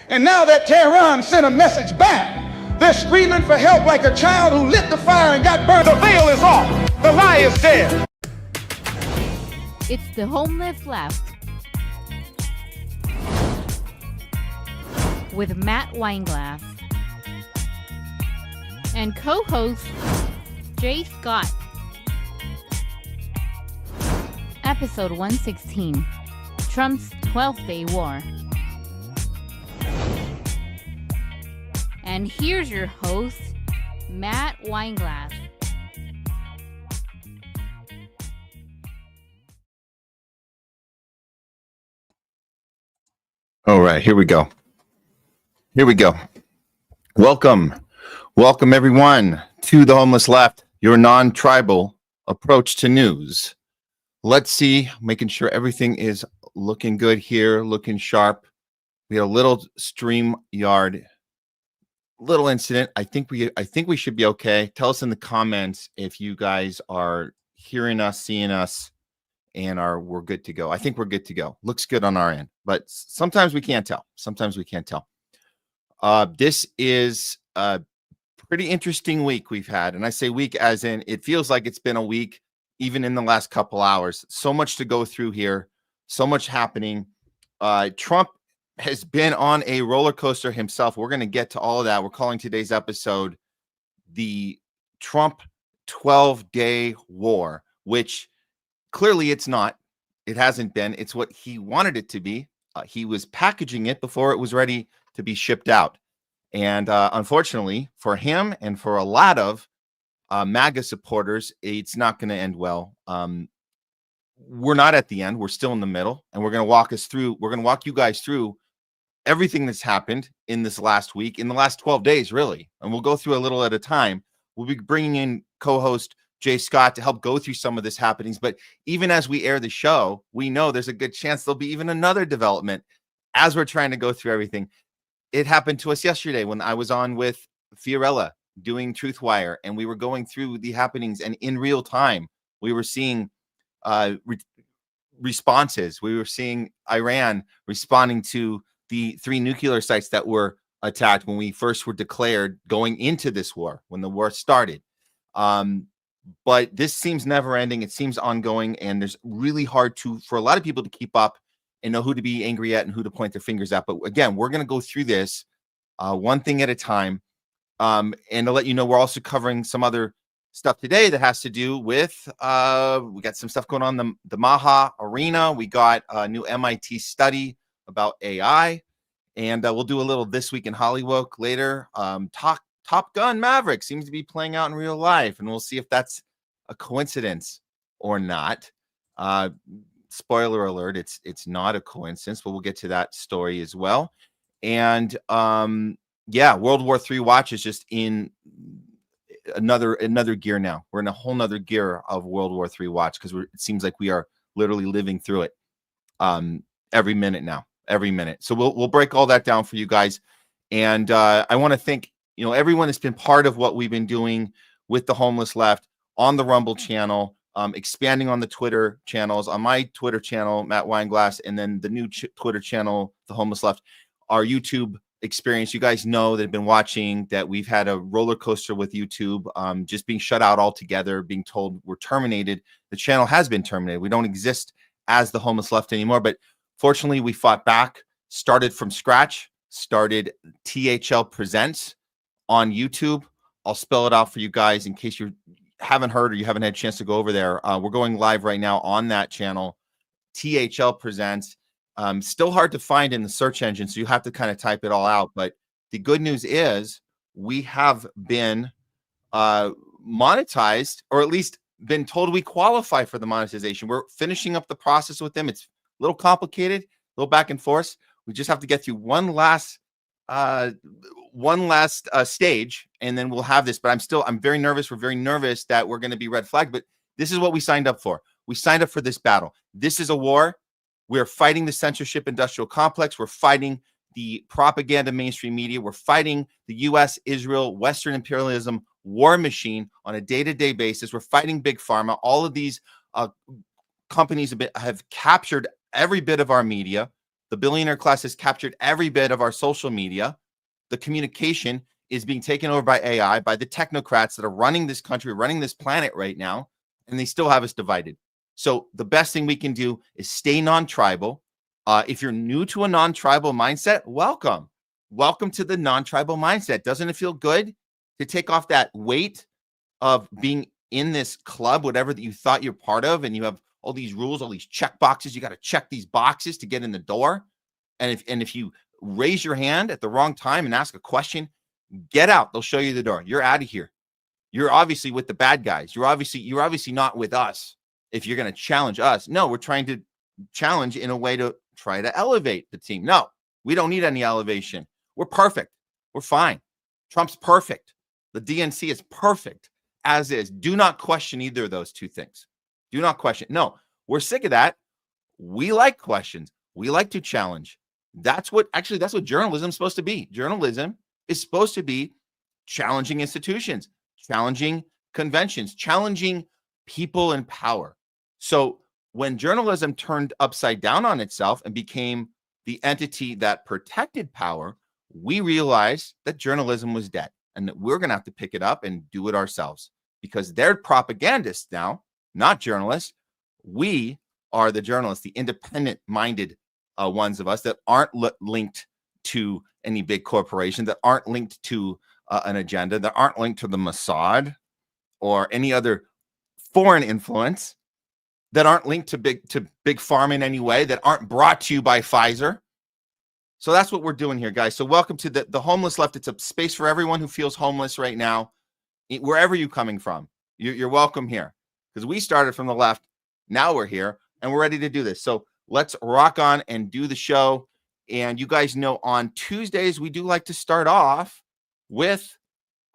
And now that Tehran sent a message back, they're screaming for help like a child who lit the fire and got burned. The veil is off. The lie is dead. It's the Homeless Left with Matt Weinglass and co-host Jay Scott. Episode 116, Trump's 12th Day War. And here's your host, Matt Weinglass. All right, here we go. Welcome everyone to the Homeless Left, your non-tribal approach to news. Let's see, making sure everything is looking good here, looking sharp. We had a little StreamYard little incident. I think we should be okay. Tell us in the comments if you guys are hearing us, seeing us, and we're good to go. I think we're good to go. Looks good on our end, but sometimes we can't tell. This is a pretty interesting week we've had, and I say week as in it feels like it's been a week, even in the last couple hours. So much to go through here, so much happening. Trump has been on a roller coaster himself. We're going to get to all of that. We're calling today's episode the Trump 12-day war, which clearly it's not. It hasn't been. It's what he wanted it to be. He was packaging it before it was ready to be shipped out. And unfortunately for him and for a lot of MAGA supporters, it's not going to end well. We're not at the end. We're still in the middle, and we're going to walk you guys through everything that's happened in this last week, in the last 12 days, really. And we'll go through a little at a time. We'll be bringing in co-host Jay Scott to help go through some of this happenings. But even as we air the show, we know there's a good chance there'll be even another development as we're trying to go through everything. It happened to us yesterday when I was on with Fiorella doing Truthwire, and we were going through the happenings, and in real time, we were seeing responses. We were seeing Iran responding to the 3 nuclear sites that were attacked when we first were declared going into this war, when the war started. But this seems never ending. It seems ongoing, and there's really hard for a lot of people to keep up and know who to be angry at and who to point their fingers at. But again, we're going to go through this one thing at a time. And to let you know, we're also covering some other stuff today that has to do with, we got some stuff going on in the MAHA arena. We got a new MIT study about AI, and we'll do a little This Week in HOLLYWOKE later. Top Gun Maverick seems to be playing out in real life, and we'll see if that's a coincidence or not. Spoiler alert, it's not a coincidence, but we'll get to that story as well. And World War III watch is just in another gear now. We're in a whole nother gear of World War III watch because it seems like we are literally living through it every minute now. Every minute. So we'll break all that down for you guys. And I want to thank everyone that's been part of what we've been doing with the Homeless Left on the Rumble channel, expanding on the Twitter channels, on my Twitter channel, Matt Weinglass, and then the new Twitter channel, the Homeless Left, our YouTube experience. You guys know that have been watching that we've had a roller coaster with YouTube, just being shut out altogether, being told we're terminated. The channel has been terminated. We don't exist as the Homeless Left anymore, but fortunately, we fought back, started from scratch, started THL Presents on YouTube. I'll spell it out for you guys in case you haven't heard or you haven't had a chance to go over there. We're going live right now on that channel, THL Presents. Still hard to find in the search engine, so you have to kind of type it all out. But the good news is we have been monetized, or at least been told we qualify for the monetization. We're finishing up the process with them. It's a little complicated, a little back and forth. We just have to get through one last stage, and then we'll have this. But I'm very nervous. We're very nervous that we're going to be red flagged. But this is what we signed up for. We signed up for this battle. This is a war. We're fighting the censorship industrial complex. We're fighting the propaganda mainstream media. We're fighting the U.S., Israel, Western imperialism war machine on a day-to-day basis. We're fighting Big Pharma. All of these companies have captured every bit of our media. The billionaire class has captured every bit of our social media. The communication is being taken over by AI, by the technocrats that are running this country, running this planet right now, and they still have us divided. So the best thing we can do is stay non-tribal. If you're new to a non-tribal mindset, welcome. Welcome to the non-tribal mindset. Doesn't it feel good to take off that weight of being in this club, whatever that you thought you're part of, and you have all these rules, all these check boxes. You got to check these boxes to get in the door. And if you raise your hand at the wrong time and ask a question, get out. They'll show you the door. You're out of here. You're obviously with the bad guys. You're obviously not with us. If you're going to challenge us, no, we're trying to challenge in a way to try to elevate the team. No, we don't need any elevation. We're perfect. We're fine. Trump's perfect. The DNC is perfect as is. Do not question either of those two things. Do not question. No, we're sick of that. We like questions. We like to challenge. That's what journalism is supposed to be. Journalism is supposed to be challenging institutions, challenging conventions, challenging people in power. So when journalism turned upside down on itself and became the entity that protected power, we realized that journalism was dead and that we're going to have to pick it up and do it ourselves because they're propagandists now, not journalists. We are the journalists, the independent-minded ones of us that aren't linked to any big corporation, that aren't linked to an agenda, that aren't linked to the Mossad or any other foreign influence, that aren't linked to big pharma in any way, that aren't brought to you by Pfizer. So that's what we're doing here, guys. So welcome to the Homeless Left. It's a space for everyone who feels homeless right now, wherever you're coming from. You're welcome here because we started from the left. Now we're here and we're ready to do this. So let's rock on and do the show. And you guys know on Tuesdays, we do like to start off with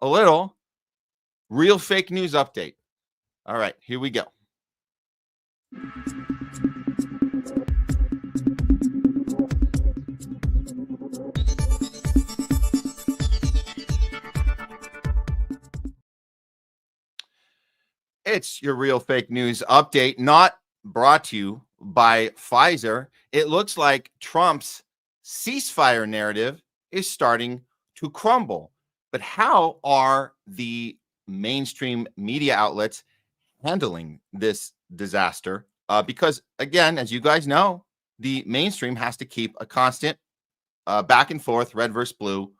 a little real fake news update. All right, here we go. It's your real fake news update, not brought to you by Pfizer. It looks like Trump's ceasefire narrative is starting to crumble. But how are the mainstream media outlets handling this disaster? Because, again, as you guys know, the mainstream has to keep a constant back and forth, red versus blue,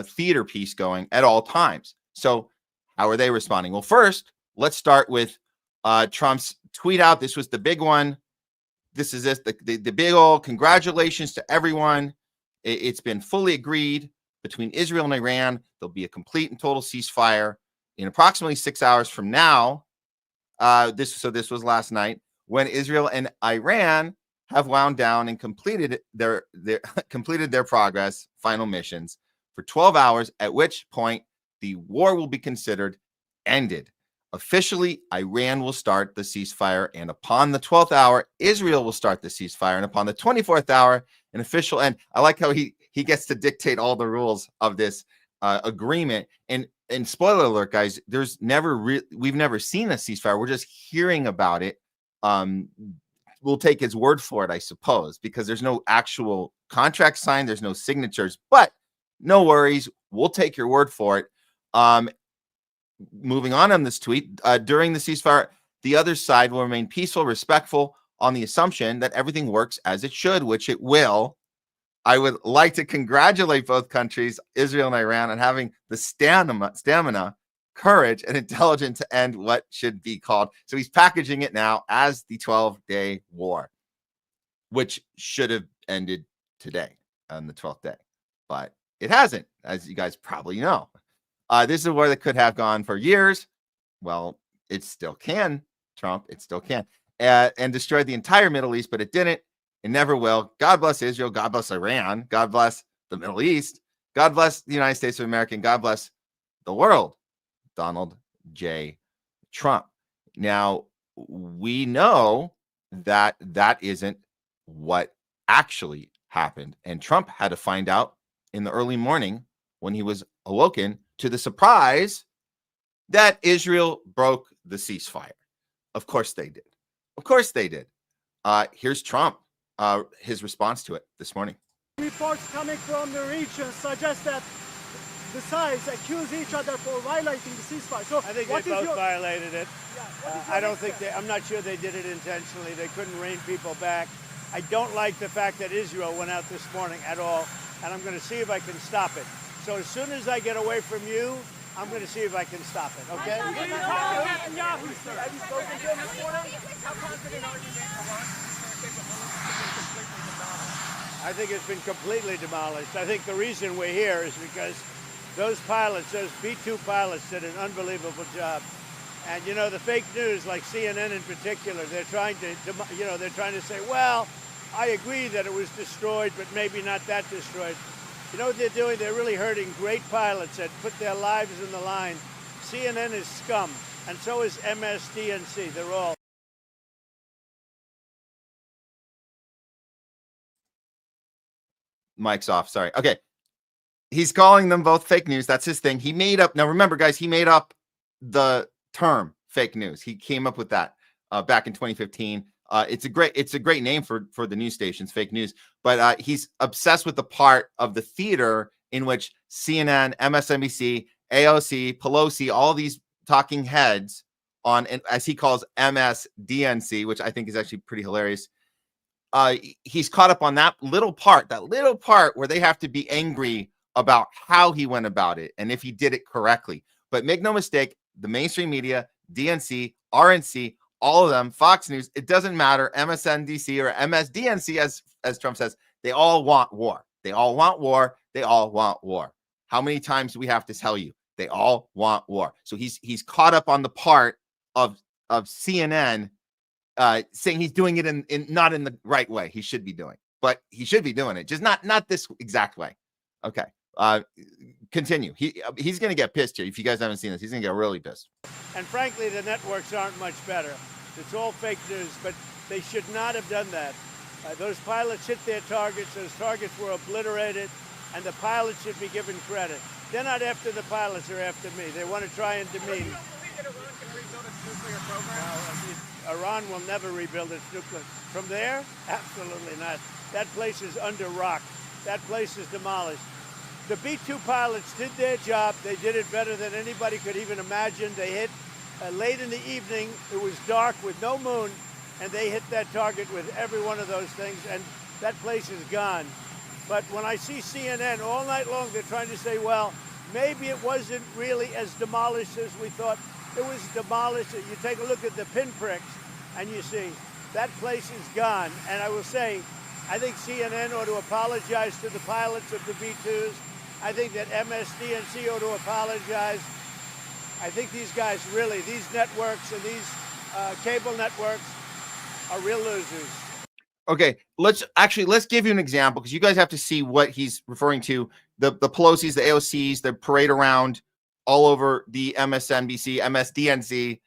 theater piece going at all times. So how are they responding? Well, first, let's start with Trump's tweet out. This was the big one. This is the big old congratulations to everyone. It's been fully agreed between Israel and Iran. There'll be a complete and total ceasefire in approximately 6 hours from now. This was last night when Israel and Iran have wound down and completed their completed their progress final missions for 12 hours, at which point the war will be considered ended. Officially, Iran will start the ceasefire, and upon the 12th hour, Israel will start the ceasefire, and upon the 24th hour, an official end. I like how he gets to dictate all the rules of this agreement. And spoiler alert, guys, we've never seen a ceasefire. We're just hearing about it. We'll take his word for it, I suppose, because there's no actual contract signed. There's no signatures, but no worries. We'll take your word for it. Moving on this tweet, during the ceasefire, the other side will remain peaceful, respectful, on the assumption that everything works as it should, which it will. I would like to congratulate both countries, Israel and Iran, on having the stamina, courage, and intelligence to end what should be called. So he's packaging it now as the 12-day war, which should have ended today on the 12th day, but it hasn't, as you guys probably know. This is a war that could have gone for years. Well, it still can, Trump. It still can. And destroyed the entire Middle East, but it didn't. It never will. God bless Israel. God bless Iran. God bless the Middle East. God bless the United States of America. And God bless the world. Donald J. Trump. Now, we know that that isn't what actually happened. And Trump had to find out in the early morning when he was awoken to the surprise that Israel broke the ceasefire. Of course they did. Of course they did. Here's Trump his response to it this morning. Reports coming from the region suggest that the sides accuse each other for violating the ceasefire. So I think they both violated it. I don't think I'm not sure they did it intentionally. They couldn't rein people back. I don't like the fact that Israel went out this morning at all, and I'm going to see if I can stop it. So as soon as I get away from you, I'm going to see if I can stop it, okay? Have you spoken to him this morning? How confident are you that Iran's capability I think it's been completely demolished. I think the reason we're here is because those pilots, those B-2 pilots, did an unbelievable job. And you know, the fake news, like CNN in particular, they're trying to say, well, I agree that it was destroyed, but maybe not that destroyed. You know what they're doing? They're really hurting great pilots that put their lives in the line. CNN is scum, and so is MSDNC. They're all. Mic's off. Sorry. Okay. He's calling them both fake news. That's his thing. He made up. Now, remember, guys, he made up the term fake news. He came up with that back in 2015. It's a great name for the news stations, fake news. But he's obsessed with the part of the theater in which CNN, MSNBC, AOC, Pelosi, all these talking heads on, as he calls MSDNC, which I think is actually pretty hilarious. He's caught up on that little part where they have to be angry about how he went about it and if he did it correctly. But make no mistake, the mainstream media, DNC, RNC, all of them, Fox News, it doesn't matter, MSNBC or MSDNC, as Trump says, they all want war. They all want war. They all want war. How many times do we have to tell you? They all want war. So he's caught up on the part of CNN saying he's doing it in not in the right way he should be doing, but he should be doing it, just not this exact way. Okay. Continue. He's going to get pissed here. If you guys haven't seen this, he's going to get really pissed. And frankly, the networks aren't much better. It's all fake news, but they should not have done that. Those pilots hit their targets. Those targets were obliterated, and the pilots should be given credit. They're not after the pilots, they're after me. They want to try and demean. You don't believe that Iran can rebuild its nuclear program? Iran will never rebuild its nuclear. From there? Absolutely not. That place is under rock. That place is demolished. The B-2 pilots did their job. They did it better than anybody could even imagine. They hit late in the evening. It was dark with no moon, and they hit that target with every one of those things, and that place is gone. But when I see CNN all night long, they're trying to say, well, maybe it wasn't really as demolished as we thought. It was demolished. You take a look at the pinpricks, and you see that place is gone. And I will say, I think CNN ought to apologize to the pilots of the B-2s. I think that MSDNC ought to apologize. I think these guys really, these networks and these cable networks are real losers. Okay, let's give you an example, because you guys have to see what he's referring to. The Pelosi's, the AOCs, they parade around all over the MSNBC, MSDNC,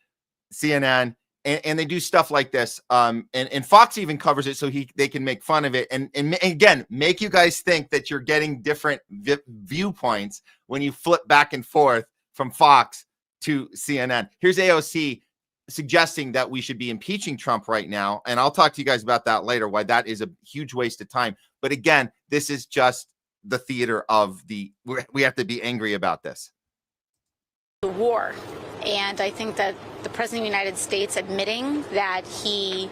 CNN, and they do stuff like this. And Fox even covers it so they can make fun of it. And again, make you guys think that you're getting different viewpoints when you flip back and forth from Fox to CNN. Here's AOC suggesting that we should be impeaching Trump right now. And I'll talk to you guys about that later, why that is a huge waste of time. But again, this is just the theater of we have to be angry about this. The war. And I think that the President of the United States admitting that he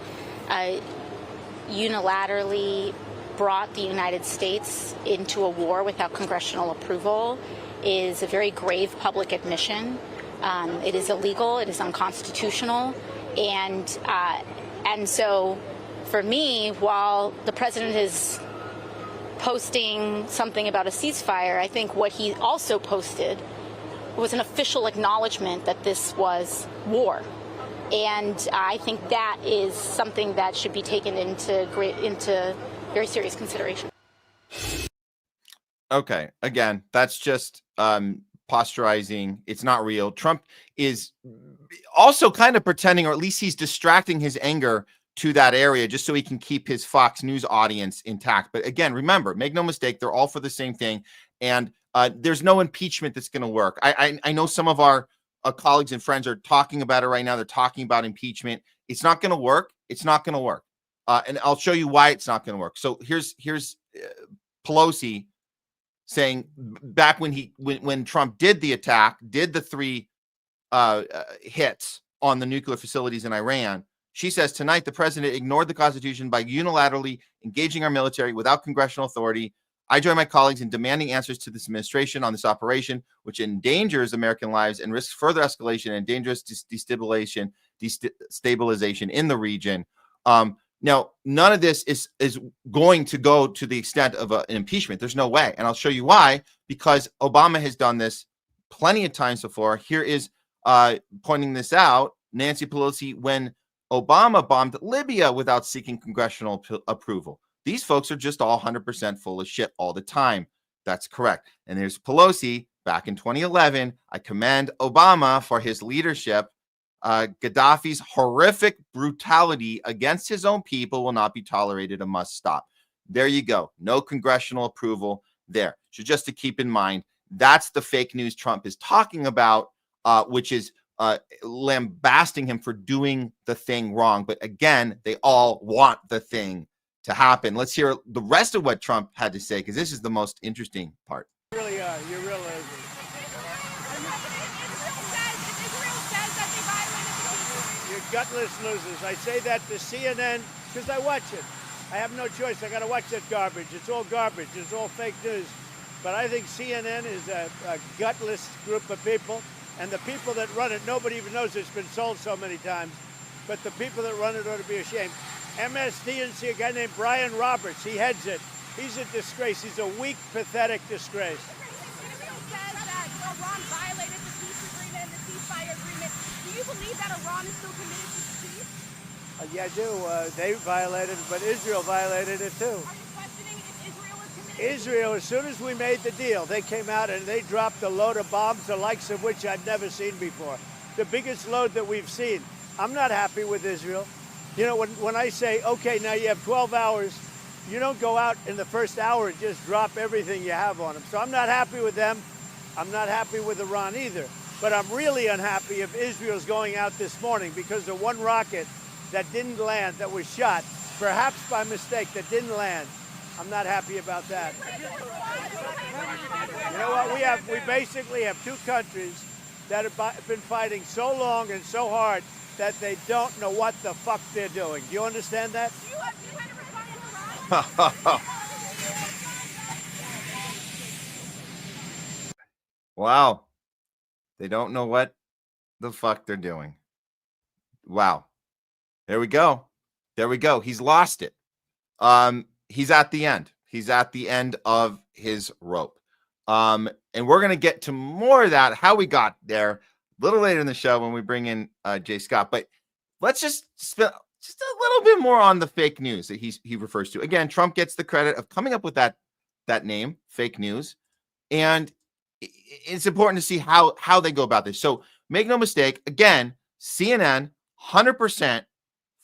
unilaterally brought the United States into a war without congressional approval is a very grave public admission. It is illegal. It is unconstitutional. And so for me, while the president is posting something about a ceasefire, I think what he also posted was an official acknowledgement that this was war. And I think that is something that should be taken into very serious consideration. Okay, again, that's just posturizing. It's not real. Trump is also kind of pretending, or at least he's distracting his anger to that area just so he can keep his Fox News audience intact. But again, remember, make no mistake, they're all for the same thing. And there's no impeachment that's going to work. I know some of our colleagues and friends are talking about it right now. They're talking about impeachment. It's not going to work. It's not going to work. And I'll show you why it's not going to work. So here's Pelosi saying back when Trump did the attack, did the 3 hits on the nuclear facilities in Iran. She says tonight the president ignored the Constitution by unilaterally engaging our military without congressional authority. I join my colleagues in demanding answers to this administration on this operation, which endangers American lives and risks further escalation and dangerous destabilization in the region. Now, none of this is going to go to the extent of an impeachment. There's no way. And I'll show you why, because Obama has done this plenty of times before. Here is pointing this out, Nancy Pelosi, when Obama bombed Libya without seeking congressional approval. These folks are just all 100% full of shit all the time. That's correct. And there's Pelosi back in 2011. I commend Obama for his leadership. Gaddafi's horrific brutality against his own people will not be tolerated and must stop. There you go. No congressional approval there. So just to keep in mind, that's the fake news Trump is talking about, which is lambasting him for doing the thing wrong. But again, they all want the thing to happen. Let's hear the rest of what Trump had to say, because this is the most interesting part. You really are. You're real lazy. You're gutless losers. I say that to CNN because I watch it. I have no choice. I got to watch that garbage. It's all garbage. It's all fake news. But I think CNN is a gutless group of people. And the people that run it, nobody even knows it's been sold so many times. But the people that run it ought to be ashamed. MSDNC, a guy named Brian Roberts, he heads it. He's a disgrace. He's a weak, pathetic disgrace. Israel says that Iran violated the peace agreement and the ceasefire agreement. Do you believe that Iran is still committed to peace? Yeah, I do. They violated it, but Israel violated it too. Are you questioning if Israel is committed? Israel, as soon as we made the deal, they came out and they dropped a load of bombs, the likes of which I'd never seen before. The biggest load that we've seen. I'm not happy with Israel. You know, when I say, okay, now you have 12 hours, you don't go out in the first hour and just drop everything you have on them. So I'm not happy with them. I'm not happy with Iran either. But I'm really unhappy if Israel's going out this morning because of one rocket that didn't land, that was shot, perhaps by mistake, that didn't land. I'm not happy about that. You know what? We basically have two countries that have been fighting so long and so hard that they don't know what the fuck they're doing. Do you understand that? Do you have any kind of response to Iran? Wow. They don't know what the fuck they're doing. Wow. There we go. There we go. He's lost it. He's at the end. He's at the end of his rope. And we're going to get to more of that, how we got there, a little later in the show when we bring in Jay Scott. But let's just spend just a little bit more on the fake news that he refers to. Again, Trump gets the credit of coming up with that name, fake news. And it's important to see how they go about this. So make no mistake, again, CNN, 100%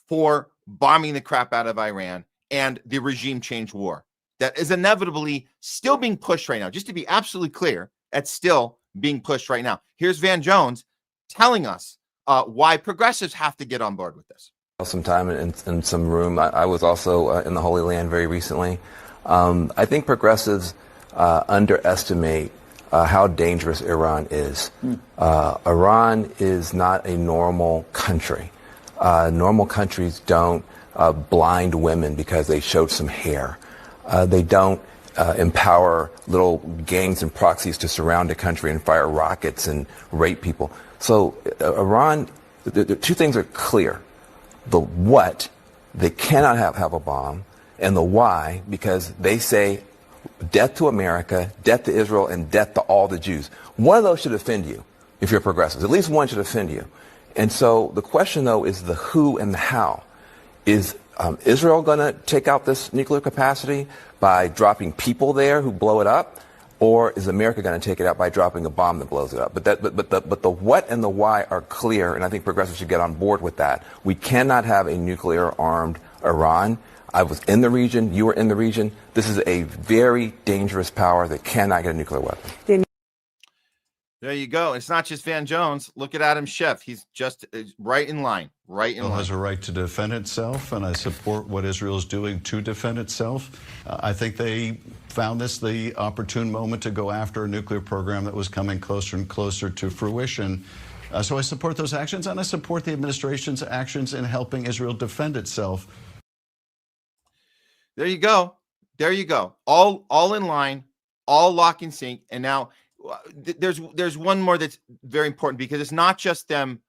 for bombing the crap out of Iran and the regime change war that is inevitably still being pushed right now. Just to be absolutely clear, that's still being pushed right now. Here's Van Jones telling us why progressives have to get on board with this. Some time in some room. I was also in the Holy Land very recently. I think progressives underestimate how dangerous Iran is. Iran is not a normal country. Normal countries don't blind women because they showed some hair. They don't empower little gangs and proxies to surround a country and fire rockets and rape people. So Iran, the two things are clear. The what, they cannot have a bomb, and the why, because they say death to America, death to Israel, and death to all the Jews. One of those should offend you if you're progressives. At least one should offend you. And so the question, though, is the who and the how. Is Israel going to take out this nuclear capacity by dropping people there who blow it up? Or is America going to take it out by dropping a bomb that blows it up? But the what and the why are clear, and I think progressives should get on board with that. We cannot have a nuclear-armed Iran. I was in the region. You were in the region. This is a very dangerous power that cannot get a nuclear weapon. There you go. It's not just Van Jones. Look at Adam Schiff. He's just right in line. Right in line. Israel has a right to defend itself, and I support what Israel is doing to defend itself. I think they found this the opportune moment to go after a nuclear program that was coming closer and closer to fruition. So I support those actions, and I support the administration's actions in helping Israel defend itself. There you go. There you go. All in line, all lock and sync. And now there's one more that's very important, because it's not just them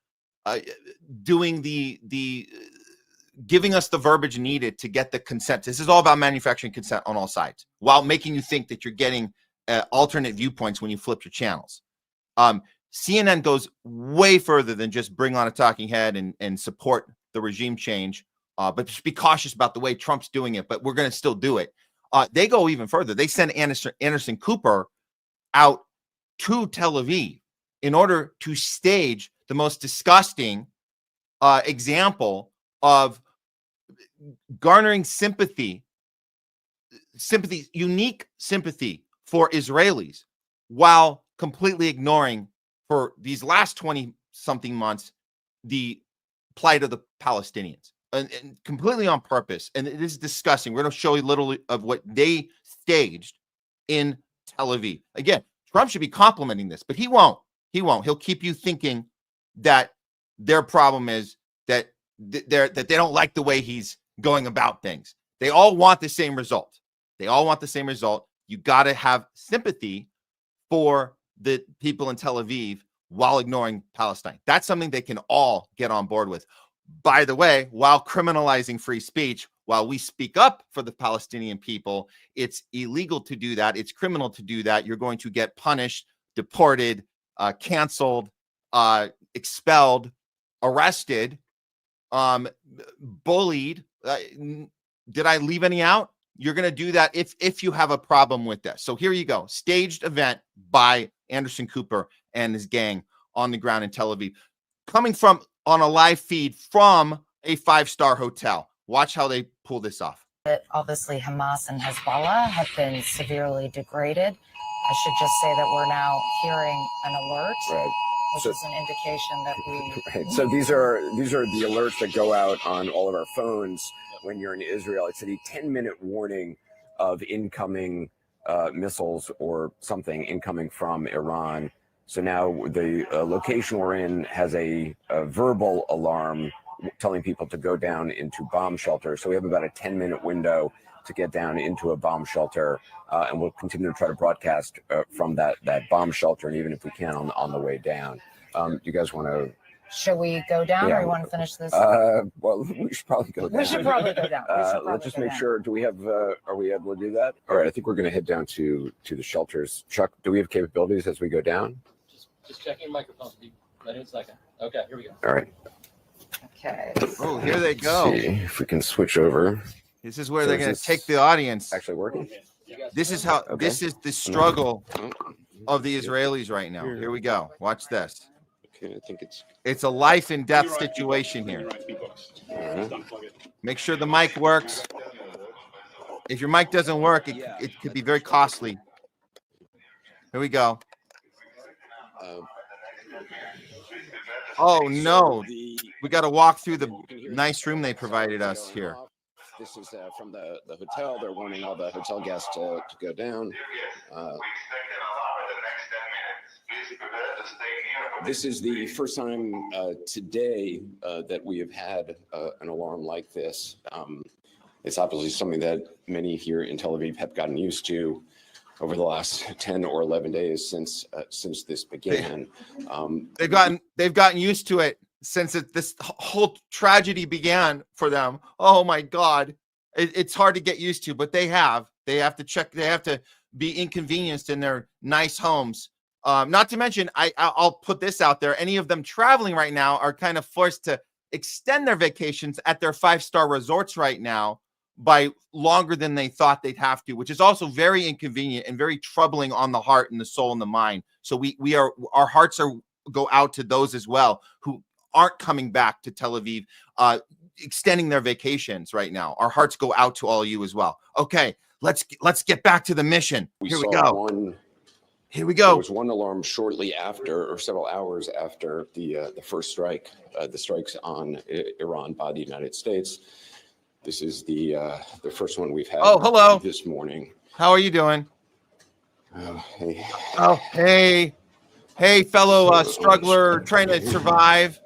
doing the giving us the verbiage needed to get the consent. This is all about manufacturing consent on all sides, while making you think that you're getting alternate viewpoints when you flip your channels. CNN goes way further than just bring on a talking head and support the regime change, but just be cautious about the way Trump's doing it, but we're going to still do it. They go even further. They send Anderson Cooper out to Tel Aviv in order to stage the most disgusting example of garnering unique sympathy for Israelis, while completely ignoring, for these last 20-something months, the plight of the Palestinians, and completely on purpose. And it is disgusting. We're going to show you a little of what they staged in Tel Aviv. Again, Trump should be complimenting this, but he won't. He won't. He'll keep you thinking that their problem is that they don't like the way he's going about things. They all want the same result. They all want the same result. You got to have sympathy for the people in Tel Aviv while ignoring Palestine. That's something they can all get on board with. By the way, while criminalizing free speech, while we speak up for the Palestinian people, it's illegal to do that. It's criminal to do that. You're going to get punished, deported, canceled, expelled, arrested, bullied. Did I leave any out? You're going to do that if you have a problem with this. So here you go. Staged event by Anderson Cooper and his gang on the ground in Tel Aviv, coming from on a live feed from a 5-star hotel. Watch how they pull this off. Obviously, Hamas and Hezbollah have been severely degraded. I should just say that we're now hearing an alert, right, which is an indication that we. Right. So these are the alerts that go out on all of our phones when you're in Israel. It's a 10-minute warning of incoming missiles or something incoming from Iran. So now the location we're in has a verbal alarm telling people to go down into bomb shelter. So we have about a 10-minute window to get down into a bomb shelter, and we'll continue to try to broadcast from that bomb shelter, and even if we can on the way down. You guys want to? Should we go down, or you want to finish this? Well, we should probably go down. We should probably go down. Let's just make sure. Do we have? Are we able to do that? All right. I think we're going to head down to the shelters. Chuck, do we have capabilities as we go down? Just checking your microphones. Be ready in a second. Okay, here we go. All right. Okay. Oh, here they go. Let's see if we can switch over. This is where they're going to take the audience. Actually working? This is how. Okay. This is the struggle of the Israelis right now. Here we go. Watch this. Okay, I think it's a life and death situation here. Make sure the mic works. If your mic doesn't work, it could be very costly. Here we go. Oh no, we got to walk through the nice room they provided us here. This is from the hotel. They're warning all the hotel guests to go down. This is the first time today that we have had an alarm like this. It's obviously something that many here in Tel Aviv have gotten used to over the last 10 or 11 days since this began. They've gotten used to it since this whole tragedy began for them. Oh my God, it's hard to get used to, but they have to be inconvenienced in their nice homes. Not to mention, I'll put this out there. Any of them traveling right now are kind of forced to extend their vacations at their 5-star resorts right now by longer than they thought they'd have to, which is also very inconvenient and very troubling on the heart and the soul and the mind. So our hearts go out to those as well who aren't coming back to Tel Aviv, extending their vacations right now. Our hearts go out to all of you as well. Okay, let's get back to the mission. Here we go. Here we There go. was one alarm shortly after, or several hours after the first strike, the strikes on Iran by the United States. This is the first one we've had. Oh, hello. This morning. How are you doing? Hey. Oh, hey. Hey, fellow struggler trying to survive.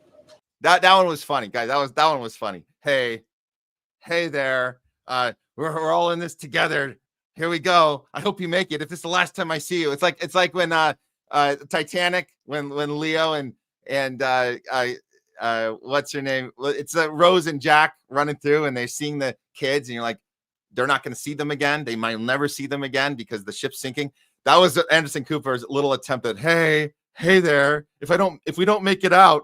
That one was funny, guys. That one was funny. Hey there. We're all in this together. Here we go. I hope you make it. If this is the last time I see you, it's like when Titanic, when Leo and what's her name? It's Rose and Jack running through, and they're seeing the kids, and you're like, they're not going to see them again. They might never see them again because the ship's sinking. That was Anderson Cooper's little attempt at, hey there. If we don't make it out,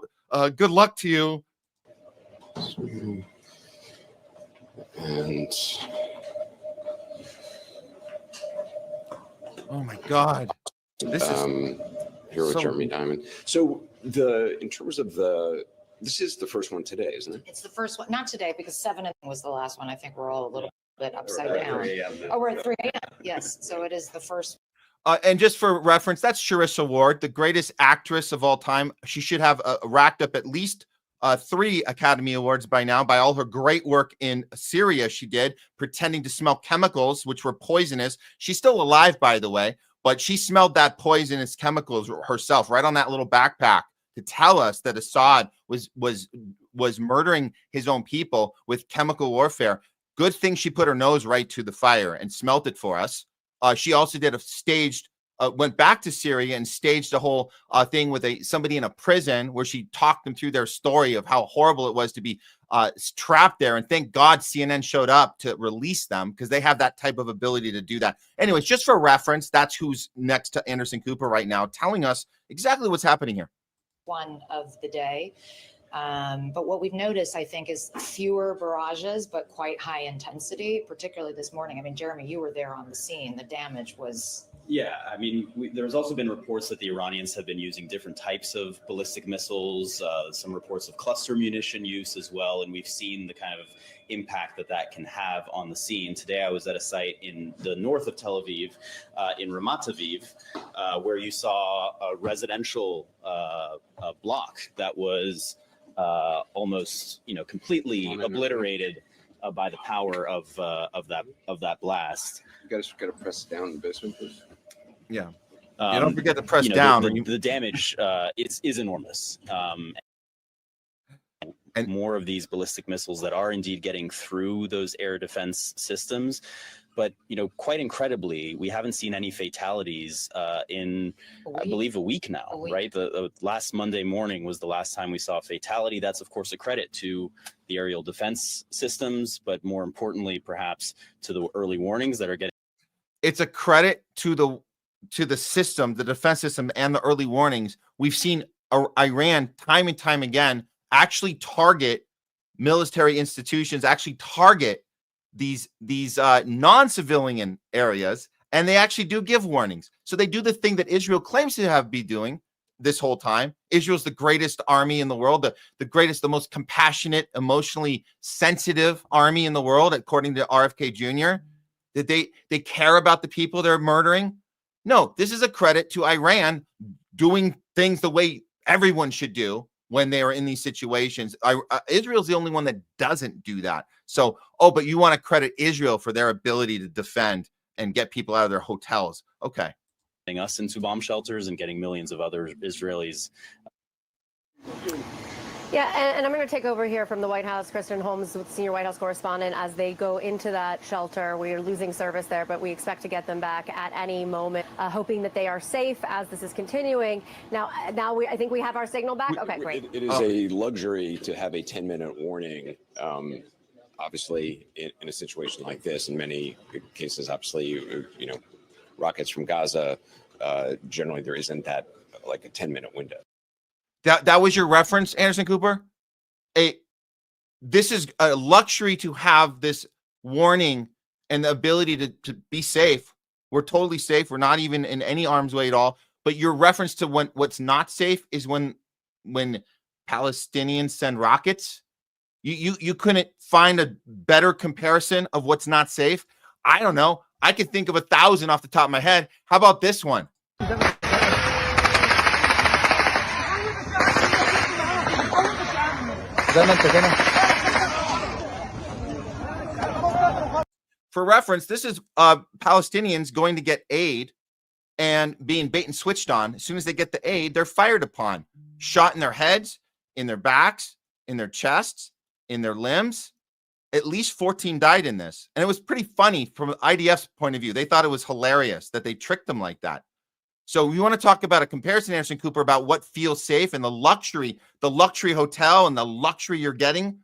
good luck to you. And oh my God, this is hero so... Jeremy Diamond. So in terms of this is the first one today, isn't it? It's the first one, not today, because 7 was the last one. I think we're all a little bit upside down. Oh, we're at 3 a.m. Yes, so it is the first. And just for reference, that's Charissa Ward, the greatest actress of all time. She should have racked up at least 3 Academy Awards by now, by all her great work in Syria. She did, pretending to smell chemicals, which were poisonous. She's still alive, by the way, but she smelled that poisonous chemicals herself right on that little backpack to tell us that Assad was murdering his own people with chemical warfare. Good thing she put her nose right to the fire and smelt it for us. She also did a staged, went back to Syria and staged a whole thing with somebody in a prison where she talked them through their story of how horrible it was to be trapped there. And thank God CNN showed up to release them, because they have that type of ability to do that. Anyways, just for reference, that's who's next to Anderson Cooper right now, telling us exactly what's happening here. One of the day. But what we've noticed, I think, is fewer barrages, but quite high intensity, particularly this morning. I mean, Jeremy, you were there on the scene. The damage was... Yeah, I mean, there's also been reports that the Iranians have been using different types of ballistic missiles, some reports of cluster munition use as well, and we've seen the kind of impact that can have on the scene. Today, I was at a site in the north of Tel Aviv, in Ramat Aviv, where you saw a residential block that was almost, completely obliterated by the power of that blast. You guys got to press down in the basement, please. Yeah. You don't forget to press down. The damage is enormous. And more of these ballistic missiles that are indeed getting through those air defense systems. But, quite incredibly, we haven't seen any fatalities in, I believe, a week now, right? The last Monday morning was the last time we saw a fatality. That's, of course, a credit to the aerial defense systems, but more importantly, perhaps, to the early warnings that are getting. It's a credit to the system, the defense system, and the early warnings. We've seen Iran time and time again actually target military institutions, actually target these non-civilian areas, and they actually do give warnings. So they do the thing that Israel claims to be doing this whole time. Israel's the greatest army in the world, the greatest, the most compassionate, emotionally sensitive army in the world, according to RFK Jr. That they care about the people they're murdering. No, this is a credit to Iran doing things the way everyone should do when they are in these situations. Israel's the only one that doesn't do that. So, but you want to credit Israel for their ability to defend and get people out of their hotels. Okay. Us into bomb shelters and getting millions of other Israelis. Yeah, and I'm going to take over here from the White House. Kristen Holmes, senior White House correspondent, as they go into that shelter. We are losing service there, but we expect to get them back at any moment, hoping that they are safe as this is continuing. Now I think we have our signal back. Okay, great. It is a luxury to have a 10-minute warning. Obviously, in a situation like this, in many cases, obviously, rockets from Gaza, generally there isn't that like a 10-minute window. That was your reference, Anderson Cooper? This is a luxury to have this warning and the ability to be safe. We're totally safe. We're not even in any harm's way at all. But your reference to what's not safe is when Palestinians send rockets. You couldn't find a better comparison of what's not safe. I don't know. I can think of 1,000 off the top of my head. How about this one? For reference, this is Palestinians going to get aid and being bait and switched on. As soon as they get the aid, they're fired upon, shot in their heads, in their backs, in their chests, in their limbs. At least 14 died in this. And it was pretty funny from IDF's point of view. They thought it was hilarious that they tricked them like that. So we want to talk about a comparison, Anderson Cooper, about what feels safe and the luxury hotel and the luxury you're getting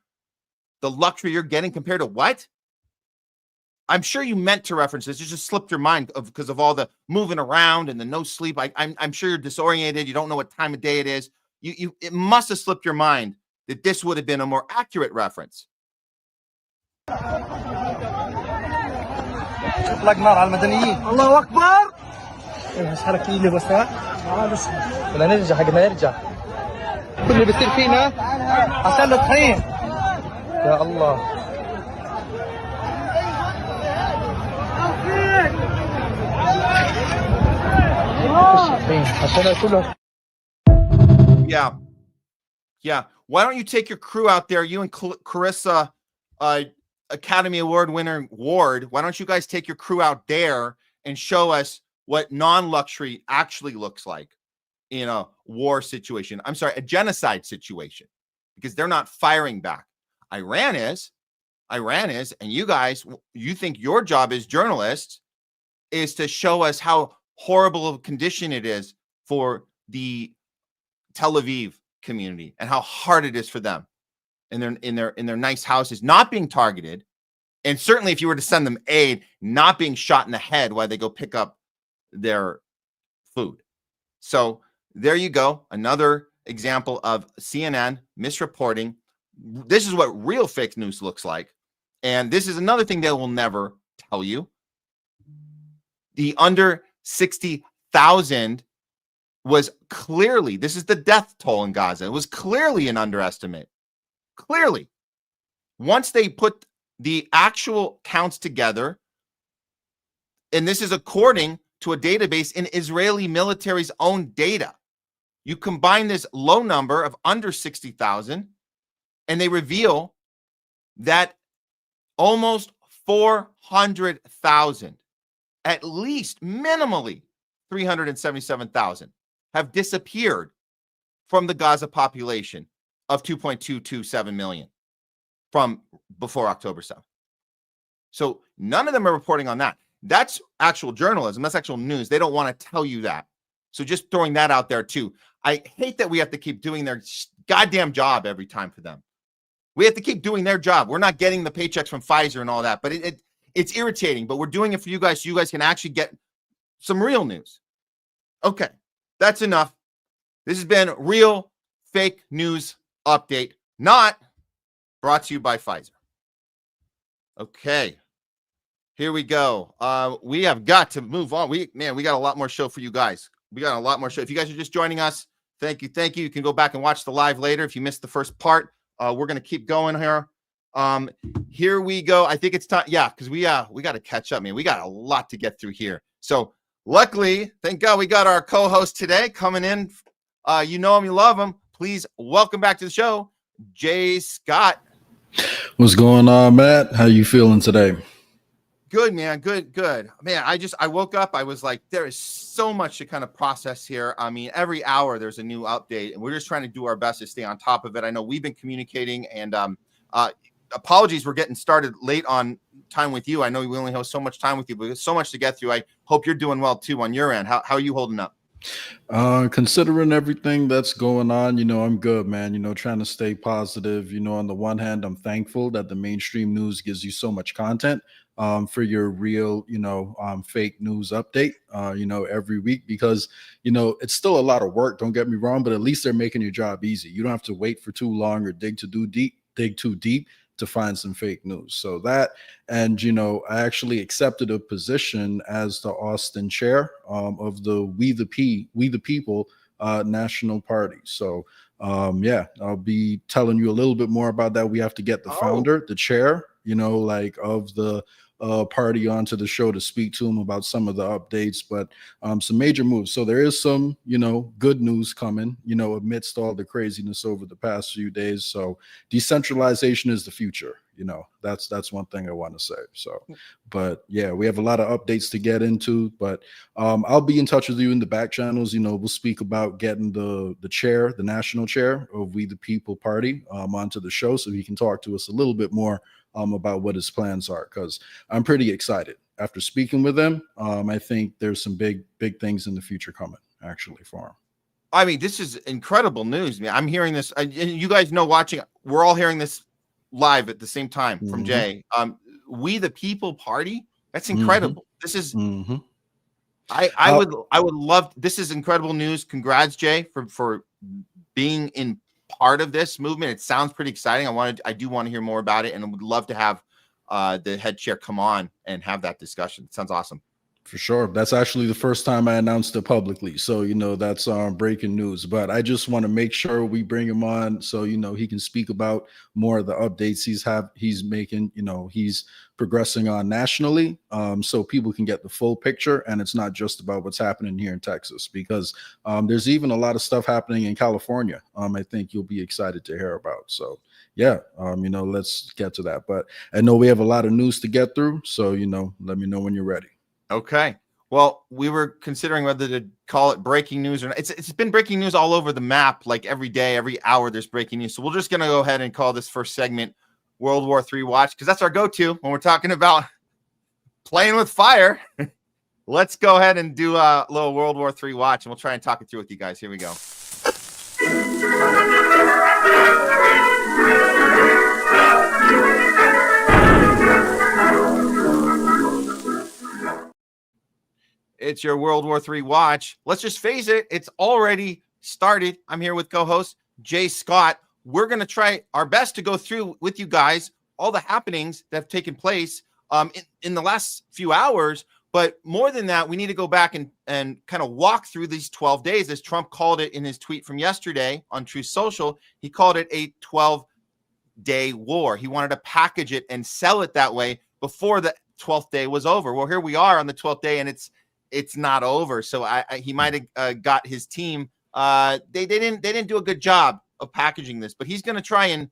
compared to what? I'm sure you meant to reference this. It just slipped your mind because of all the moving around and the no sleep. I'm sure you're disoriented. You don't know what time of day it is. It must have slipped your mind that this would have been a more accurate reference. اطلق نار على المدنيين الله اكبر مش حركة اللي وسطها بدنا نرجع حق ما يرجع كل اللي بيصير فينا عشان الطحين يا الله Yeah. Why don't you take your crew out there? You and Carissa, Academy Award winner Ward. Why don't you guys take your crew out there and show us what non-luxury actually looks like in a war situation? I'm sorry, a genocide situation, because they're not firing back. Iran is, and you guys, you think your job as journalists is to show us how horrible of a condition it is for the Tel Aviv community and how hard it is for them in their nice houses not being targeted, and certainly if you were to send them aid, not being shot in the head while they go pick up their food. So there you go, another example of CNN misreporting. This is what real fake news looks like, and this is another thing they will never tell you. The under 60,000 was clearly, this is the death toll in Gaza. It was clearly an underestimate. Clearly. Once they put the actual counts together, and this is according to a database in Israeli military's own data, you combine this low number of under 60,000, and they reveal that almost 400,000, at least minimally 377,000, have disappeared from the Gaza population of 2.227 million from before October 7th. So none of them are reporting on that. That's actual journalism. That's actual news. They don't want to tell you that. So just throwing that out there too. I hate that we have to keep doing their goddamn job every time for them. We have to keep doing their job. We're not getting the paychecks from Pfizer and all that, but it's irritating, but we're doing it for you guys so you guys can actually get some real news. Okay, that's enough. This has been Real Fake News Update, not brought to you by Pfizer. Okay, here we go. We have got to move on. We got a lot more show for you guys. We got a lot more show. If you guys are just joining us, thank you. You can go back and watch the live later if you missed the first part. We're going to keep going here. Here we go. I think it's time. Yeah, because we got to catch up, man. We got a lot to get through here. So luckily, thank God we got our co-host today coming in. You know him, you love him. Please welcome back to the show, Jay Scott. What's going on, Matt? How you feeling today? Good, man. Good. Man, I woke up. I was like, there is so much to kind of process here. I mean, every hour there's a new update, and we're just trying to do our best to stay on top of it. I know we've been communicating, and apologies, we're getting started late on time with you. I know we only have so much time with you, but there's so much to get through. I hope you're doing well too on your end. How are you holding up? Considering everything that's going on, I'm good, man. Trying to stay positive. On the one hand, I'm thankful that the mainstream news gives you so much content for your real, fake news update, every week, because, it's still a lot of work. Don't get me wrong, but at least they're making your job easy. You don't have to wait for too long or dig too deep to find some fake news. So that, and, I actually accepted a position as the Austin chair of the We the People National Party. So, I'll be telling you a little bit more about that. We have to get the founder, the chair, of the party onto the show to speak to him about some of the updates, but some major moves. So there is some, good news coming, amidst all the craziness over the past few days. So decentralization is the future. That's one thing I want to say. So, but yeah, we have a lot of updates to get into, but I'll be in touch with you in the back channels. We'll speak about getting the chair, the national chair of We the People Party onto the show so he can talk to us a little bit more about what his plans are, because I'm pretty excited. After speaking with him, I think there's some big things in the future coming actually for him. I mean, this is incredible news. I'm hearing this, and you guys know, watching, we're all hearing this live at the same time from Jay. We the People Party, that's incredible. This is I would love, this is incredible news. Congrats, Jay, for being in part of this movement. It sounds pretty exciting. I do want to hear more about it, and I would love to have the head chair come on and have that discussion. It sounds awesome. For sure. That's actually the first time I announced it publicly. So, that's breaking news. But I just want to make sure we bring him on so, he can speak about more of the updates he's making. He's progressing on nationally, so people can get the full picture. And it's not just about what's happening here in Texas, because there's even a lot of stuff happening in California. I think you'll be excited to hear about. So, yeah, let's get to that. But I know we have a lot of news to get through. So, let me know when you're ready. Okay. Well, we were considering whether to call it breaking news or not. It's been breaking news all over the map. Like every day, every hour, there's breaking news. So we're just going to go ahead and call this first segment World War III Watch, because that's our go-to when we're talking about playing with fire. Let's go ahead and do a little World War III Watch, and we'll try and talk it through with you guys. Here we go. It's your World War III Watch. Let's just face it, it's already started. I'm here with co-host Jay Scott. We're going to try our best to go through with you guys all the happenings that have taken place in the last few hours. But more than that, we need to go back and kind of walk through these 12 days, as Trump called it in his tweet from yesterday on Truth Social. He called it a 12-day war. He wanted to package it and sell it that way before the 12th day was over. Well, here we are on the 12th day, and it's not over. So he might have got his team. They didn't do a good job of packaging this, but he's going to try and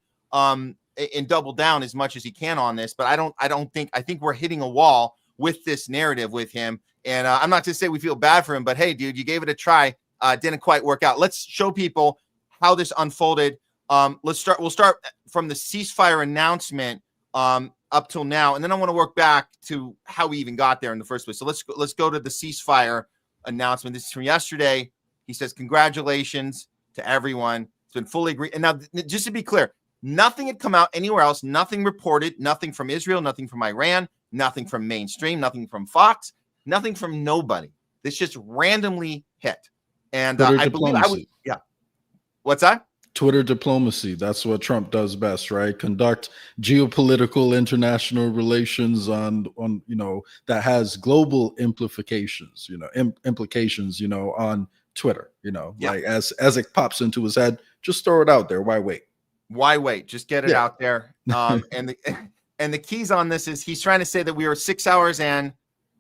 double down as much as he can on this. But I think we're hitting a wall with this narrative with him. And I'm not to say we feel bad for him, but hey, dude, you gave it a try. Didn't quite work out. Let's show people how this unfolded. We'll start from the ceasefire announcement up till now, and then I want to work back to how we even got there in the first place. So let's go to the ceasefire announcement. This is from yesterday. He says, congratulations to everyone. It's been fully agreed. And now, just to be clear, nothing had come out anywhere else. Nothing reported. Nothing from Israel. Nothing from Iran. Nothing from mainstream. Nothing from Fox. Nothing from nobody. This just randomly hit. And I believe I would. Yeah. What's that? Twitter diplomacy. That's what Trump does best, right? Conduct geopolitical international relations on that has global implications, implications, on Twitter, like as it pops into his head, just throw it out there. Why wait? Why wait? Just get it out there. And the keys on this is he's trying to say that we are 6 hours in,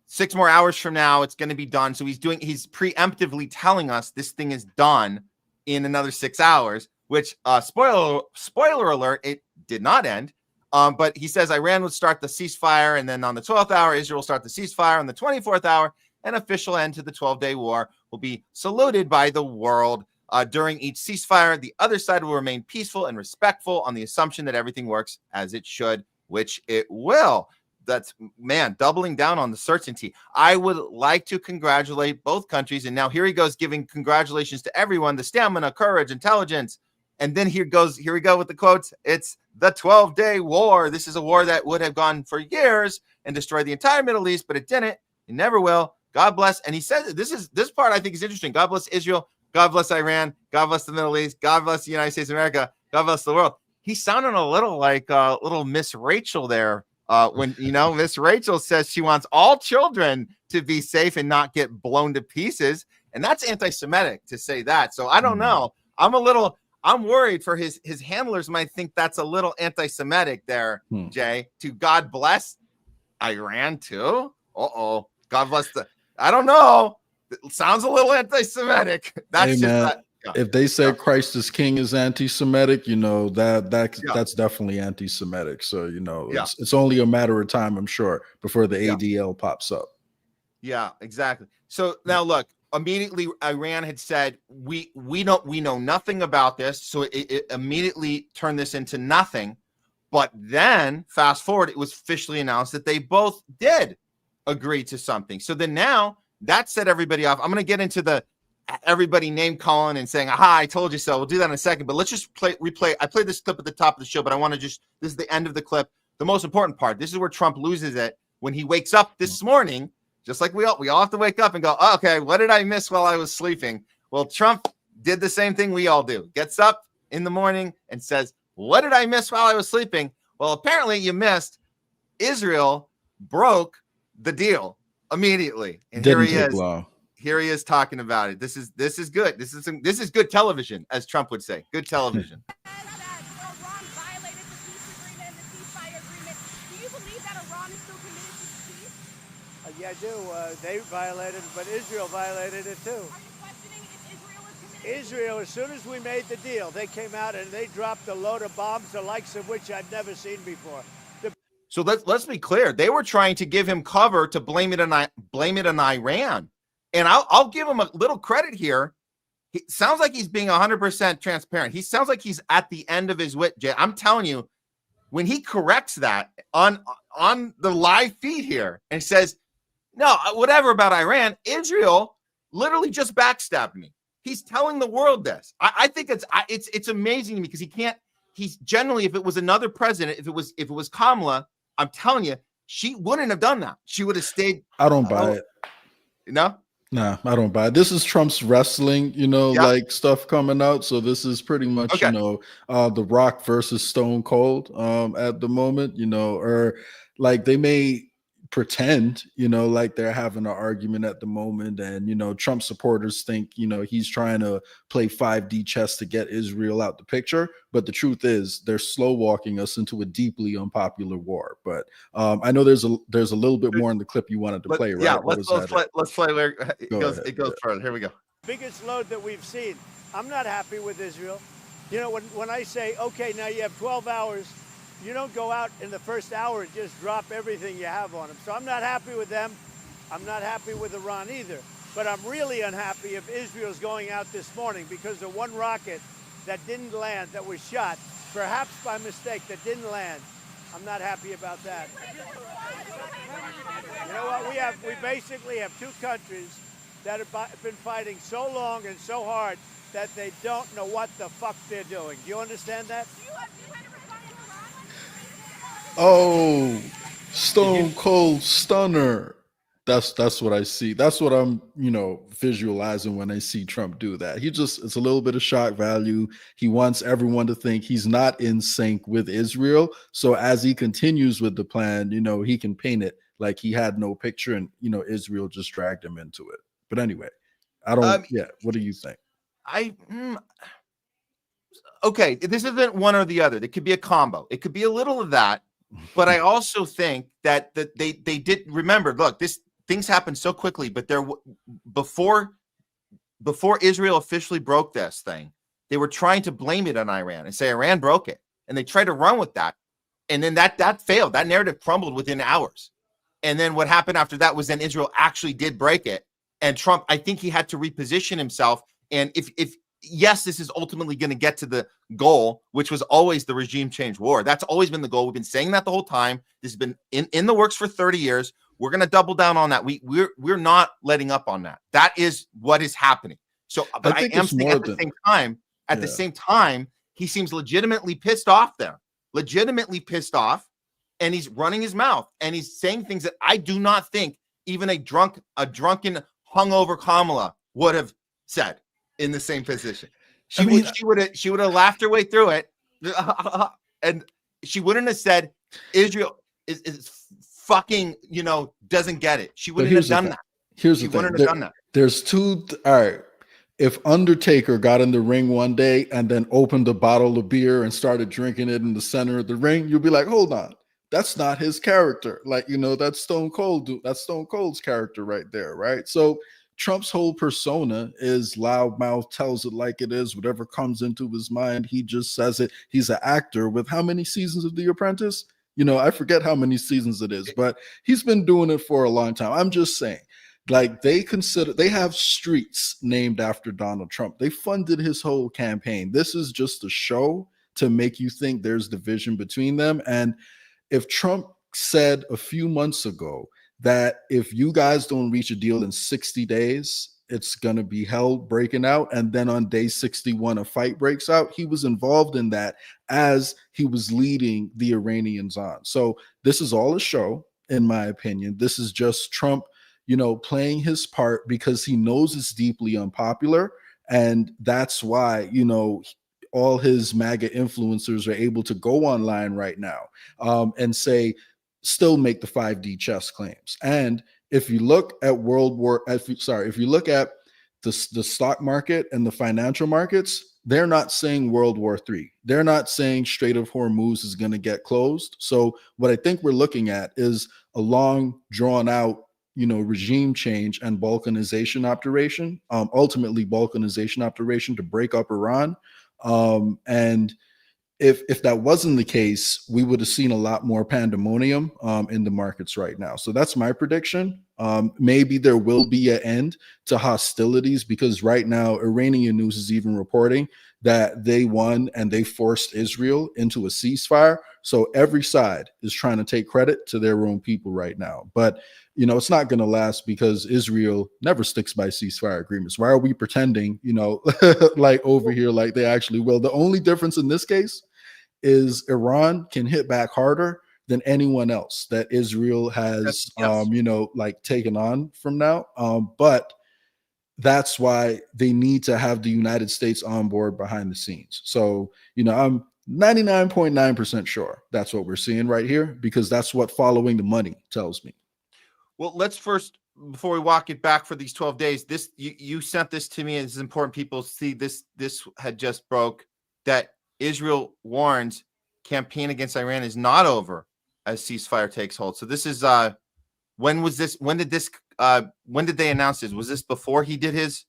6 more hours from now, it's going to be done. So he's preemptively telling us this thing is done in another 6 hours. Which, spoiler alert, it did not end. But he says Iran would start the ceasefire, and then on the 12th hour, Israel will start the ceasefire. On the 24th hour, an official end to the 12-day war will be saluted by the world. During each ceasefire, the other side will remain peaceful and respectful on the assumption that everything works as it should, which it will. That's, man, doubling down on the certainty. I would like to congratulate both countries. And now here he goes, giving congratulations to everyone, the stamina, courage, intelligence. And then here we go with the quotes. It's the 12-day war. This is a war that would have gone for years and destroyed the entire Middle East, but it didn't. It never will. God bless. And he says this part I think is interesting. God bless Israel. God bless Iran. God bless the Middle East. God bless the United States of America. God bless the world. He's sounding a little like little Miss Rachel there. When Miss Rachel says she wants all children to be safe and not get blown to pieces. And that's anti-Semitic to say that. So I don't know. I'm worried for his handlers might think that's a little anti-Semitic there, Jay, to God bless. Iran too? Uh-oh. God bless the. I don't know. It sounds a little anti-Semitic. That's Hey, just man, that. Yeah. if they said Christ is King is anti-Semitic, that's definitely anti-Semitic. So it's only a matter of time, I'm sure, before the ADL pops up. Yeah, exactly. So now look, immediately Iran had said we know nothing about this, so it immediately turned this into nothing. But then fast forward, it was officially announced that they both did agree to something. So then now that set everybody off. I'm going to get into the everybody name calling and saying, aha, I told you so. We'll do that in a second, but let's just replay. I played this clip at the top of the show, but I want to this is the end of the clip. The most important part. This is where Trump loses it when he wakes up this morning, just like we all have to wake up and go, oh, okay, what did I miss while I was sleeping? Well, Trump did the same thing we all do. Gets up in the morning and says, what did I miss while I was sleeping? Well, apparently you missed Israel broke the deal immediately. And here he is. Here he is talking about it. This is good. This is good television, as Trump would say. Good television. Iran violated the peace agreement and the ceasefire agreement. Do you believe that Iran is still committed to peace? Yeah, I do. They violated it, but Israel violated it too. Are you questioning if Israel is committed? Israel, as soon as we made the deal, they came out and they dropped a load of bombs, the likes of which I've never seen before. So let's be clear. They were trying to give him cover to blame it on Iran. And I'll give him a little credit here. He sounds like he's being 100% transparent. He sounds like he's at the end of his wit, Jay. I'm telling you, when he corrects that on the live feed here and says, no, whatever about Iran, Israel literally just backstabbed me. He's telling the world this. I think it's amazing to me because he's generally, if it was another president, if it was Kamala, I'm telling you, she wouldn't have done that. She would have stayed. I don't buy it. No? Nah, I don't buy it. This is Trump's wrestling, like stuff coming out. So this is pretty much, The Rock versus Stone Cold at the moment, or like they may pretend, like they're having an argument at the moment. And, Trump supporters think, he's trying to play 5D chess to get Israel out the picture. But the truth is they're slow walking us into a deeply unpopular war. But I know there's a little bit more in the clip you wanted to play, right? Yeah, let's play where it goes further. Here we go. Biggest load that we've seen. I'm not happy with Israel. When I say, okay, now you have 12 hours, you don't go out in the first hour and just drop everything you have on them. So I'm not happy with them. I'm not happy with Iran either. But I'm really unhappy if Israel's going out this morning because of one rocket that didn't land, that was shot, perhaps by mistake, that didn't land. I'm not happy about that. You know what? We basically have two countries that have been fighting so long and so hard that they don't know what the fuck they're doing. Do you understand that? Oh, Stone Cold Stunner. That's what I see. That's what I'm, visualizing when I see Trump do that. It's a little bit of shock value. He wants everyone to think he's not in sync with Israel. So as he continues with the plan, he can paint it like he had no picture and, Israel just dragged him into it. But anyway, what do you think? Okay, this isn't one or the other. It could be a combo. It could be a little of that. But I also think that they did remember. Look, things happened so quickly. But before Israel officially broke this thing, they were trying to blame it on Iran and say Iran broke it, and they tried to run with that. And then that failed. That narrative crumbled within hours. And then what happened after that was then Israel actually did break it. And Trump, I think he had to reposition himself. And if yes, this is ultimately going to get to the goal, which was always the regime change war. That's always been the goal. We've been saying that the whole time. This has been in the works for 30 years. We're going to double down on that. We're not letting up on that. That is what is happening. So, but I am saying at the same time, he seems legitimately pissed off there. Legitimately pissed off, and he's running his mouth and he's saying things that I do not think even a drunken, hungover Kamala would have said in the same position. She would have laughed her way through it, and she wouldn't have said Israel is fucking doesn't get it. She wouldn't have done that. Here's the thing. There's two. All right. If Undertaker got in the ring one day and then opened a bottle of beer and started drinking it in the center of the ring, you'll be like, hold on. That's not his character. Like, that's Stone Cold. That's Stone Cold's character right there, right? So Trump's whole persona is loudmouth, tells it like it is. Whatever comes into his mind, he just says it. He's an actor with how many seasons of The Apprentice? I forget how many seasons it is, but he's been doing it for a long time. I'm just saying, like, they have streets named after Donald Trump. They funded his whole campaign. This is just a show to make you think there's division between them. And if Trump said a few months ago that if you guys don't reach a deal in 60 days, it's going to be hell breaking out, and then on day 61 a fight breaks out, he was involved in that as he was leading the Iranians on. So this is all a show, in my opinion. This is just Trump, playing his part because he knows it's deeply unpopular, and that's why, all his MAGA influencers are able to go online right now and still make the 5D chess claims. And if you look at if you look at the stock market and the financial markets, they're not saying World War III. They're not saying Strait of Hormuz is going to get closed. So what I think we're looking at is a long, drawn out, regime change and balkanization operation, ultimately balkanization operation to break up Iran. And if that wasn't the case, we would have seen a lot more pandemonium in the markets right now. So that's my prediction. Maybe there will be an end to hostilities, because right now Iranian news is even reporting that they won and they forced Israel into a ceasefire. So every side is trying to take credit to their own people right now. But it's not going to last, because Israel never sticks by ceasefire agreements. Why are we pretending, like over here, like they actually will? The only difference in this case is Iran can hit back harder than anyone else that Israel has, like taken on from now. But that's why they need to have the United States on board behind the scenes. So, I'm 99.9% sure that's what we're seeing right here, because that's what following the money tells me. Well, let's first, before we walk it back for these 12 days, this you sent this to me, and it's important people see this. This had just broke that Israel warns campaign against Iran is not over as ceasefire takes hold. So this is when was this? When did they announce this? Was this before he did his?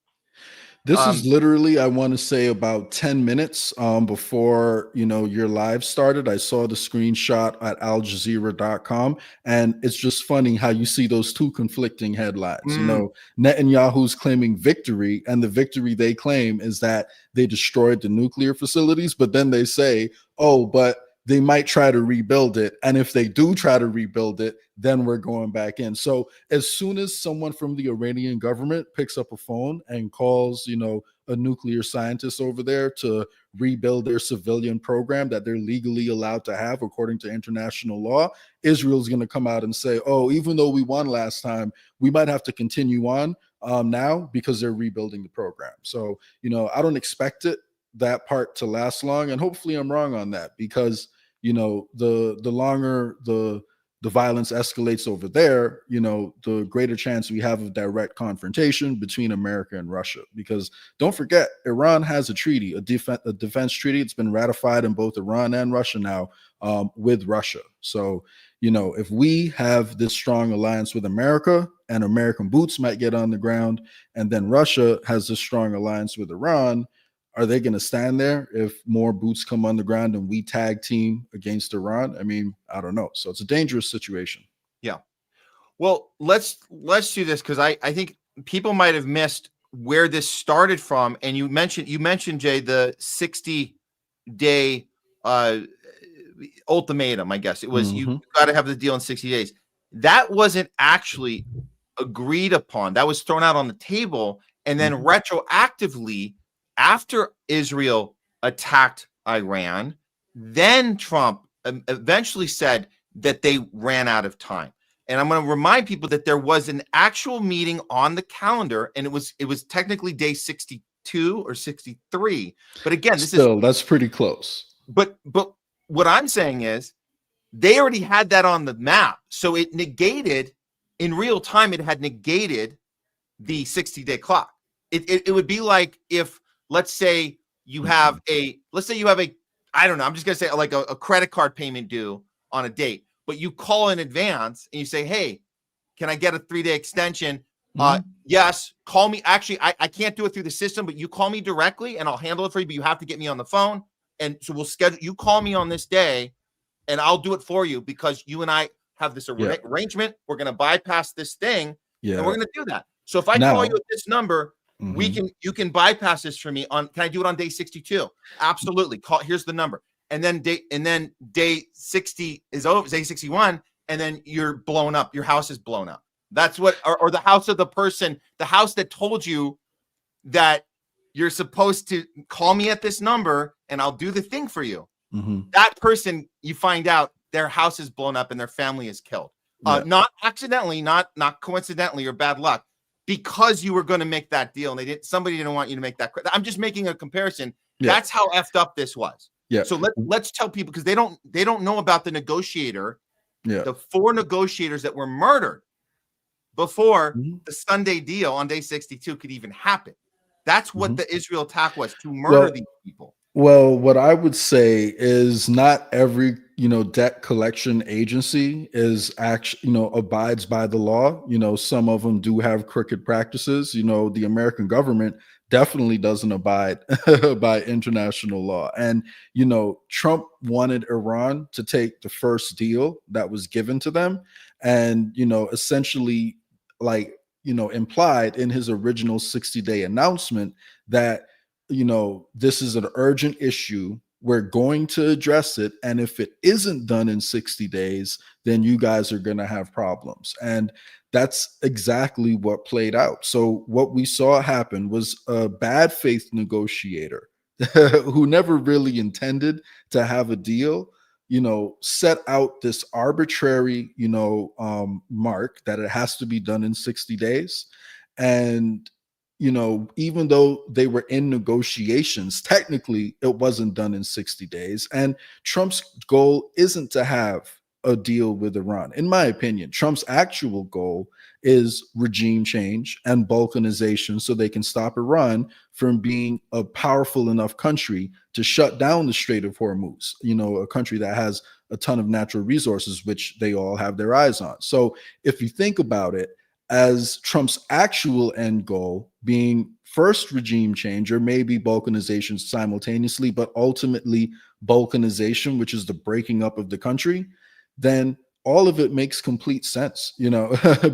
This is literally, I want to say, about 10 minutes before, your live started. I saw the screenshot at aljazeera.com, and it's just funny how you see those two conflicting headlines. Netanyahu's claiming victory, and the victory they claim is that they destroyed the nuclear facilities, but then they say, oh, but they might try to rebuild it. And if they do try to rebuild it, then we're going back in. So as soon as someone from the Iranian government picks up a phone and calls, a nuclear scientist over there to rebuild their civilian program that they're legally allowed to have according to international law, Israel's going to come out and say, oh, even though we won last time, we might have to continue on now because they're rebuilding the program. So, I don't expect that part to last long. And hopefully I'm wrong on that, because the longer the violence escalates over there, the greater chance we have of direct confrontation between America and Russia. Because don't forget, Iran has a treaty, a defense treaty. It's been ratified in both Iran and Russia now with Russia. So, if we have this strong alliance with America, and American boots might get on the ground, and then Russia has this strong alliance with Iran, are they going to stand there if more boots come on the ground and we tag team against Iran? I mean, I don't know. So it's a dangerous situation. Yeah. Well, let's do this, because I think people might have missed where this started from. And you mentioned Jay, the 60-day ultimatum. I guess it was you got to have the deal in 60 days. That wasn't actually agreed upon. That was thrown out on the table, and then retroactively, after Israel attacked Iran, then Trump eventually said that they ran out of time. And I'm going to remind people that there was an actual meeting on the calendar, and it was technically day 62 or 63. But again, that's pretty close. But what I'm saying is they already had that on the map. So it negated, in real time, it had negated the 60-day clock. It would be like if, let's say you have a, I don't know, I'm just going to say like a credit card payment due on a date. but you call in advance and you say, hey, can I get a 3-day extension? Yes, call me. Actually, I can't do it through the system, but you call me directly and I'll handle it for you, but you have to get me on the phone. And so we'll schedule, you call me on this day and I'll do it for you because you and I have this arrangement. We're going to bypass this thing and we're going to do that. So if I call you at this number, you can bypass this for me on, can I do it on day 62? Absolutely. Here's the number. And then day 60 is over, day 61, and then you're blown up. Your house is blown up. That's what, or the house of the person, the house that told you that you're supposed to call me at this number and I'll do the thing for you. That person, you find out their house is blown up and their family is killed. Not accidentally, not coincidentally or bad luck, because you were going to make that deal and somebody didn't want you to make that. I'm just making a comparison. That's how effed up this was. So let's tell people, because they don't know about the negotiator, the 4 negotiators that were murdered before the Sunday deal on day 62 could even happen. That's what the Israel attack was, to murder these people. Well, what I would say is not every, debt collection agency is actually, abides by the law. Some of them do have crooked practices. The American government definitely doesn't abide by international law. And, Trump wanted Iran to take the first deal that was given to them. And, essentially, implied in his original 60-day announcement that, this is an urgent issue. We're going to address it. And if it isn't done in 60 days, then you guys are going to have problems. And that's exactly what played out. So what we saw happen was a bad faith negotiator who never really intended to have a deal, set out this arbitrary, mark that it has to be done in 60 days. And, even though they were in negotiations, technically it wasn't done in 60 days. And Trump's goal isn't to have a deal with Iran. In my opinion, Trump's actual goal is regime change and balkanization so they can stop Iran from being a powerful enough country to shut down the Strait of Hormuz, a country that has a ton of natural resources, which they all have their eyes on. So if you think about it, as Trump's actual end goal being first regime change or maybe balkanization simultaneously, but ultimately balkanization, which is the breaking up of the country, then all of it makes complete sense,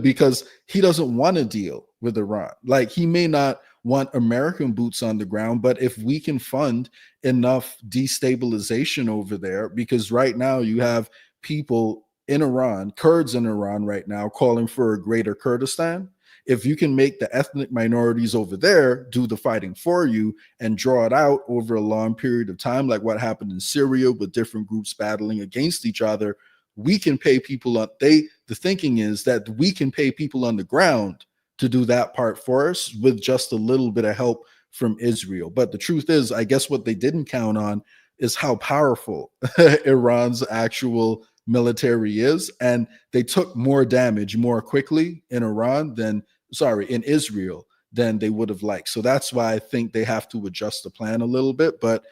because he doesn't want to deal with Iran. Like, he may not want American boots on the ground, but if we can fund enough destabilization over there, because right now you have people in Iran, Kurds in Iran right now, calling for a greater Kurdistan. If you can make the ethnic minorities over there do the fighting for you and draw it out over a long period of time, like what happened in Syria with different groups battling against each other, we can pay people up. The thinking is that we can pay people on the ground to do that part for us with just a little bit of help from Israel. But the truth is, I guess what they didn't count on is how powerful Iran's actual military is, and they took more damage more quickly in in Israel than they would have liked. So that's why I think they have to adjust the plan a little bit. But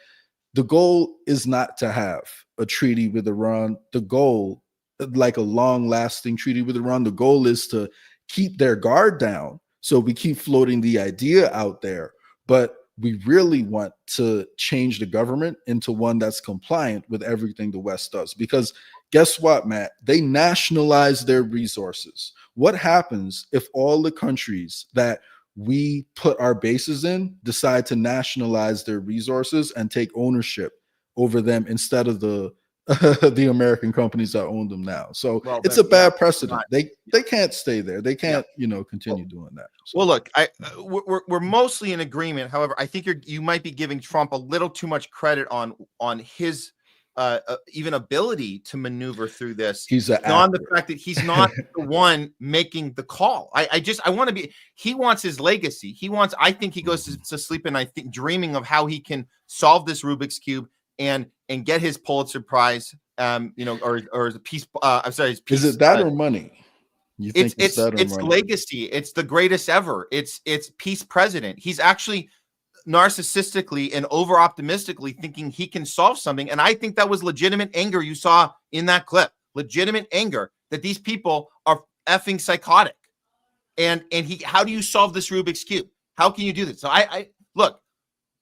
the goal is not to have a treaty with Iran. The goal, like a long-lasting treaty with Iran, the goal is to keep their guard down. So we keep floating the idea out there, but we really want to change the government into one that's compliant with everything the West does. Because guess what, Matt? They nationalize their resources. What happens if all the countries that we put our bases in decide to nationalize their resources and take ownership over them instead of the American companies that own them now? So it's a bad precedent. They can't stay there. They can't, continue doing that. So. Well, look, we're mostly in agreement. However, I think you might be giving Trump a little too much credit on his even ability to maneuver through this. He's on the fact that he's not the one making the call. I want to be. He wants his legacy. I think he goes to sleep and I think dreaming of how he can solve this Rubik's Cube and get his Pulitzer Prize, or the peace. I'm sorry, his peace. Is it that or money? You think it's legacy. It's the greatest ever. It's peace president. He's actually narcissistically and over optimistically thinking he can solve something, and I think that was legitimate anger you saw in that clip. legitimate anger that these people are effing psychotic. And how do you solve this Rubik's Cube? How can you do this? So I look,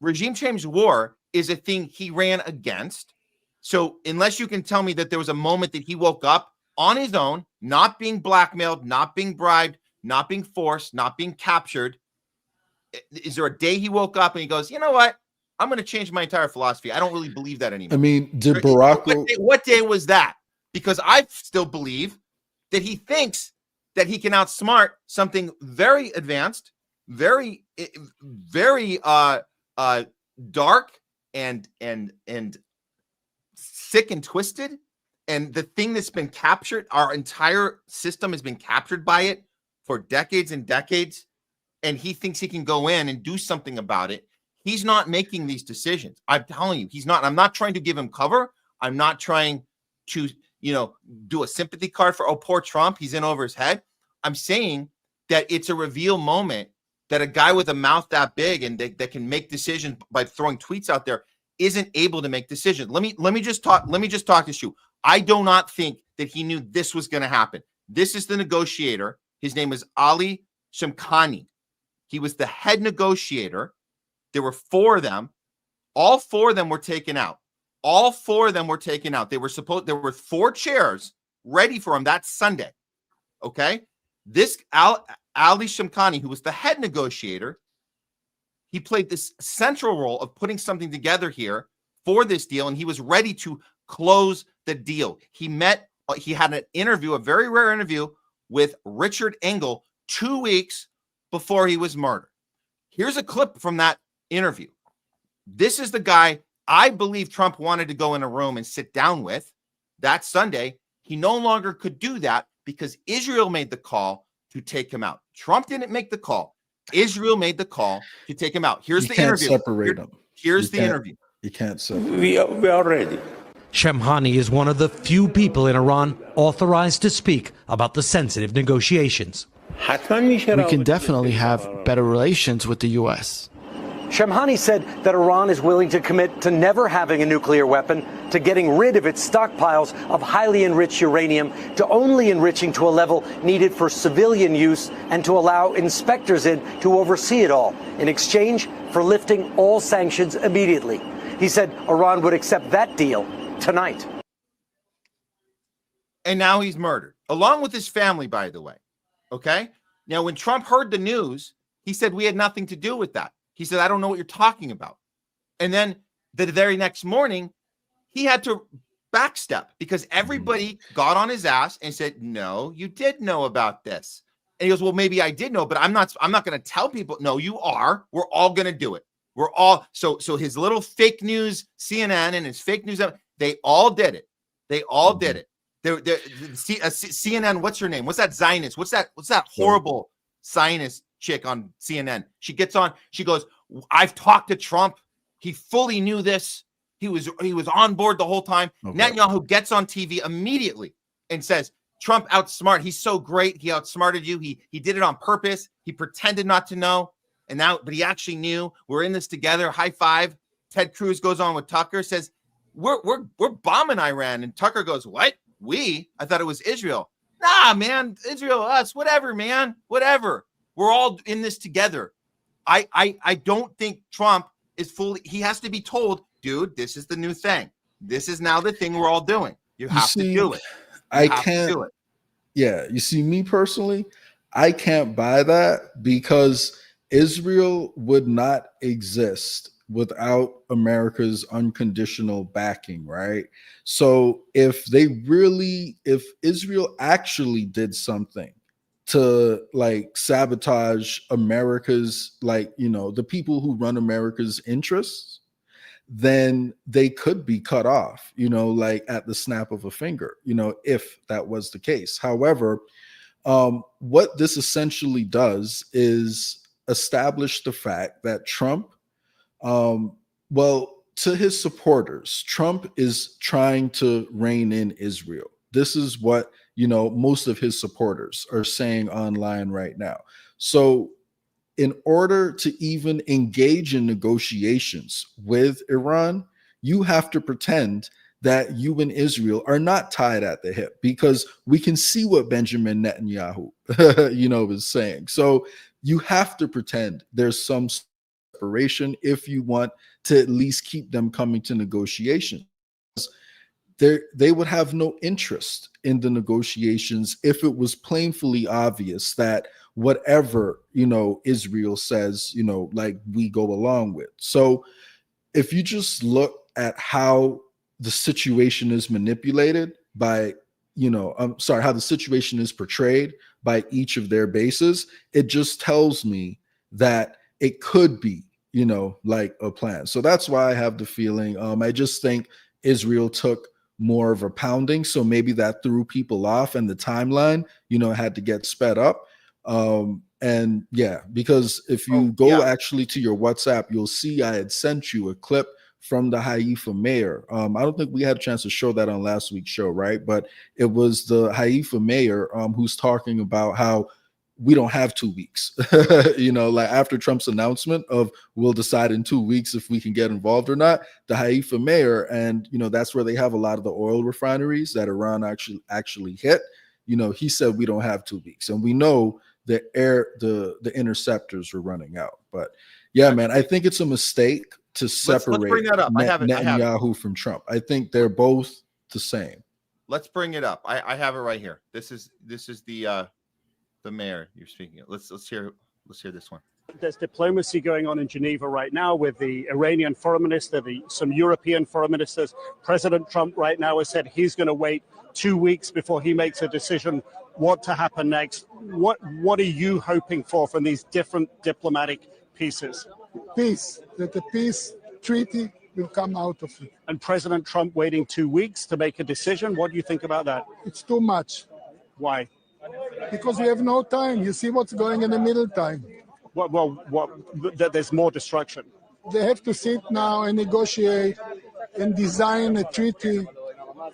regime change war is a thing he ran against. So unless you can tell me that there was a moment that he woke up on his own, not being blackmailed, not being bribed, not being forced, not being captured, is there a day he woke up and he goes, you know what? I'm going to change my entire philosophy. I don't really believe that anymore. I mean, did Barack... What day was that? Because I still believe that he thinks that he can outsmart something very advanced, very dark and sick and twisted. And the thing that's been captured, our entire system has been captured by it for decades and decades. And he thinks he can go in and do something about it. He's not making these decisions. I'm telling you, he's not. I'm not trying to give him cover. I'm not trying to, do a sympathy card for, oh, poor Trump, he's in over his head. I'm saying that it's a reveal moment that a guy with a mouth that big and that can make decisions by throwing tweets out there isn't able to make decisions. Let me just talk this you. I do not think that he knew this was going to happen. This is the negotiator. His name is Ali Shamkhani. He was the head negotiator. There were 4 of them. All 4 of them were taken out. All 4 of them were taken out. There were 4 chairs ready for him that Sunday. Okay. This Ali Shamkhani, who was the head negotiator, he played this central role of putting something together here for this deal, and he was ready to close the deal. He had an interview, a very rare interview with Richard Engel 2 weeks before he was murdered. Here's a clip from that interview. This is the guy I believe Trump wanted to go in a room and sit down with that Sunday. He no longer could do that because Israel made the call to take him out. Trump didn't make the call. Israel made the call to take him out. Here's the interview. Separate them. Here's the interview. You can't separate. We are ready. Shamkhani is one of the few people in Iran authorized to speak about the sensitive negotiations. We can definitely have better relations with the U.S. Shamkhani said that Iran is willing to commit to never having a nuclear weapon, to getting rid of its stockpiles of highly enriched uranium, to only enriching to a level needed for civilian use, and to allow inspectors in to oversee it all, in exchange for lifting all sanctions immediately. He said Iran would accept that deal tonight. And now he's murdered, along with his family, by the way. Okay? Now, when Trump heard the news, he said, we had nothing to do with that. He said, I don't know what you're talking about. And then the very next morning, he had to backstep because everybody got on his ass and said, no, you did know about this. And he goes, well, maybe I did know, but I'm not going to tell people. No, you are. We're all going to do it. We're all. So his little fake news CNN and his fake news, they all did it. They all did it. CNN, what's her name? What's that Zionist? What's that horrible Zionist chick on CNN? She gets on, she goes, I've talked to Trump. He fully knew this. He was on board the whole time. Okay. Netanyahu gets on TV immediately and says, Trump outsmart. He's so great. He outsmarted you. He did it on purpose. He pretended not to know. And now, but he actually knew. We're in this together. High five. Ted Cruz goes on with Tucker, says, we're bombing Iran. And Tucker goes, what? I thought it was Israel. Nah, man, Israel, us, whatever, man, whatever. We're all in this together. I don't think Trump is fully, he has to be told, dude, this is the new thing. This is now the thing we're all doing. You have to do it. I can't do it. Yeah, you see, me personally, I can't buy that because Israel would not exist without America's unconditional backing, right? So if Israel actually did something to like sabotage America's, like, the people who run America's interests, then they could be cut off, like at the snap of a finger, if that was the case. However, what this essentially does is establish the fact that Trump, to his supporters, Trump is trying to rein in Israel. This is what, most of his supporters are saying online right now. So in order to even engage in negotiations with Iran, you have to pretend that you and Israel are not tied at the hip, because we can see what Benjamin Netanyahu, is saying. So you have to pretend there's some separation if you want to at least keep them coming to negotiations. They would have no interest in the negotiations if it was plainly obvious that whatever, Israel says, like we go along with. So if you just look at how the situation is manipulated by, how the situation is portrayed by each of their bases, it just tells me that it could be, like a plan. So that's why I have the feeling, I just think Israel took more of a pounding. So maybe that threw people off, and the timeline, had to get sped up. And yeah, because if you go actually to your WhatsApp, you'll see I had sent you a clip from the Haifa mayor. I don't think we had a chance to show that on last week's show, right? But it was the Haifa mayor who's talking about how we don't have 2 weeks, like after Trump's announcement of we'll decide in 2 weeks if we can get involved or not, the Haifa mayor, and, that's where they have a lot of the oil refineries that Iran actually hit. He said we don't have 2 weeks, and we know the interceptors are running out. But yeah, man, I think it's a mistake to separate let's bring that up. Netanyahu from Trump. I think they're both the same. Let's bring it up. I have it right here. This is the mayor you're speaking of. Let's hear this one. There's diplomacy going on in Geneva right now with the Iranian foreign minister, some European foreign ministers. President Trump right now has said he's going to wait 2 weeks before he makes a decision what to happen next. What are you hoping for from these different diplomatic pieces? Peace, that the peace treaty will come out of it. And President Trump waiting 2 weeks to make a decision. What do you think about that? It's too much. Why? Because we have no time. You see what's going in the middle time. There's more destruction. They have to sit now and negotiate and design a treaty.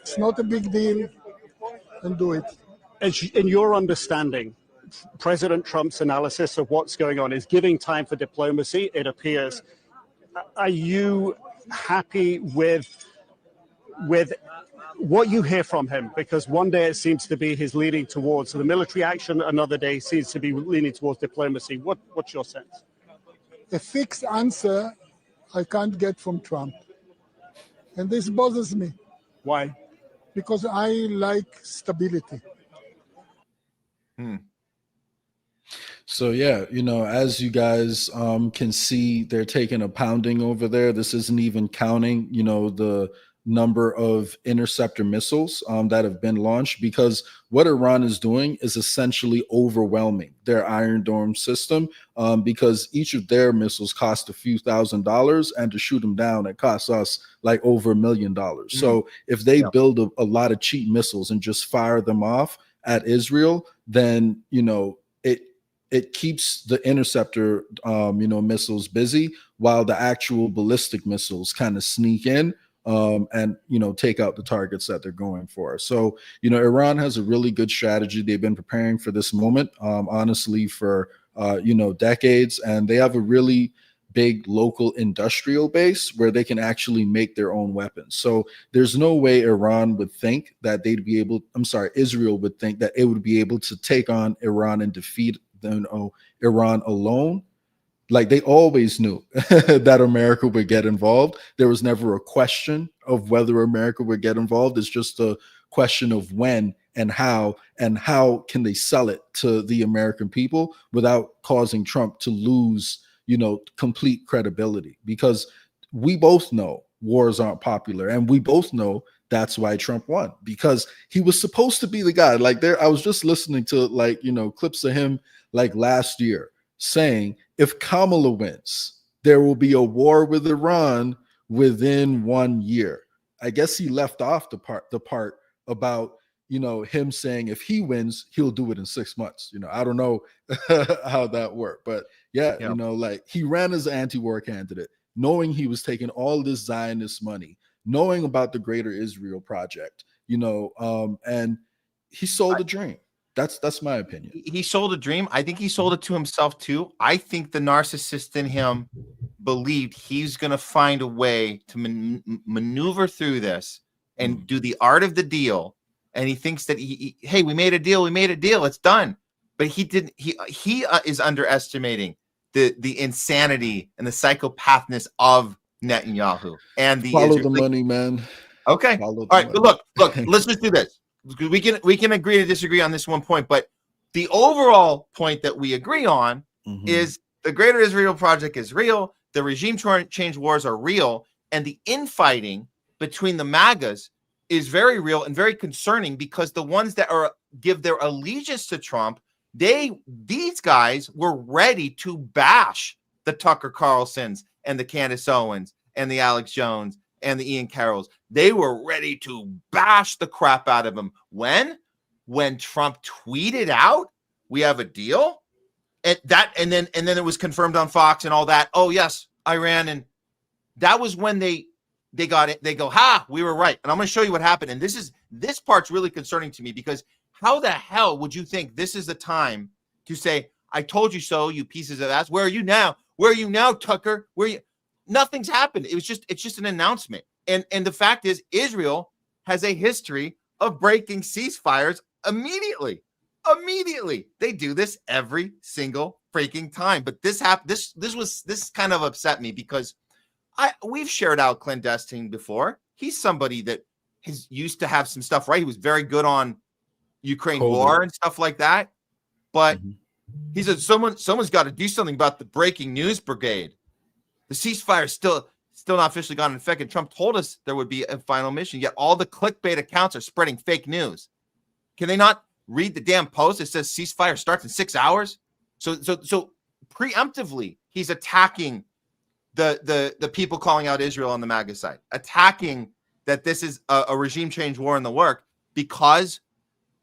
It's not a big deal, and do it. In your understanding, President Trump's analysis of what's going on is giving time for diplomacy, it appears. Are you happy with what you hear from him? Because one day it seems to be he's leaning towards the military action, another day seems to be leaning towards diplomacy. What's your sense? A fixed answer I can't get from Trump. And this bothers me. Why? Because I like stability. So yeah, as you guys can see, they're taking a pounding over there. This isn't even counting, the number of interceptor missiles that have been launched, because what Iran is doing is essentially overwhelming their Iron Dome system, because each of their missiles cost a few $1,000s, and to shoot them down, it costs us like over $1 million. So if they build a lot of cheap missiles and just fire them off at Israel, then, it keeps the interceptor, missiles busy, while the actual ballistic missiles kind of sneak in and take out the targets that they're going for. So Iran has a really good strategy. They've been preparing for this moment, honestly, for decades, and they have a really big local industrial base where they can actually make their own weapons. So there's no way Israel would think that it would be able to take on Iran and defeat Iran alone. Like, they always knew that America would get involved. There was never a question of whether America would get involved. It's just a question of when and how can they sell it to the American people without causing Trump to lose, complete credibility. Because we both know wars aren't popular, and we both know that's why Trump won, because he was supposed to be the guy. Like, I was just listening to clips of him last year saying, if Kamala wins, there will be a war with Iran within 1 year. I guess he left off the part about, him saying if he wins, he'll do it in 6 months. I don't know how that worked, but yeah, he ran as an anti-war candidate, knowing he was taking all this Zionist money, knowing about the Greater Israel Project, and he sold a dream. That's my opinion. He sold a dream. I think he sold it to himself too. I think the narcissist in him believed he's going to find a way to maneuver through this and do the art of the deal, and he thinks that hey, we made a deal, it's done. But he didn't. He is underestimating the insanity and the psychopathness of Netanyahu and the follow the money, man. Okay. All right. But look, let's just do this. We can agree to disagree on this one point, but the overall point that we agree on is the Greater Israel Project is real. The regime change wars are real, and the infighting between the MAGAs is very real and very concerning, because the ones that give their allegiance to Trump, these guys were ready to bash the Tucker Carlsons and the Candace Owens and the Alex Jones and the Ian Carrolls. They were ready to bash the crap out of him. When Trump tweeted out, "We have a deal," and then it was confirmed on Fox and all that. Oh yes, Iran, and that was when they got it. They go, "Ha, we were right." And I'm going to show you what happened. And this part's really concerning to me, because how the hell would you think this is the time to say, "I told you so, you pieces of ass"? Where are you now? Where are you now, Tucker? Where are you? Nothing's happened. It's just an announcement. And the fact is, Israel has a history of breaking ceasefires immediately. Immediately. They do this every single freaking time. But this happened. This kind of upset me, because we've shared out Clandestine before. He's somebody that has used to have some stuff right. He was very good on Ukraine war and stuff like that. But he said someone's got to do something about the breaking news brigade. The ceasefire is still not officially gone into effect, and Trump told us there would be a final mission, yet all the clickbait accounts are spreading fake news. Can they not read the damn post? It says ceasefire starts in 6 hours. So preemptively, he's attacking the people calling out Israel on the MAGA side, attacking that this is a regime change war in the work, because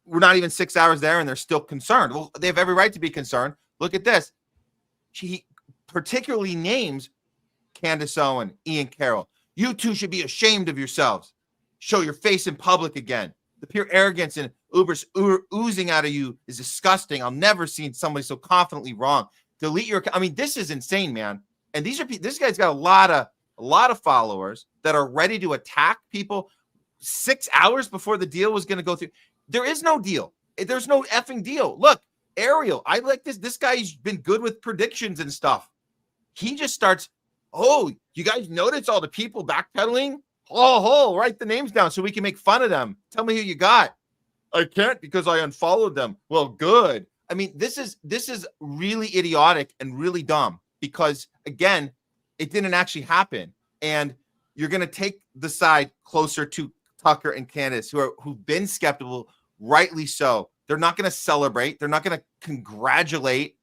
we're not even 6 hours there and they're still concerned. Well, they have every right to be concerned. Look at this. He particularly names Candace Owen, Ian Carroll. You two should be ashamed of yourselves. Show your face in public again. The pure arrogance and ubers oozing out of you is disgusting. I've never seen somebody so confidently wrong. Delete your account. I mean, this is insane, man. And this guy's got a lot of followers that are ready to attack people 6 hours before the deal was going to go through. There is no deal. There's no effing deal. Look, Ariel, I like this. This guy's been good with predictions and stuff. He just starts, "Oh, you guys notice all the people backpedaling? Write the names down so we can make fun of them. Tell me who you got." "I can't because I unfollowed them." Well, good. I mean, this is really idiotic and really dumb, because again, it didn't actually happen. And you're going to take the side closer to Tucker and Candace, who've been skeptical, rightly so. They're not going to celebrate. They're not going to congratulate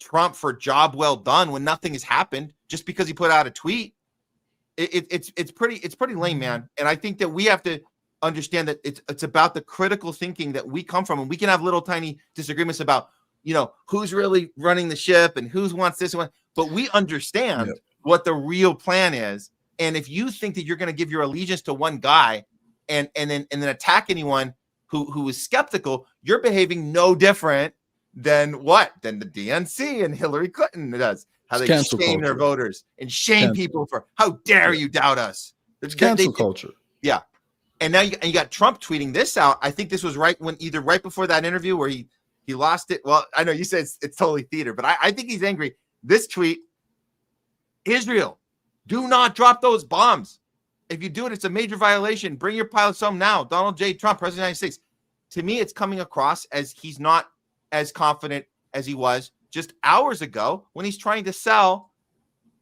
Trump for a job well done when nothing has happened just because he put out a tweet. It's pretty lame, man. And I think that we have to understand that it's about the critical thinking that we come from, and we can have little tiny disagreements about, who's really running the ship and who wants this one, but we understand what the real plan is. And if you think that you're going to give your allegiance to one guy and then attack anyone who is skeptical, you're behaving no different than the DNC and Hillary Clinton does. How they shame their voters and shame people for, how dare you doubt us. It's cancel culture. Yeah. And now you got Trump tweeting this out. I think this was right before that interview where he lost it. Well, I know you said it's totally theater, but I think he's angry. This tweet, Israel, do not drop those bombs. If you do it, it's a major violation. Bring your pilots home now. Donald J. Trump, President of the United States. To me, it's coming across as he's not as confident as he was just hours ago when he's trying to sell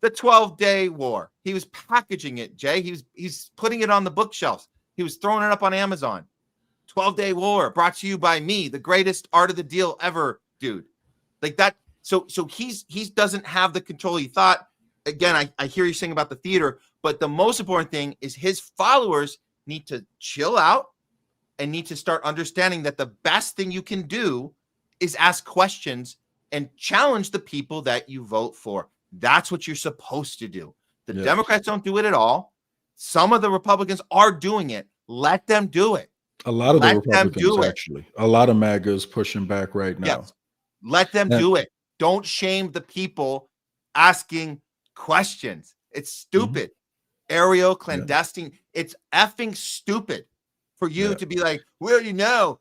the 12-day war. He was packaging it, Jay. He's putting it on the bookshelves. He was throwing it up on Amazon. 12-day war brought to you by me, the greatest art of the deal ever, dude. Like that. So he doesn't have the control he thought. Again, I hear you saying about the theater, but the most important thing is his followers need to chill out and need to start understanding that the best thing you can do is ask questions and challenge the people that you vote for. That's what you're supposed to do. The Democrats don't do it at all. Some of the Republicans are doing it. Let them do it. A lot of the Republicans, actually. A lot of MAGA is pushing back right now. Yes. Let them do it. Don't shame the people asking questions. It's stupid. aerial, clandestine. It's effing stupid for you to be like, well, you know,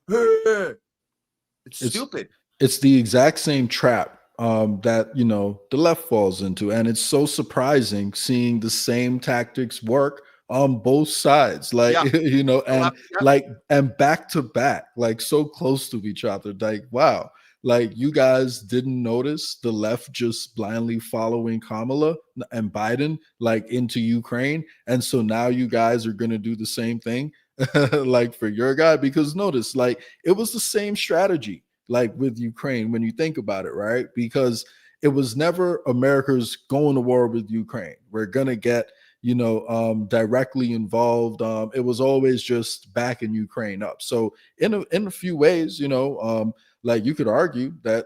it's stupid. It's the exact same trap that, you know, the left falls into. And it's so surprising seeing the same tactics work on both sides, like, you know, and like, and back to back, like so close to each other. Like, wow. Like, you guys didn't notice the left just blindly following Kamala and Biden, like, into Ukraine. And so now you guys are going to do the same thing, like, for your guy. Because notice, like, it was the same strategy, like, with Ukraine, when you think about it, right? Because it was never America's going to war with Ukraine. We're going to get, you know, directly involved. It was always just backing Ukraine up. So in a few ways, you know, like, you could argue that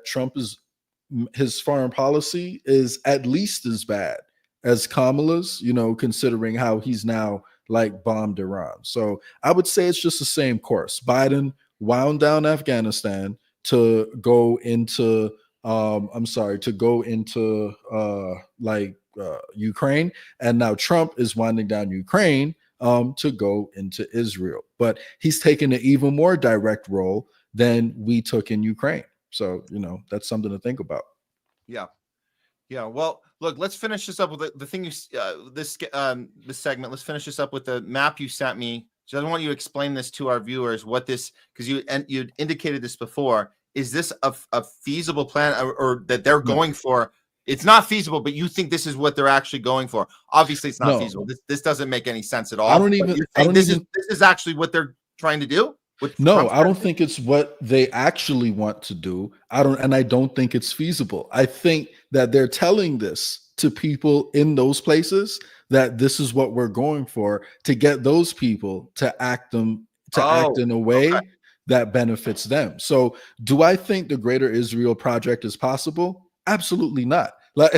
his foreign policy is at least as bad as Kamala's, you know, considering how he's now, like, bombed Iran. So I would say it's just the same course. Biden wound down Afghanistan to go into Ukraine, and now Trump is winding down Ukraine to go into Israel. But he's taken an even more direct role than we took in Ukraine. So, you know, that's something to think about. Yeah. Well, look, let's finish this up with the thing you this segment. Let's finish this up with the map you sent me. So I want you to explain this to our viewers, what this, because you indicated this before. Is this a feasible plan, or that they're going for? It's not feasible, but you think this is what they're actually going for. Obviously, it's not feasible. This doesn't make any sense at all. This is actually what they're trying to do. No, I don't think it's what they actually want to do. I don't think it's feasible. I think that they're telling this to people in those places, that this is what we're going for, to get those people to act in a way that benefits them. So do I think the Greater Israel Project is possible? Absolutely not. Like,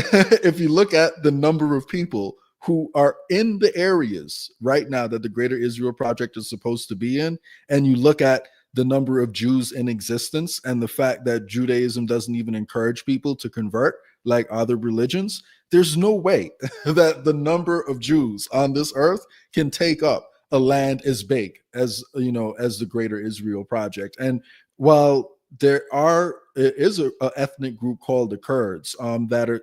if you look at the number of people who are in the areas right now that the Greater Israel Project is supposed to be in, and you look at the number of Jews in existence and the fact that Judaism doesn't even encourage people to convert like other religions, there's no way that the number of Jews on this earth can take up a land as big as, you know, as the Greater Israel Project. And while there is an ethnic group called the Kurds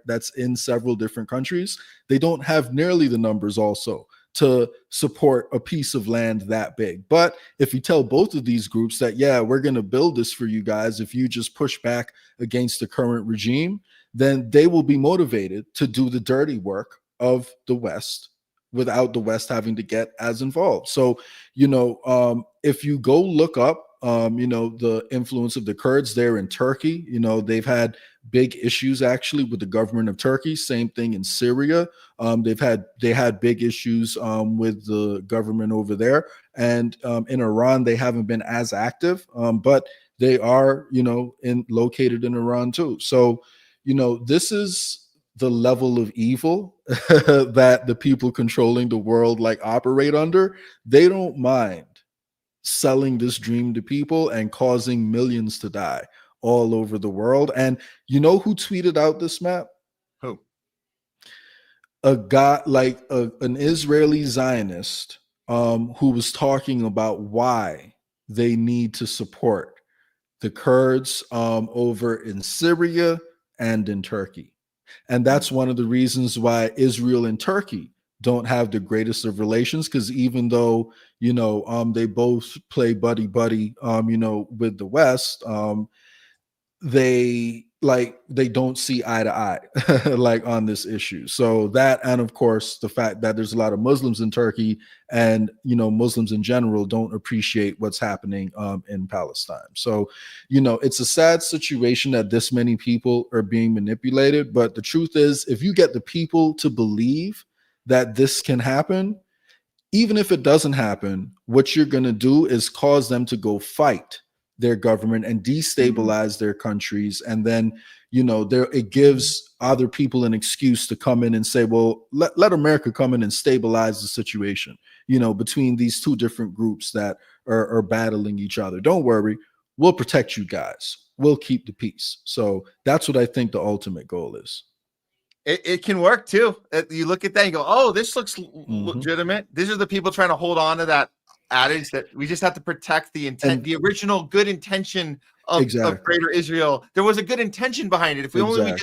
that's in several different countries, they don't have nearly the numbers also to support a piece of land that big. But if you tell both of these groups that, yeah, we're going to build this for you guys if you just push back against the current regime, then they will be motivated to do the dirty work of the West without the West having to get as involved. So, you know, if you go look up, you know, the influence of the Kurds there in Turkey, you know, they've had big issues actually with the government of Turkey. Same thing in Syria. They had big issues with the government over there. And in Iran, they haven't been as active, but they are, you know, located in Iran too. So, you know, this is the level of evil that the people controlling the world like operate under. They don't mind selling this dream to people and causing millions to die all over the world. And you know who tweeted out this map? Who? A guy, like an Israeli Zionist, who was talking about why they need to support the Kurds over in Syria and in Turkey. And that's one of the reasons why Israel and Turkey don't have the greatest of relations, because even though, you know, they both play buddy, you know, with the West, they don't see eye to eye like on this issue. So that, and of course the fact that there's a lot of Muslims in Turkey, and, you know, Muslims in general don't appreciate what's happening in Palestine. So, you know, it's a sad situation that this many people are being manipulated. But the truth is, if you get the people to believe that this can happen, even if it doesn't happen, what you're going to do is cause them to go fight their government and destabilize their countries. And then, you know, it gives other people an excuse to come in and say, well, let America come in and stabilize the situation, you know, between these two different groups that are battling each other. Don't worry, we'll protect you guys. We'll keep the peace. So that's what I think the ultimate goal is. It can work too. You look at that and go, oh, this looks legitimate. These are the people trying to hold on to that adage that we just have to protect the intent, the original good intention of Greater Israel. There was a good intention behind it. If we only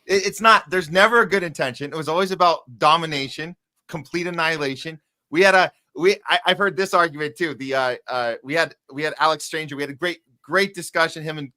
it's not, there's never a good intention. It was always about domination, complete annihilation. I've heard this argument too. We had Alex Stranger. We had a great discussion. Him and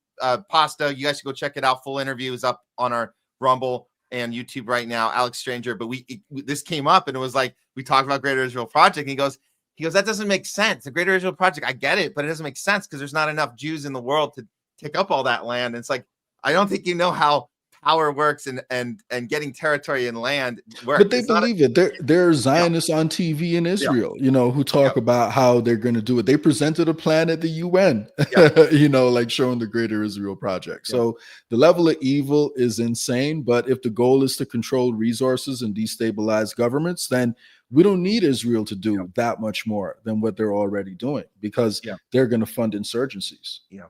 Pasta. You guys should go check it out. Full interview is up on our Rumble and YouTube right now. Alex Stranger. But this came up and it was like we talked about Greater Israel Project. And he goes, that doesn't make sense. The Greater Israel Project, I get it, but it doesn't make sense because there's not enough Jews in the world to take up all that land. And it's like, I don't think you know how power works and getting territory and land works. But they believe it. There are Zionists on TV in Israel, who talk about how they're going to do it. They presented a plan at the UN, like showing the Greater Israel Project. So the level of evil is insane. But if the goal is to control resources and destabilize governments, then we don't need Israel to do that much more than what they're already doing because they're going to fund insurgencies. Yeah.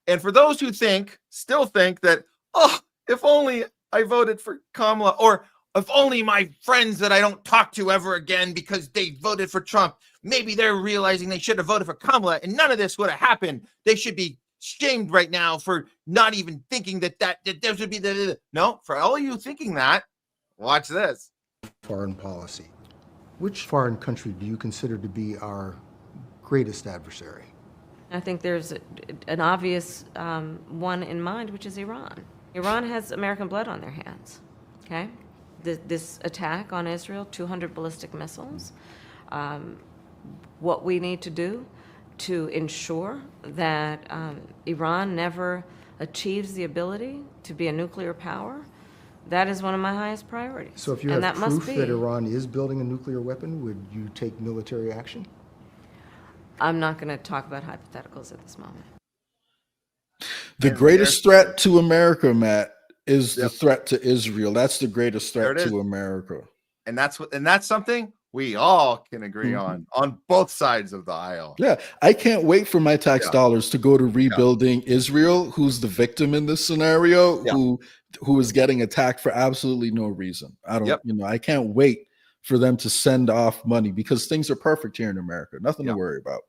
And for those who still think that, if only I voted for Kamala, or if only my friends that I don't talk to ever again because they voted for Trump, maybe they're realizing they should have voted for Kamala and none of this would have happened. They should be shamed right now for not even thinking that there should be no. For all of you thinking that, watch this. Foreign policy. Which foreign country do you consider to be our greatest adversary? I think there's an obvious one in mind, which is Iran. Iran has American blood on their hands, okay? This attack on Israel, 200 ballistic missiles. What we need to do to ensure that Iran never achieves the ability to be a nuclear power, that is one of my highest priorities. So if you have proof that Iran is building a nuclear weapon, would you take military action? I'm not going to talk about hypotheticals at this moment. The greatest threat to America, Matt, is the threat to Israel. That's the greatest threat to America. And that's something we all can agree on both sides of the aisle. Yeah, I can't wait for my tax dollars to go to rebuilding Israel, who's the victim in this scenario, who is getting attacked for absolutely no reason. I can't wait for them to send off money because things are perfect here in America. Nothing to worry about.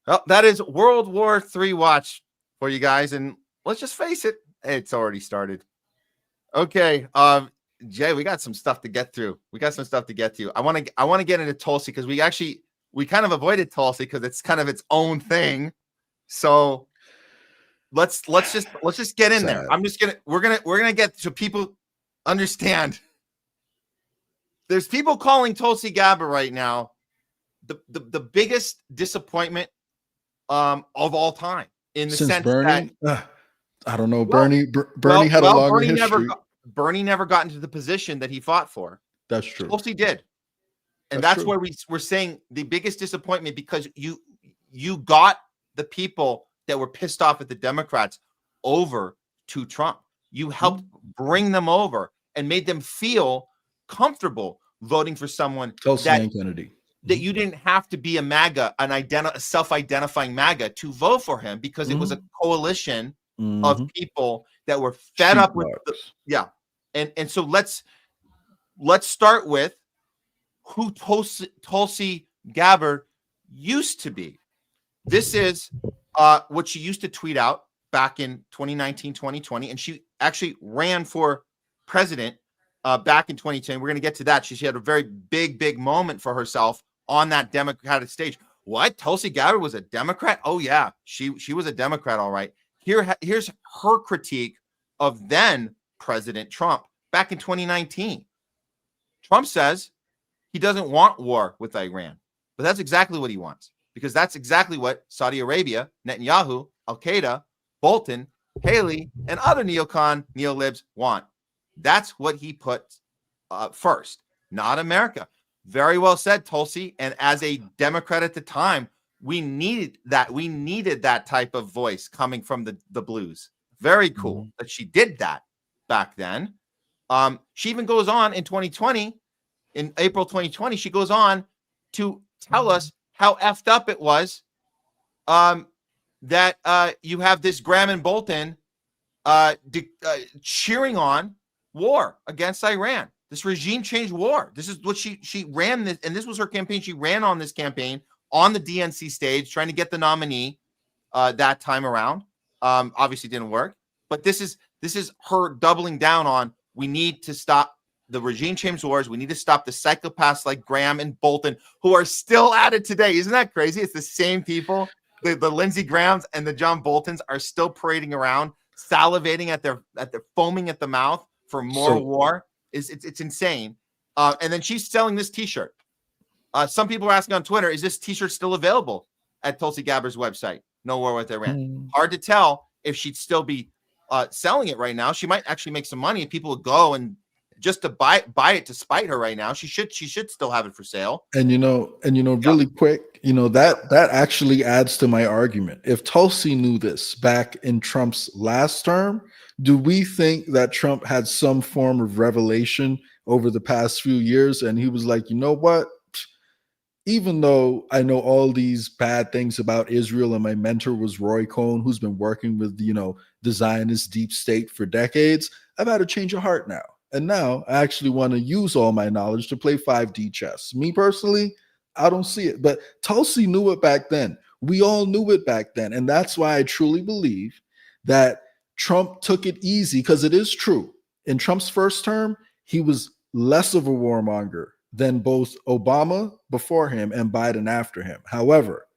Well, that is World War III watch for you guys. And let's just face it, it's already started. Okay. Jay, we got some stuff to get through. I want to get into Tulsi because we kind of avoided Tulsi because it's kind of its own thing. So let's just get in there. We're gonna get so people understand. There's people calling Tulsi Gabbard right now the biggest disappointment of all time in the sense Bernie, that I don't know. Bernie had a longer history. Bernie never got into the position that he fought for. That's true. Tulsi did. And that's where we're saying the biggest disappointment because you got the people that were pissed off at the Democrats over to Trump. You helped bring them over and made them feel comfortable voting for someone Kennedy. That you didn't have to be a MAGA, a self-identifying MAGA to vote for him because it was a coalition of people that were fed up with and so let's start with who Tulsi Gabbard used to be. This is what she used to tweet out back in 2019, 2020, and she actually ran for president back in 2010. We're going to get to that. She had a very big moment for herself on that Democratic stage. What? Tulsi Gabbard was a Democrat? Oh yeah, she was a Democrat, all right. Here's her critique of then President Trump back in 2019. Trump says he doesn't want war with Iran, but that's exactly what he wants because that's exactly what Saudi Arabia, Netanyahu, Al-Qaeda, Bolton, Haley, and other neolibs want. That's what he put first, not America. Very well said, Tulsi. And as a Democrat at the time, we needed that. We needed that type of voice coming from the blues. Very cool that she did that back then. She even goes on in 2020, in April 2020, she goes on to tell us how effed up it was that you have this Graham and Bolton cheering on war against Iran, this regime change war. This is what she ran this, and this was her campaign. She ran on this campaign on the DNC stage, trying to get the nominee that time around. Obviously didn't work, but this is her doubling down on, we need to stop the regime change wars. We need to stop the psychopaths like Graham and Bolton, who are still at it today. Isn't that crazy? It's the same people. The Lindsey Grahams and the John Boltons are still parading around, salivating at their foaming at the mouth for more war. It's insane. And then she's selling this T-shirt. Some people are asking on Twitter, is this T-shirt still available at Tulsi Gabbard's website? No War with Iran. Hard to tell if she'd still be selling it right now. She might actually make some money if people would go and just to buy it to spite her right now. She should still have it for sale. And really quick, that actually adds to my argument. If Tulsi knew this back in Trump's last term, do we think that Trump had some form of revelation over the past few years and he was like, you know what? Even though I know all these bad things about Israel and my mentor was Roy Cohn, who's been working with, the Zionist deep state for decades, I've had a change of heart now. And now I actually want to use all my knowledge to play 5D chess. Me personally, I don't see it. But Tulsi knew it back then. We all knew it back then. And that's why I truly believe that Trump took it easy, because it is true. In Trump's first term, he was less of a warmonger than both Obama before him and Biden after him. However,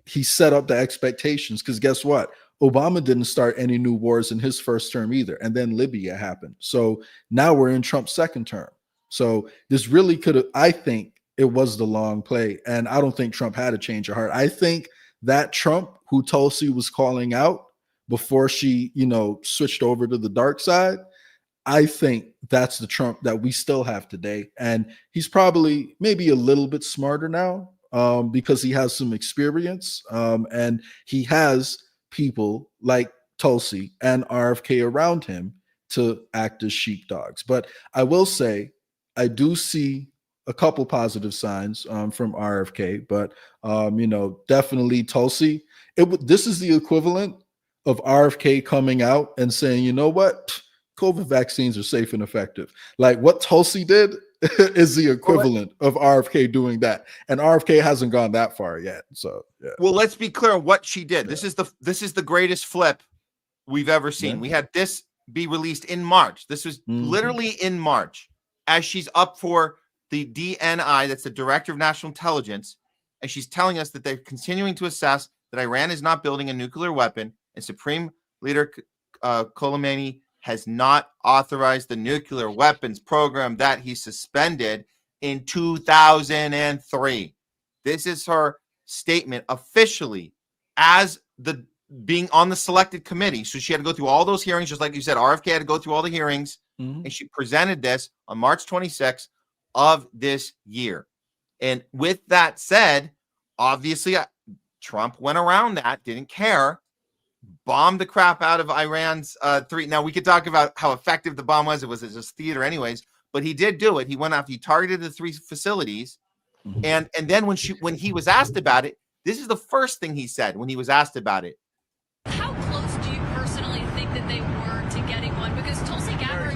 he set up the expectations, because guess what? Obama didn't start any new wars in his first term either. And then Libya happened. So now we're in Trump's second term. So this really could have, I think it was the long play. And I don't think Trump had a change of heart. I think that Trump who Tulsi was calling out before she, switched over to the dark side, I think that's the Trump that we still have today. And he's probably maybe a little bit smarter now because he has some experience and he has people like Tulsi and RFK around him to act as sheepdogs. But I will say, I do see a couple positive signs from RFK, but definitely Tulsi. This is the equivalent of RFK coming out and saying, you know what? COVID vaccines are safe and effective. Like what Tulsi did is the equivalent of RFK doing that. And RFK hasn't gone that far yet. So yeah. Well, let's be clear on what she did. This is the greatest flip we've ever seen. Yeah. We had this be released in March. This was literally in March, as she's up for the DNI, that's the Director of National Intelligence, and she's telling us that they're continuing to assess that Iran is not building a nuclear weapon, and Supreme Leader Soleimani has not authorized the nuclear weapons program that he suspended in 2003. This is her statement officially as the being on the selected committee. So she had to go through all those hearings, just like you said, RFK had to go through all the hearings, and she presented this on March 26th of this year. And with that said, obviously Trump went around that, didn't care, bombed the crap out of Iran's three. Now we could talk about how effective the bomb was. It was just theater anyways, but he did do it. He went after, he targeted the three facilities. And then when he was asked about it, this is the first thing he said when he was asked about it. How close do you personally think that they were to getting one? Because Tulsi Gabbard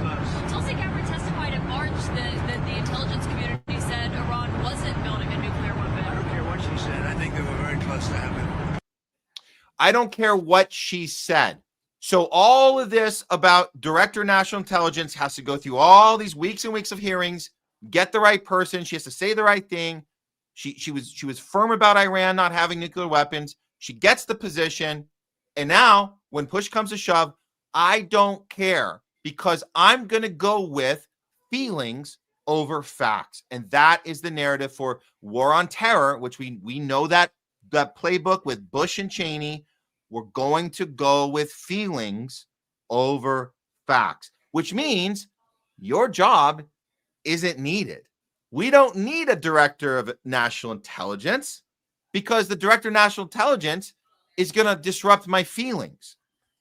testified in March that the intelligence community said Iran wasn't building a nuclear weapon. I don't care what she said. I think they were very close to having it. I don't care what she said. So all of this about Director of National Intelligence has to go through all these weeks and weeks of hearings, get the right person. She has to say the right thing. She was firm about Iran not having nuclear weapons. She gets the position. And now when push comes to shove, I don't care, because I'm going to go with feelings over facts. And that is the narrative for war on terror, which we know that playbook with Bush and Cheney. We're going to go with feelings over facts, which means your job isn't needed. We don't need a director of national intelligence, because the director of national intelligence is going to disrupt my feelings.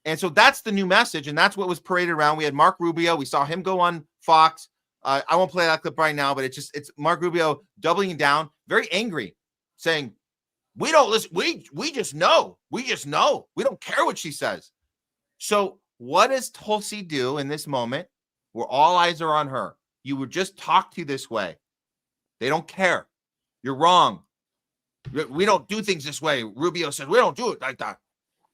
And so that's the new message. And that's what was paraded around. We had Mark Rubio. We saw him go on Fox. I won't play that clip right now, but it's Mark Rubio doubling down, very angry, saying, we don't listen. We just know. We just know. We don't care what she says. So what does Tulsi do in this moment? where all eyes are on her. You would just talk to you this way. They don't care. You're wrong. We don't do things this way. Rubio says we don't do it like that.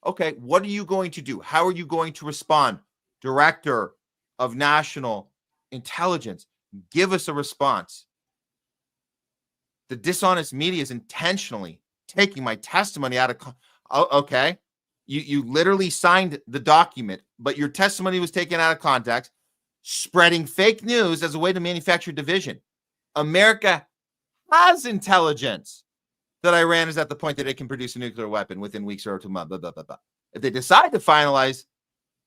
Okay, what are you going to do? How are you going to respond? Director of National Intelligence, give us a response. The dishonest media is intentionally taking my testimony out of okay. You literally signed the document, but your testimony was taken out of context, spreading fake news as a way to manufacture division. America has intelligence that Iran is at the point that it can produce a nuclear weapon within weeks or 2 months. Blah, blah, blah, blah. If they decide to finalize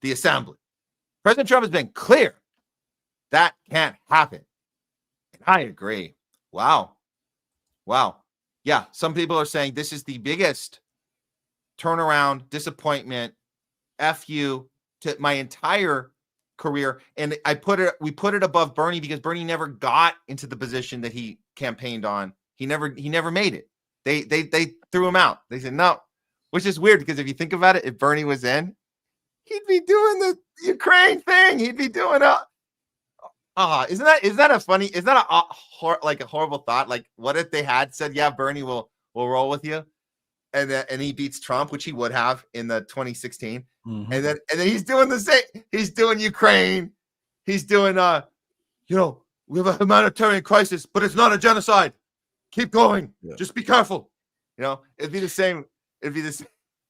the assembly, President Trump has been clear that can't happen. And I agree. Wow. Yeah, some people are saying this is the biggest turnaround, disappointment, FU to my entire career. And we put it above Bernie because Bernie never got into the position that he campaigned on. He never made it. They threw him out. They said no, which is weird because if you think about it, if Bernie was in, he'd be doing the Ukraine thing. He'd be doing isn't that a funny? Is that a horrible thought? Like, what if they had said, yeah, Bernie will roll with you, and he beats Trump, which he would have in the 2016, and then he's doing the same. He's doing Ukraine. He's doing we have a humanitarian crisis, but it's not a genocide. Keep going. Yeah. Just be careful. It'd be the same.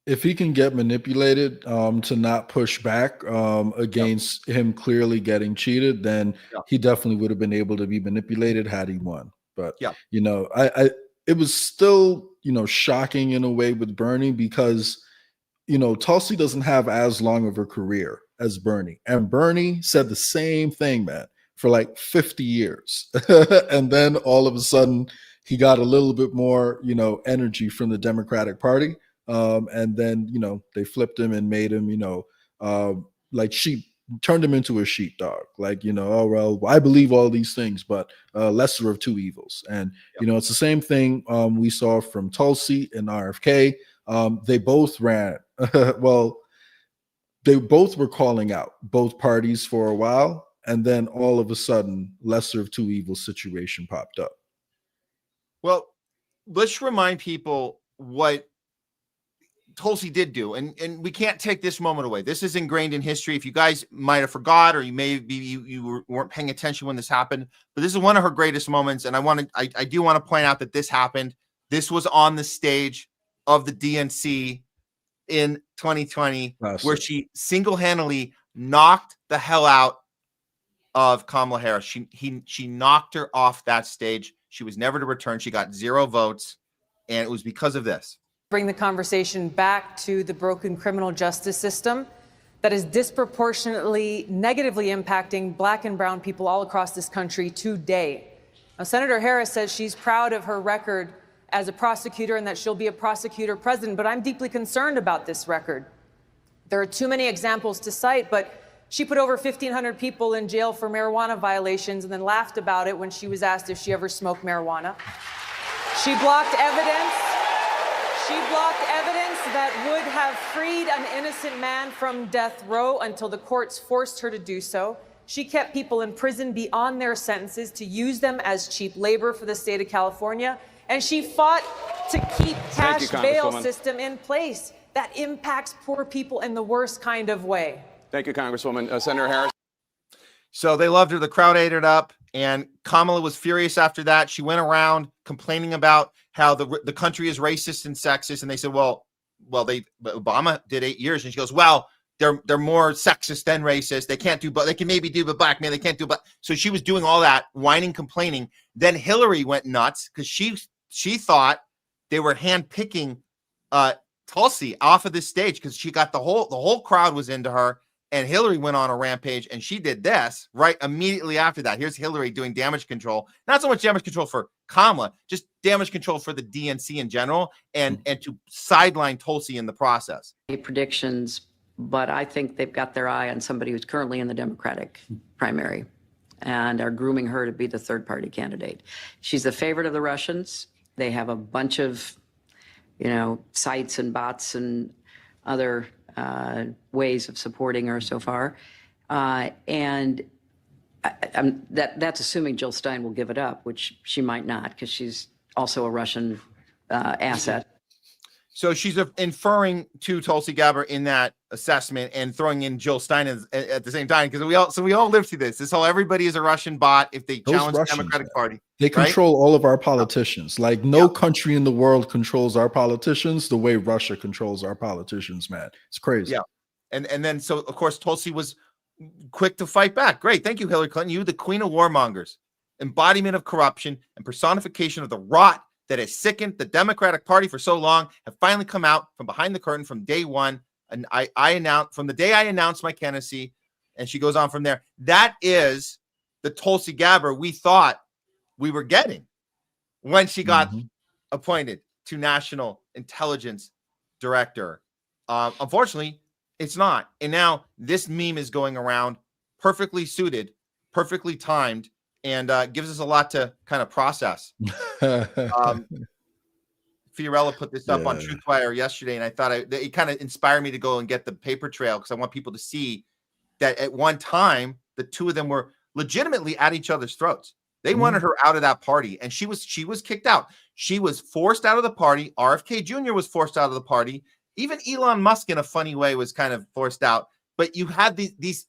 If he can get manipulated to not push back against him clearly getting cheated, then he definitely would have been able to be manipulated had he won. But it was still shocking in a way with Bernie because Tulsi doesn't have as long of a career as Bernie, and Bernie said the same thing, man, for like 50 years, and then all of a sudden he got a little bit more energy from the Democratic Party. And then, they flipped him and made him, turned him into a sheepdog. Oh, well, I believe all these things, but lesser of two evils. And, it's the same thing we saw from Tulsi and RFK. They both ran. Well, they both were calling out both parties for a while. And then all of a sudden, lesser of two evils situation popped up. Well, let's remind people what Tulsi did do, and we can't take this moment away. This is ingrained in history. If you guys might have forgot, or you weren't paying attention when this happened, but this is one of her greatest moments. And I do want to point out that this happened. This was on the stage of the DNC in 2020, where she single-handedly knocked the hell out of Kamala Harris. She knocked her off that stage. She was never to return. She got 0 votes, and it was because of this. Bring the conversation back to the broken criminal justice system that is disproportionately negatively impacting Black and brown people all across this country today. Now, Senator Harris says she's proud of her record as a prosecutor and that she'll be a prosecutor president, but I'm deeply concerned about this record. There are too many examples to cite, but she put over 1,500 people in jail for marijuana violations and then laughed about it when she was asked if she ever smoked marijuana. She blocked evidence. She blocked evidence that would have freed an innocent man from death row until the courts forced her to do so. She kept people in prison beyond their sentences to use them as cheap labor for the state of California. And she fought to keep cash bail system in place that impacts poor people in the worst kind of way. Thank you, Congresswoman. Senator Harris. So they loved her. The crowd ate it up. And Kamala was furious after that. She went around complaining about how the country is racist and sexist. And they said, well, Obama did 8 years. And she goes, well, they're more sexist than racist. They can't do, but they can maybe do but black man. They can't do, but so she was doing all that, whining, complaining. Then Hillary went nuts because she thought they were handpicking Tulsi off of this stage because she got the whole crowd was into her. And Hillary went on a rampage, and she did this right immediately after that. Here's Hillary doing damage control. Not so much damage control for Kamala, just damage control for the DNC in general, and to sideline Tulsi in the process. Predictions, but I think they've got their eye on somebody who's currently in the Democratic primary and are grooming her to be the third-party candidate. She's the favorite of the Russians. They have a bunch of, sites and bots and other ways of supporting her so far. And That's assuming Jill Stein will give it up, which she might not, because she's also a Russian asset. So she's inferring to Tulsi Gabbard in that assessment and throwing in Jill Stein at the same time, because we all live through this. This whole everybody is a Russian bot if they challenge the Democratic Party. They right? control all of our politicians. Like no country in the world controls our politicians the way Russia controls our politicians, man. It's crazy. Yeah. And then so of course Tulsi was quick to fight back. Great. Thank you, Hillary Clinton. You, the queen of warmongers, embodiment of corruption and personification of the rot that has sickened the Democratic Party for so long, have finally come out from behind the curtain from day one. And I announced from the day I announced my candidacy, and she goes on from there. That is the Tulsi Gabbard we thought we were getting when she got appointed to National Intelligence Director. Unfortunately, it's not. And now this meme is going around, perfectly suited, perfectly timed, and gives us a lot to kind of process. Fiorella put this up on Truthwire yesterday, and I thought it kind of inspired me to go and get the paper trail, because I want people to see that at one time the two of them were legitimately at each other's throats. They wanted her out of that party, and she was kicked out. She was forced out of the party. RFK Jr. was forced out of the party. Even Elon Musk, in a funny way, was kind of forced out. But you had these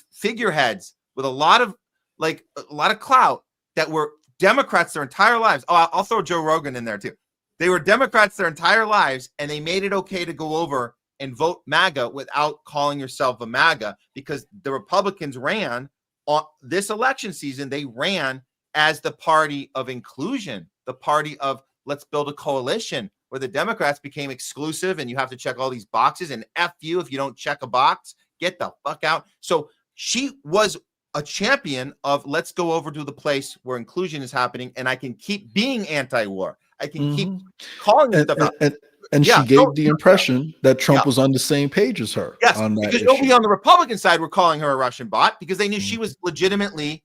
figureheads with a lot of clout that were Democrats their entire lives. Oh, I'll throw Joe Rogan in there too. They were Democrats their entire lives, and they made it okay to go over and vote MAGA without calling yourself a MAGA, because the Republicans ran on this election season. They ran as the party of inclusion, the party of let's build a coalition, where the Democrats became exclusive and you have to check all these boxes, and F you if you don't check a box, get the fuck out. So she was a champion of let's go over to the place where inclusion is happening, and I can keep being anti-war. I can keep calling this stuff out. And she gave the impression that Trump was on the same page as her. Yes, on that because issue. nobody on the Republican side were calling her a Russian bot, because they knew she was legitimately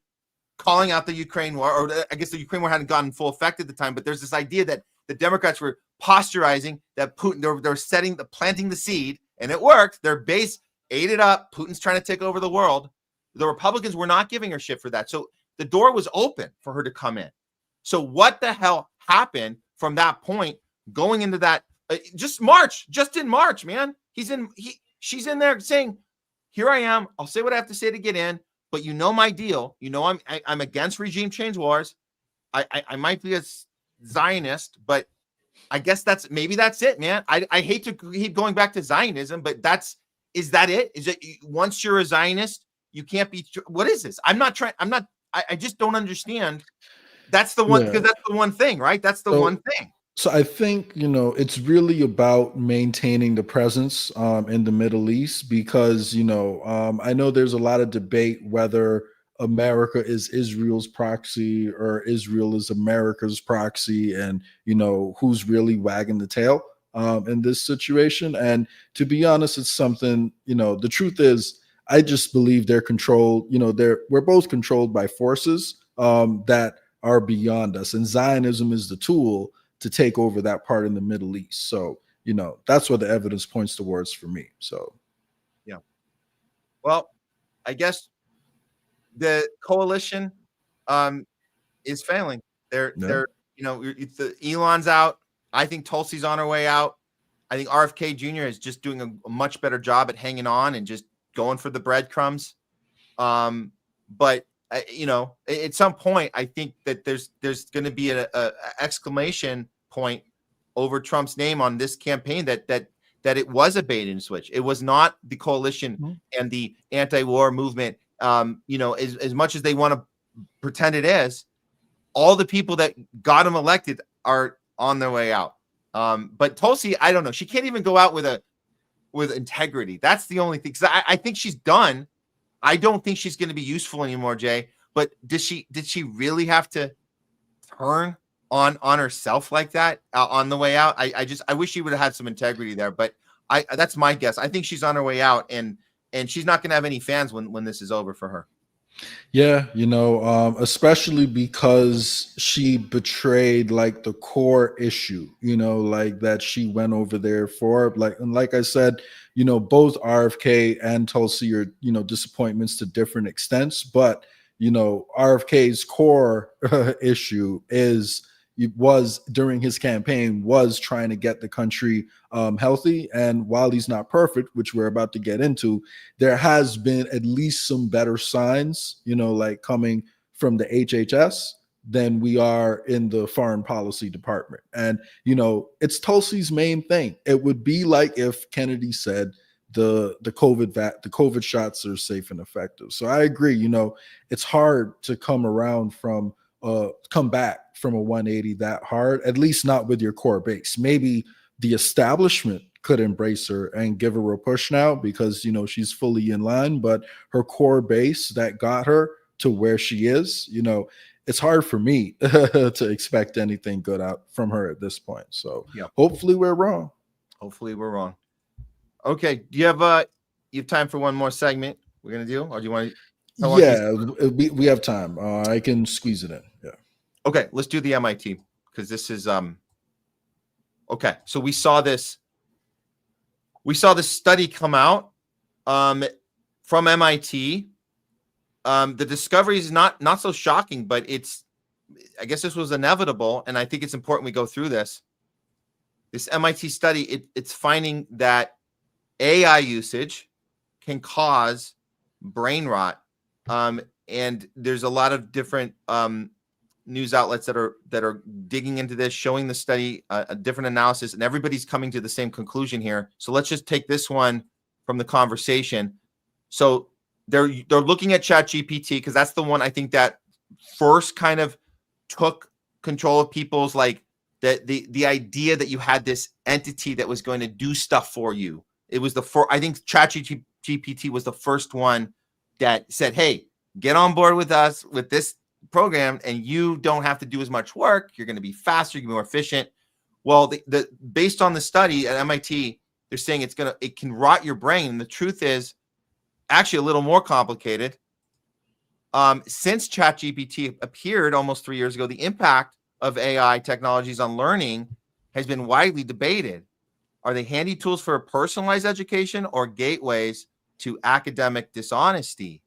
calling out the Ukraine war, or I guess the Ukraine war hadn't gotten full effect at the time, but there's this idea that the Democrats were posturizing that Putin, they're planting the seed, and it worked. Their base ate it up. Putin's trying to take over the world. The Republicans were not giving her shit for that. So the door was open for her to come in. So what the hell happened from that point going into that? Just in March, man. She's in there saying, here I am. I'll say what I have to say to get in, but you know my deal. You know I'm against regime change wars. I might be a Zionist, but I guess that's it, man. I hate to keep going back to Zionism, but is that it? Is it once you're a Zionist, you can't be? What is this? I just don't understand. That's the one, because that's the one thing, right? That's the one thing. So I think, it's really about maintaining the presence in the Middle East, because, I know there's a lot of debate whether America is Israel's proxy or Israel is America's proxy, and, who's really wagging the tail in this situation. And to be honest, it's something, the truth is, I just believe they're controlled, we're both controlled by forces that are beyond us. And Zionism is the tool to take over that part in the Middle East. So, that's what the evidence points towards for me. So, yeah. Well, I guess the coalition is failing. They're it's the Elon's out. I think Tulsi's on her way out. I think RFK Jr. is just doing a much better job at hanging on and just going for the breadcrumbs. But at some point, I think that there's going to be a exclamation point over Trump's name on this campaign that it was a bait and switch. It was not the coalition and the anti-war movement. As much as they want to pretend it is, all the people that got him elected are on their way out. But Tulsi, I don't know. She can't even go out with integrity. That's the only thing. Because I think she's done. I don't think she's going to be useful anymore, Jay. But did she really have to turn on herself like that on the way out? I wish she would have had some integrity there. But that's my guess. I think she's on her way out, and she's not going to have any fans when this is over for her. Yeah, especially because she betrayed like the core issue, like that she went over there for. Like I said, both RFK and Tulsi are, disappointments to different extents, but you know, RFK's core issue was during his campaign was trying to get the country healthy. And while he's not perfect, which we're about to get into, there has been at least some better signs, you know, like coming from the HHS than we are in the foreign policy department. And, you know, it's Tulsi's main thing. It would be like if Kennedy said the COVID shots are safe and effective. So I agree, you know, it's hard to come back from a 180 that hard, at least not with your core base. Maybe the establishment could embrace her and give her a push now because, you know, she's fully in line, but her core base that got her to where she is, you know, it's hard for me to expect anything good out from her at this point. So hopefully we're wrong. Hopefully we're wrong. Okay. Do you have time for one more segment we're going to do, or do you want to? Yeah, we have time. I can squeeze it in. Yeah. Okay, let's do the MIT because this is okay. So we saw this study come out from MIT. The discovery is not so shocking, but I guess this was inevitable, and I think it's important we go through this. This MIT study, it's finding that AI usage can cause brain rot. And there's a lot of different news outlets that are digging into this, showing the study, a different analysis, and everybody's coming to the same conclusion here. So let's just take this one from the conversation. So they're looking at ChatGPT because that's the one I think that first kind of took control of people's, like, the idea that you had this entity that was going to do stuff for you. It was I think ChatGPT was the first one that said, hey, get on board with us with this program and you don't have to do as much work. You're going to be faster, you're more efficient. Well, based on the study at MIT, they're saying it can rot your brain. And the truth is actually a little more complicated. Since ChatGPT appeared almost 3 years ago, the impact of AI technologies on learning has been widely debated. Are they handy tools for personalized education or gateways to academic dishonesty?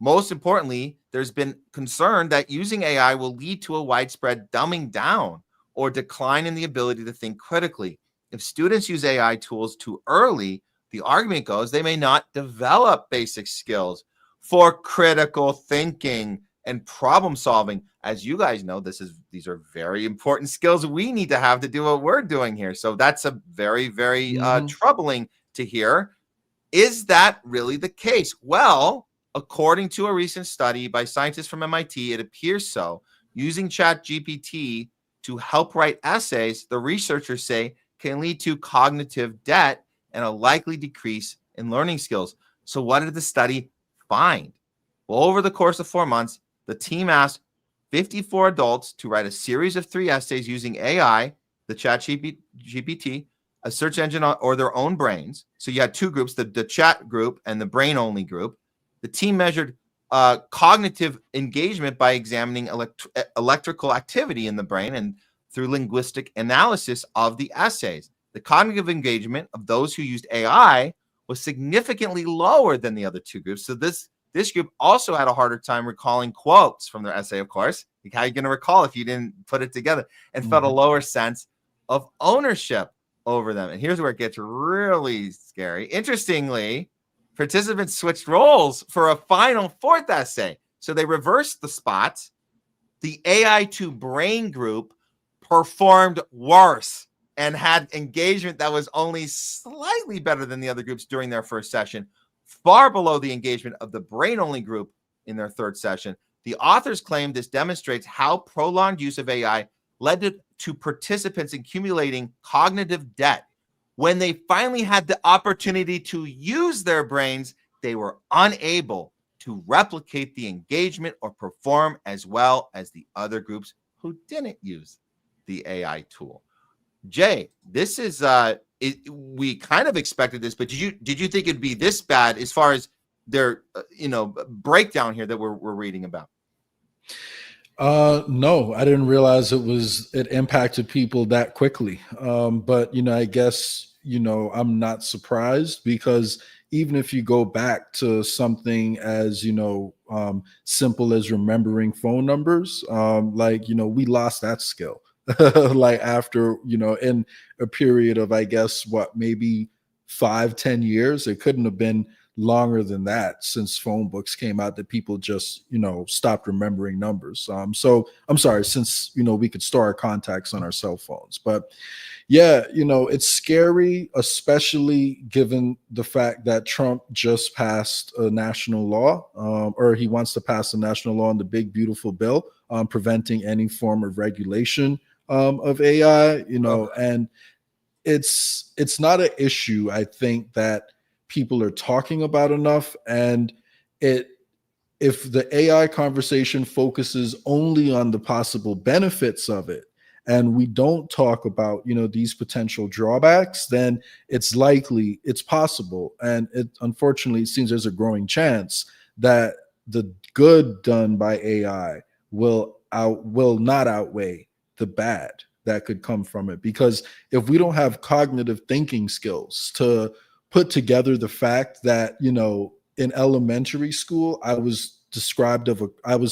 Most importantly, there's been concern that using AI will lead to a widespread dumbing down or decline in the ability to think critically. If students use AI tools too early, the argument goes they may not develop basic skills for critical thinking and problem solving. As you guys know, these are very important skills we need to have to do what we're doing here. So that's a very, very troubling to hear. Is that really the case? Well, according to a recent study by scientists from MIT, it appears so. Using ChatGPT to help write essays, the researchers say, can lead to cognitive debt and a likely decrease in learning skills. So what did the study find? Well, over the course of 4 months, the team asked 54 adults to write a series of 3 essays using AI, the ChatGPT, a search engine, or their own brains. So you had 2 groups, the chat group and the brain-only group. The team measured cognitive engagement by examining electrical activity in the brain and through linguistic analysis of the essays. The cognitive engagement of those who used AI was significantly lower than the other 2 groups. So this group also had a harder time recalling quotes from their essay, of course. How are you going to recall if you didn't put it together? And felt a lower sense of ownership over them. And here's where it gets really scary. Interestingly, participants switched roles for a final 4th essay. So they reversed the spots. The AI to brain group performed worse and had engagement that was only slightly better than the other groups during their first session, far below the engagement of the brain-only group in their 3rd session. The authors claim this demonstrates how prolonged use of AI led to participants accumulating cognitive debt. When they finally had the opportunity to use their brains, they were unable to replicate the engagement or perform as well as the other groups who didn't use the AI tool. Jay, this is we kind of expected this, but did you think it'd be this bad as far as their breakdown here that we're reading about? No, I didn't realize it impacted people that quickly. But I guess I'm not surprised because even if you go back to something as, simple as remembering phone numbers, we lost that skill. Like after, in a period of, I guess, maybe 5-10 years, it couldn't have been longer than that since phone books came out that people just, stopped remembering numbers. So I'm sorry, since, we could store our contacts on our cell phones. But yeah, it's scary, especially given the fact that Trump just passed a national law, or he wants to pass a national law on the big, beautiful bill, preventing any form of regulation of AI, and it's not an issue, I think, that people are talking about enough. And if the AI conversation focuses only on the possible benefits of it, and we don't talk about, these potential drawbacks, then it's possible. And unfortunately, it seems there's a growing chance that the good done by AI will not outweigh the bad that could come from it. Because if we don't have cognitive thinking skills to put together the fact that, in elementary school, I was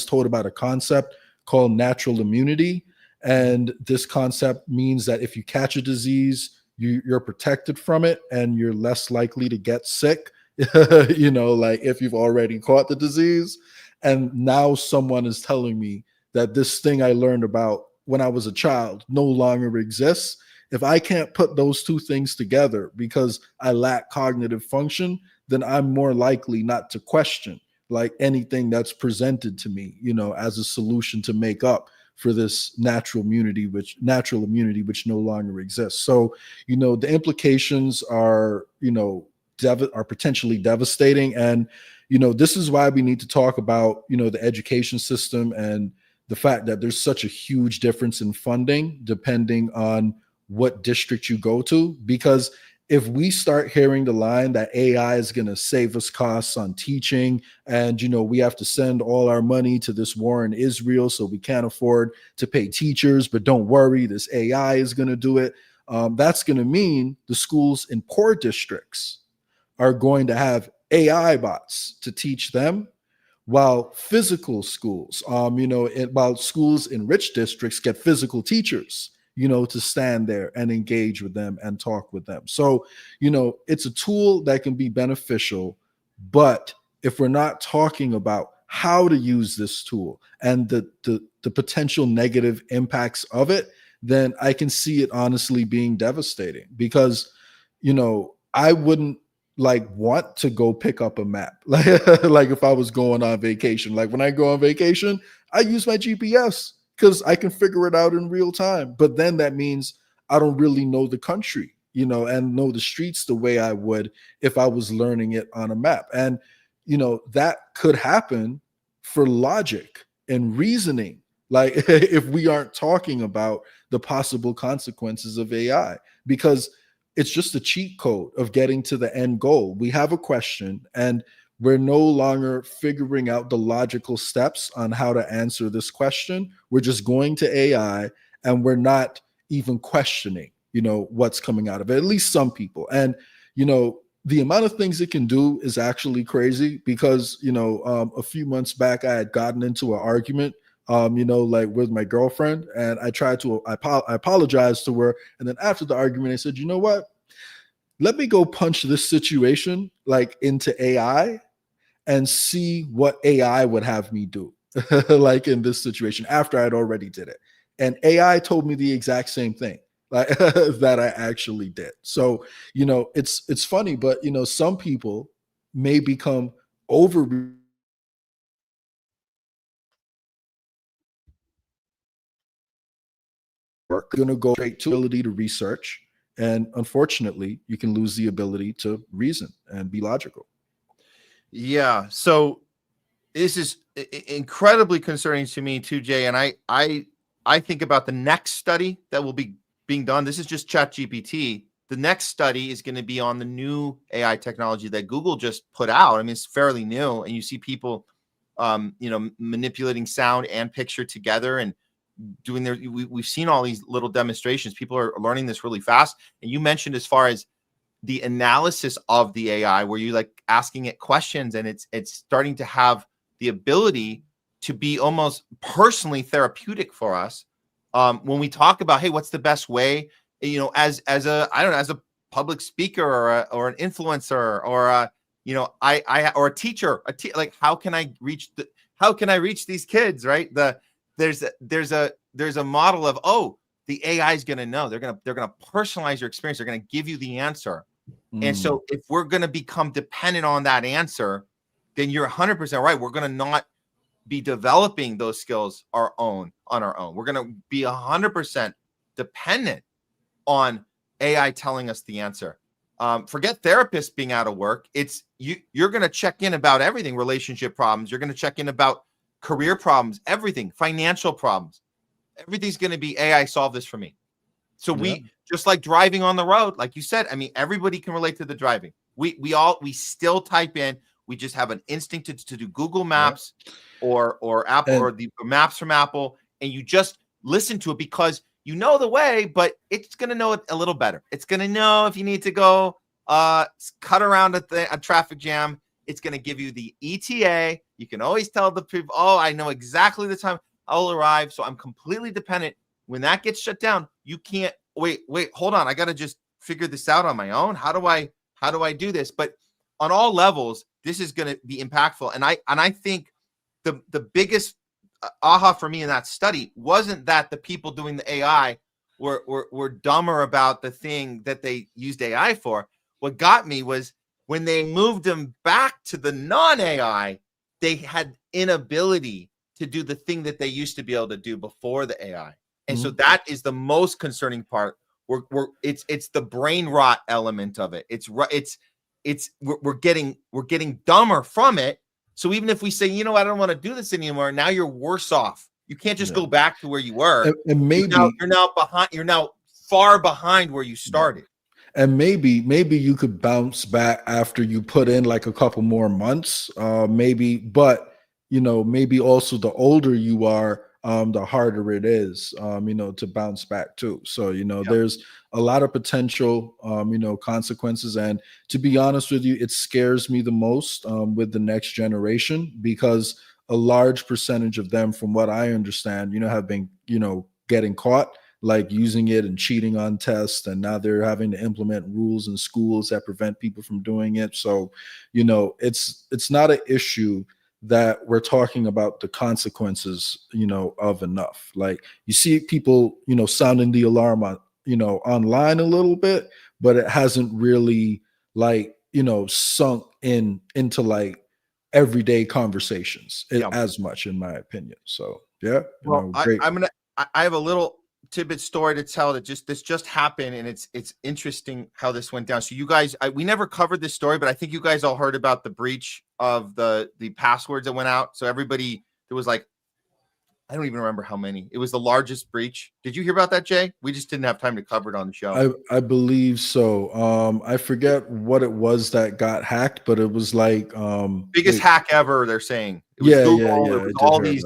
told about a concept called natural immunity. And this concept means that if you catch a disease, you're protected from it and you're less likely to get sick, like if you've already caught the disease. And now someone is telling me that this thing I learned about when I was a child no longer exists. If I can't put those two things together because I lack cognitive function, then I'm more likely not to question like anything that's presented to me, as a solution to make up for this natural immunity, which no longer exists. So, the implications are, are potentially devastating. And, this is why we need to talk about, the education system and the fact that there's such a huge difference in funding depending on what district you go to. Because if we start hearing the line that AI is going to save us costs on teaching, and, we have to send all our money to this war in Israel, so we can't afford to pay teachers, but don't worry, this AI is going to do it. That's going to mean the schools in poor districts are going to have AI bots to teach them, while physical schools, while schools in rich districts get physical teachers, to stand there and engage with them and talk with them. So, it's a tool that can be beneficial, but if we're not talking about how to use this tool and the potential negative impacts of it, then I can see it honestly being devastating. Because, I wouldn't want to go pick up a map. Like if I was going on vacation, like when I go on vacation, I use my GPS because I can figure it out in real time. But then that means I don't really know the country, and know the streets the way I would if I was learning it on a map. And, that could happen for logic and reasoning. Like if we aren't talking about the possible consequences of AI, because it's just a cheat code of getting to the end goal. We have a question and we're no longer figuring out the logical steps on how to answer this question. We're just going to AI and we're not even questioning, what's coming out of it, at least some people. And, the amount of things it can do is actually crazy because, a few months back, I had gotten into an argument, with my girlfriend, and I apologized to her. And then after the argument, I said, you know what? Let me go punch this situation into AI and see what AI would have me do in this situation after I'd already did it. And AI told me the exact same thing that I actually did. So, it's funny, but, some people may become over work, going to go straight to ability to research. And unfortunately, you can lose the ability to reason and be logical. Yeah. So this is incredibly concerning to me too, Jay. And I think about the next study that will be being done. This is just ChatGPT. The next study is going to be on the new AI technology that Google just put out. I mean, it's fairly new, and you see people, manipulating sound and picture together and doing we've seen all these little demonstrations. People are learning this really fast. And you mentioned as far as the analysis of the AI, where you like asking it questions, and it's starting to have the ability to be almost personally therapeutic for us. When we talk about, hey, what's the best way, you know, as a, I don't know, as a public speaker or an influencer or a, you know, or a teacher, like how can I reach these kids, right? There's a model of, oh, the AI is going to know. They're going to personalize your experience. They're going to give you the answer. And so if we're going to become dependent on that answer, then you're 100% right. We're going to not be developing those skills on our own. We're going to be 100% dependent on AI telling us the answer. Forget therapists being out of work. It's you're going to check in about everything, relationship problems. You're going to check in about career problems, everything, financial problems. Everything's going to be AI solve this for me. So we just like driving on the road, like you said, I mean, everybody can relate to the driving. We still type in, we just have an instinct to do Google Maps or Apple or the maps from Apple, and you just listen to it because you know the way, but it's going to know it a little better. It's going to know if you need to go cut around a traffic jam. It's going to give you the ETA. You can always tell the people, oh, I know exactly the time I'll arrive. So I'm completely dependent. When that gets shut down, you can't wait, hold on. I got to just figure this out on my own. How do I do this? But on all levels, this is going to be impactful. And I think the biggest aha for me in that study wasn't that the people doing the AI were dumber about the thing that they used AI for. What got me was when they moved them back to the non-AI, they had inability to do the thing that they used to be able to do before the AI. And so that is the most concerning part. It's the brain rot element of it. We're getting dumber from it. So even if we say, you know, I don't want to do this anymore, now you're worse off. You can't just go back to where you were. And maybe you're now behind. You're now far behind where you started. And maybe you could bounce back after you put in like a couple more months, maybe. But you know, maybe also the older you are, the harder it is, you know, to bounce back too. So, you know, there's a lot of potential, you know, consequences. And to be honest with you, it scares me the most with the next generation, because a large percentage of them, from what I understand, you know, have been, you know, getting caught, like using it and cheating on tests. And now they're having to implement rules in schools that prevent people from doing it. So, you know, it's not an issue that we're talking about the consequences, you know, of enough. Like you see people, you know, sounding the alarm on, you know, online a little bit, but it hasn't really like, you know, sunk into like everyday conversations as much, in my opinion. So yeah. Well, I have a little tidbit story to tell that this just happened, and it's interesting how this went down. So you guys, we never covered this story, but I think you guys all heard about the breach of the passwords that went out. So everybody, there was like, I don't even remember how many. It was the largest breach. Did you hear about that, Jay? We just didn't have time to cover it on the show. I believe so. I forget what it was that got hacked, but it was like biggest hack ever, they're saying. It was Google, it was all these.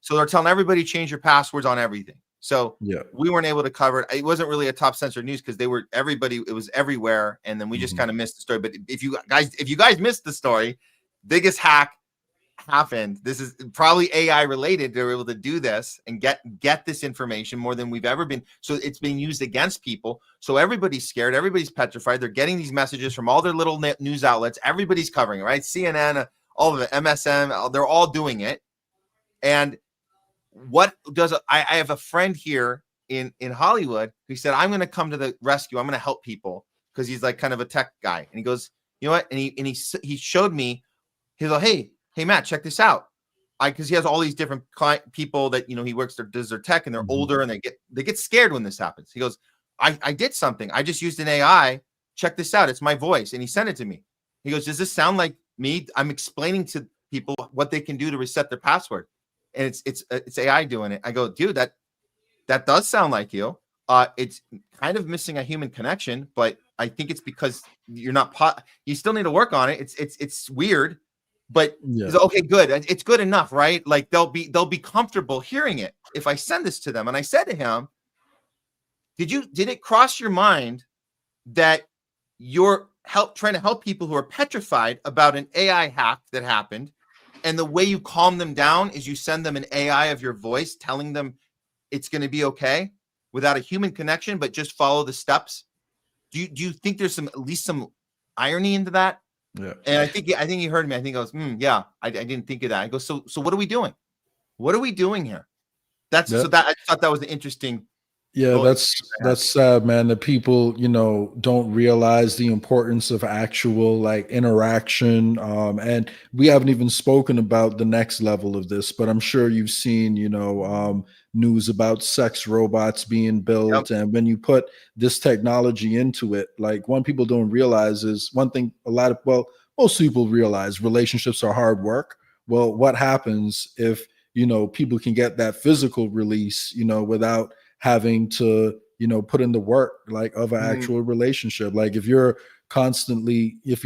So they're telling everybody change your passwords on everything. So we weren't able to cover it. It wasn't really a top censored news because it was everywhere. And then we just kind of missed the story. But if you guys missed the story, biggest hack happened. This is probably AI related. They're able to do this and get this information more than we've ever been. So it's being used against people. So everybody's scared. Everybody's petrified. They're getting these messages from all their little news outlets. Everybody's covering it, right? CNN, all of it, MSM, they're all doing it. And I have a friend here in Hollywood who said, I'm going to come to the rescue. I'm going to help people, because he's like kind of a tech guy. And he goes, you know what? And he showed me, he's like, hey, Matt, check this out. Because he has all these different people that, you know, he does their tech, and they're older, and they get scared when this happens. He goes, I did something. I just used an AI. Check this out. It's my voice. And he sent it to me. He goes, does this sound like me? I'm explaining to people what they can do to reset their password. And it's AI doing it. I go, dude, that does sound like you. It's kind of missing a human connection, but I think it's because you're not. You still need to work on it. It's weird, but okay, good. It's good enough, right? Like they'll be comfortable hearing it if I send this to them. And I said to him, did it cross your mind that you're trying to help people who are petrified about an AI hack that happened. And the way you calm them down is you send them an AI of your voice telling them it's going to be okay without a human connection, but just follow the steps. Do you think there's at least some irony into that? Yeah. And I think he heard me. I think I goes, yeah, I didn't think of that. I go, so what are we doing? What are we doing here? I thought that was an interesting. Yeah, that's sad, man. That people, don't realize the importance of actual like interaction. And we haven't even spoken about the next level of this, but I'm sure you've seen, news about sex robots being built. And when you put this technology into it, like one people don't realize is one thing most people realize relationships are hard work. Well, what happens if, people can get that physical release, without having to put in the work like of an actual relationship. Like if you're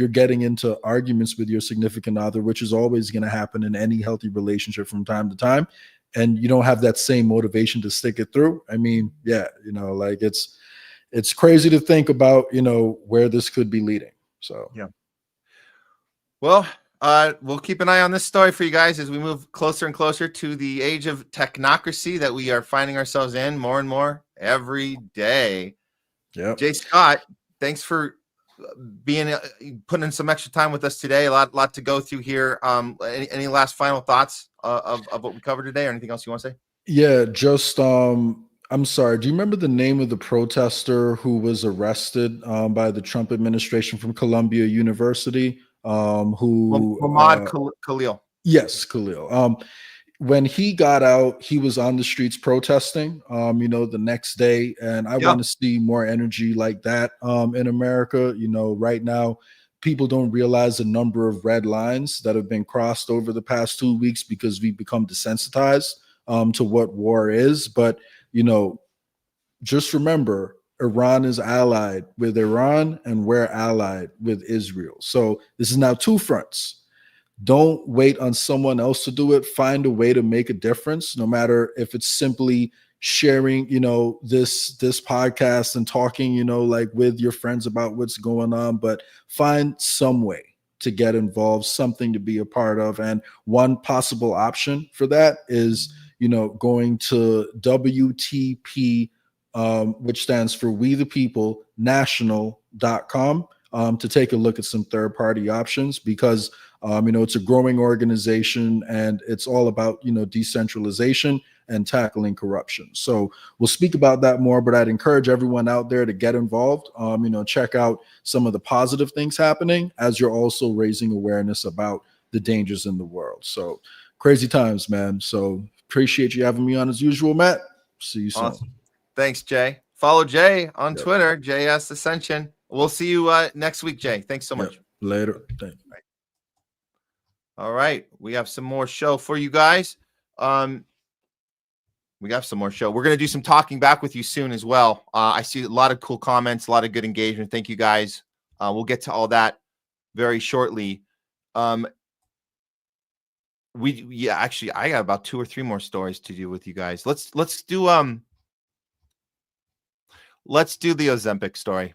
getting into arguments with your significant other, which is always going to happen in any healthy relationship from time to time, and you don't have that same motivation to stick it through, I mean, like it's crazy to think about where this could be leading. So yeah, well, we'll keep an eye on this story for you guys as we move closer and closer to the age of technocracy that we are finding ourselves in more and more every day. Yeah. Jay Scott, thanks for putting in some extra time with us today. A lot to go through here. Any last final thoughts of what we covered today, or anything else you want to say? Yeah, just I'm sorry. Do you remember the name of the protester who was arrested by the Trump administration from Columbia University? Muhammad Khalil. Yes, Khalil. When he got out, he was on the streets protesting, the next day. And I want to see more energy like that in America. Right now, people don't realize the number of red lines that have been crossed over the past 2 weeks because we've become desensitized to what war is. But, just remember, Iran is allied with Iran and we're allied with Israel. So this is now two fronts. Don't wait on someone else to do it. Find a way to make a difference, no matter if it's simply sharing, this podcast and talking, like with your friends about what's going on, but find some way to get involved, something to be a part of. And one possible option for that is, going to WTP, which stands for We the People National.com, to take a look at some third-party options because it's a growing organization and it's all about decentralization and tackling corruption. So we'll speak about that more, but I'd encourage everyone out there to get involved. Check out some of the positive things happening as you're also raising awareness about the dangers in the world. So crazy times, man. So appreciate you having me on as usual, Matt. See you soon. Awesome. Thanks, Jay. Follow Jay on Twitter, JS Ascension. We'll see you next week, Jay. Thanks so much. Later. Thank you. All right. We have some more show for you guys. We got some more show. We're going to do some talking back with you soon as well. I see a lot of cool comments, a lot of good engagement. Thank you, guys. We'll get to all that very shortly. Actually, I got about 2 or 3 more stories to do with you guys. Let's do the Ozempic story.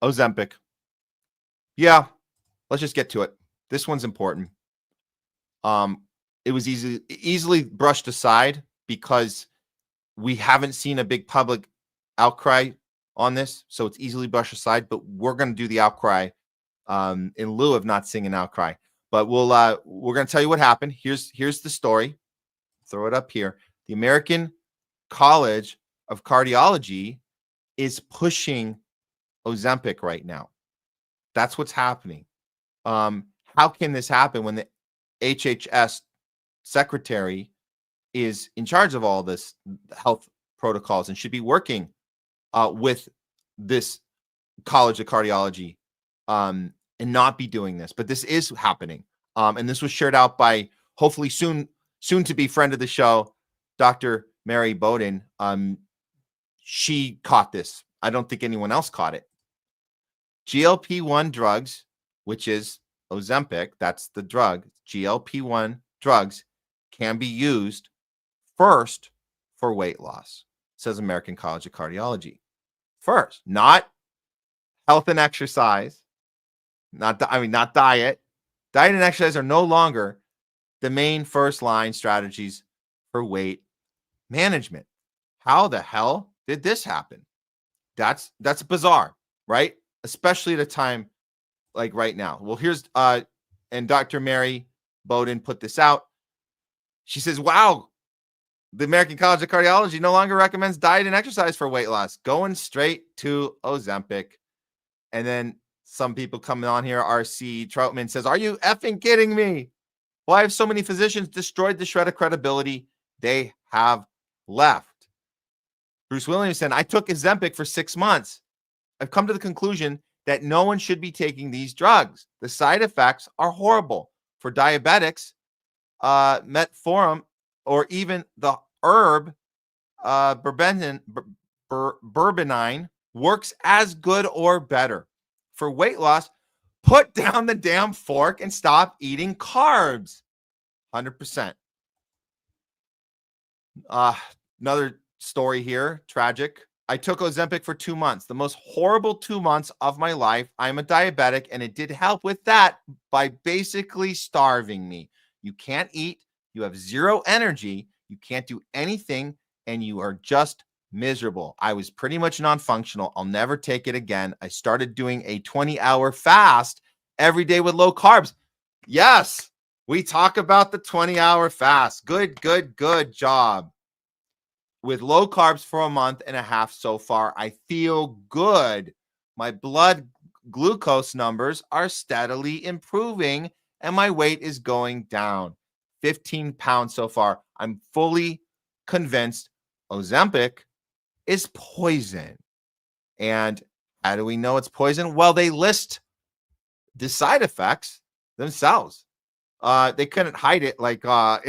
Ozempic. Yeah, let's just get to it. This one's important. It was easily brushed aside because we haven't seen a big public outcry on this, so it's easily brushed aside. But we're going to do the outcry in lieu of not seeing an outcry. But we're going to tell you what happened. Here's the story. Throw it up here. The American College of Cardiology is pushing Ozempic right now. That's what's happening. How can this happen when the HHS secretary is in charge of all this health protocols and should be working with this College of Cardiology and not be doing this? But this is happening. And this was shared out by hopefully soon to be friend of the show, Dr. Mary Bowden. She caught this. I don't think anyone else caught it. GLP-1 drugs, which is Ozempic, that's the drug. GLP-1 drugs can be used first for weight loss, says American College of Cardiology. First, not health and exercise, not diet. Diet and exercise are no longer the main first line strategies for weight management. How the hell did this happen? That's bizarre, right? Especially at a time like right now. Well, here's and Dr. Mary Bowden put this out. She says, wow, the American College of Cardiology no longer recommends diet and exercise for weight loss, going straight to Ozempic. And then some people coming on here, RC Troutman says, are you effing kidding me? Why have so many physicians destroyed the shred of credibility they have left? Bruce Williamson, I took Ozempic for 6 months. I've come to the conclusion that no one should be taking these drugs. The side effects are horrible. For diabetics, metformin or even the herb berbenine works as good or better. For weight loss, put down the damn fork and stop eating carbs. 100%. Another story here, tragic. I took Ozempic for 2 months, the most horrible 2 months of my life. I'm a diabetic, and it did help with that by basically starving me. You can't eat, you have zero energy, you can't do anything, and you are just miserable. I was pretty much non-functional. I'll never take it again. I started doing a 20-hour fast every day with low carbs. Yes, we talk about the 20-hour fast. Good job. With low carbs for a month and a half so far, I feel good. My blood glucose numbers are steadily improving, and my weight is going down. 15 pounds so far. I'm fully convinced Ozempic is poison. And how do we know it's poison? Well, they list the side effects themselves. They couldn't hide it like, a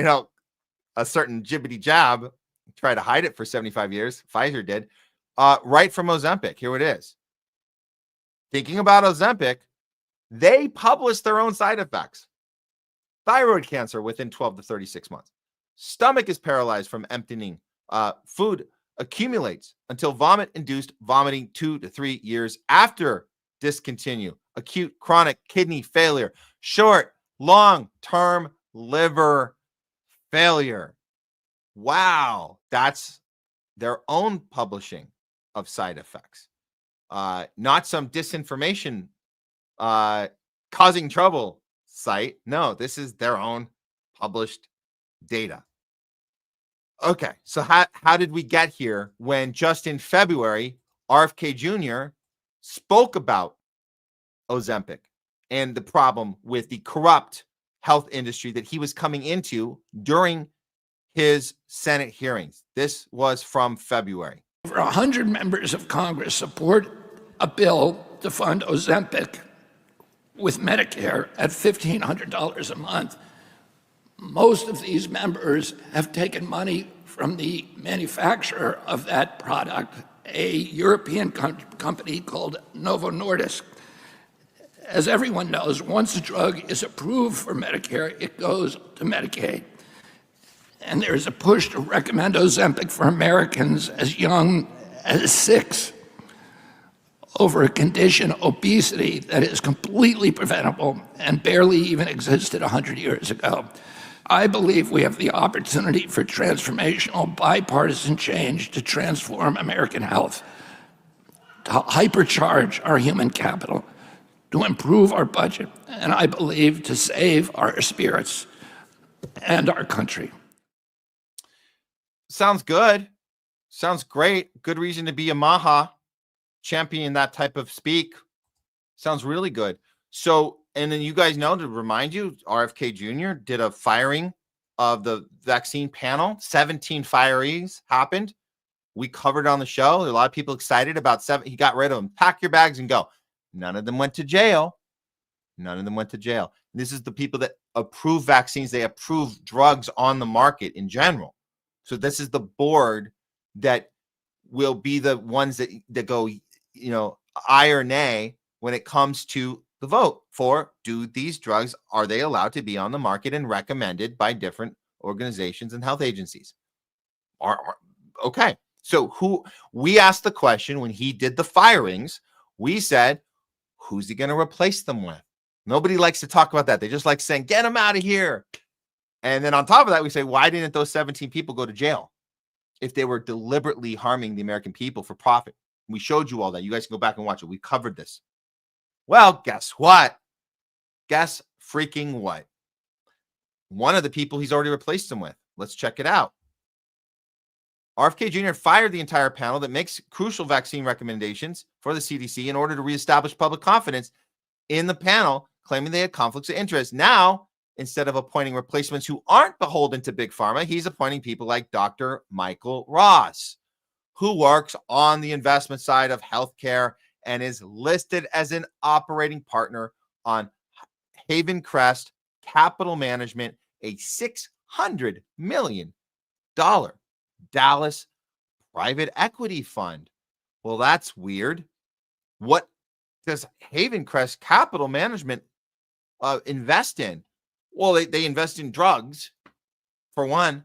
certain jibbity jab tried to hide it for 75 years. Pfizer did. Right from Ozempic. Here it is. Thinking about Ozempic, they published their own side effects. Thyroid cancer within 12 to 36 months. Stomach is paralyzed from emptying. Food accumulates until vomit-induced vomiting 2 to 3 years after discontinue. Acute chronic kidney failure. Short, long-term liver failure. Wow, that's their own publishing of side effects. Not some disinformation causing trouble site. No, this is their own published data. Okay, so how did we get here when just in February, RFK Jr. spoke about Ozempic and the problem with the corrupt health industry that he was coming into during his Senate hearings? This was from February. Over 100 members of Congress support a bill to fund Ozempic with Medicare at $1,500 a month. Most of these members have taken money from the manufacturer of that product, a European company called Novo Nordisk. As everyone knows, once a drug is approved for Medicare, it goes to Medicaid. And there is a push to recommend Ozempic for Americans as young as 6 over a condition, obesity, that is completely preventable and barely even existed 100 years ago. I believe we have the opportunity for transformational bipartisan change to transform American health, to hypercharge our human capital, to improve our budget, and I believe to save our spirits and our country. Sounds good. Sounds great. Good reason to be a MAHA champion, that type of speak. Sounds really good. So, and then you guys know, to remind you, RFK Jr. did a firing of the vaccine panel. 17 firees happened. We covered it on the show. A lot of people excited about 7. He got rid of them. Pack your bags and go. None of them went to jail. None of them went to jail. This is the people that approve vaccines. They approve drugs on the market in general. So this is the board that will be the ones that go, aye or nay when it comes to the vote for, do these drugs, are they allowed to be on the market and recommended by different organizations and health agencies? Okay. So we asked the question when he did the firings, we said, Who's he going to replace them with? Nobody likes to talk about that. They just like saying, get them out of here. And then on top of that, we say, why didn't those 17 people go to jail if they were deliberately harming the American people for profit? We showed you all that. You guys can go back and watch it. We covered this. Well, guess what? Guess freaking what? One of the people he's already replaced him with. Let's check it out. RFK Jr. fired the entire panel that makes crucial vaccine recommendations for the CDC in order to reestablish public confidence in the panel, claiming they had conflicts of interest. Now, instead of appointing replacements who aren't beholden to Big Pharma, he's appointing people like Dr. Michael Ross, who works on the investment side of healthcare and is listed as an operating partner on Haven Crest Capital Management, a $600 million Dallas private equity fund. Well, that's weird. What does Haven Crest Capital Management invest in? Well, they invest in drugs, for one,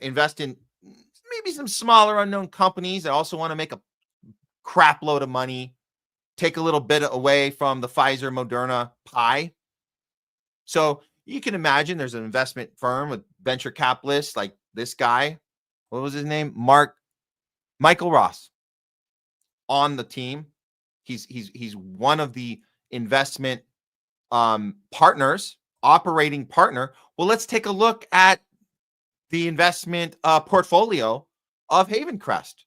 invest in maybe some smaller unknown companies that also want to make a crap load of money, take a little bit away from the Pfizer Moderna pie. So you can imagine there's an investment firm with venture capitalists like this guy. What was his name? Michael Ross on the team. He's one of the investment partners, operating partner. Well, let's take a look at the investment portfolio of Haven Crest.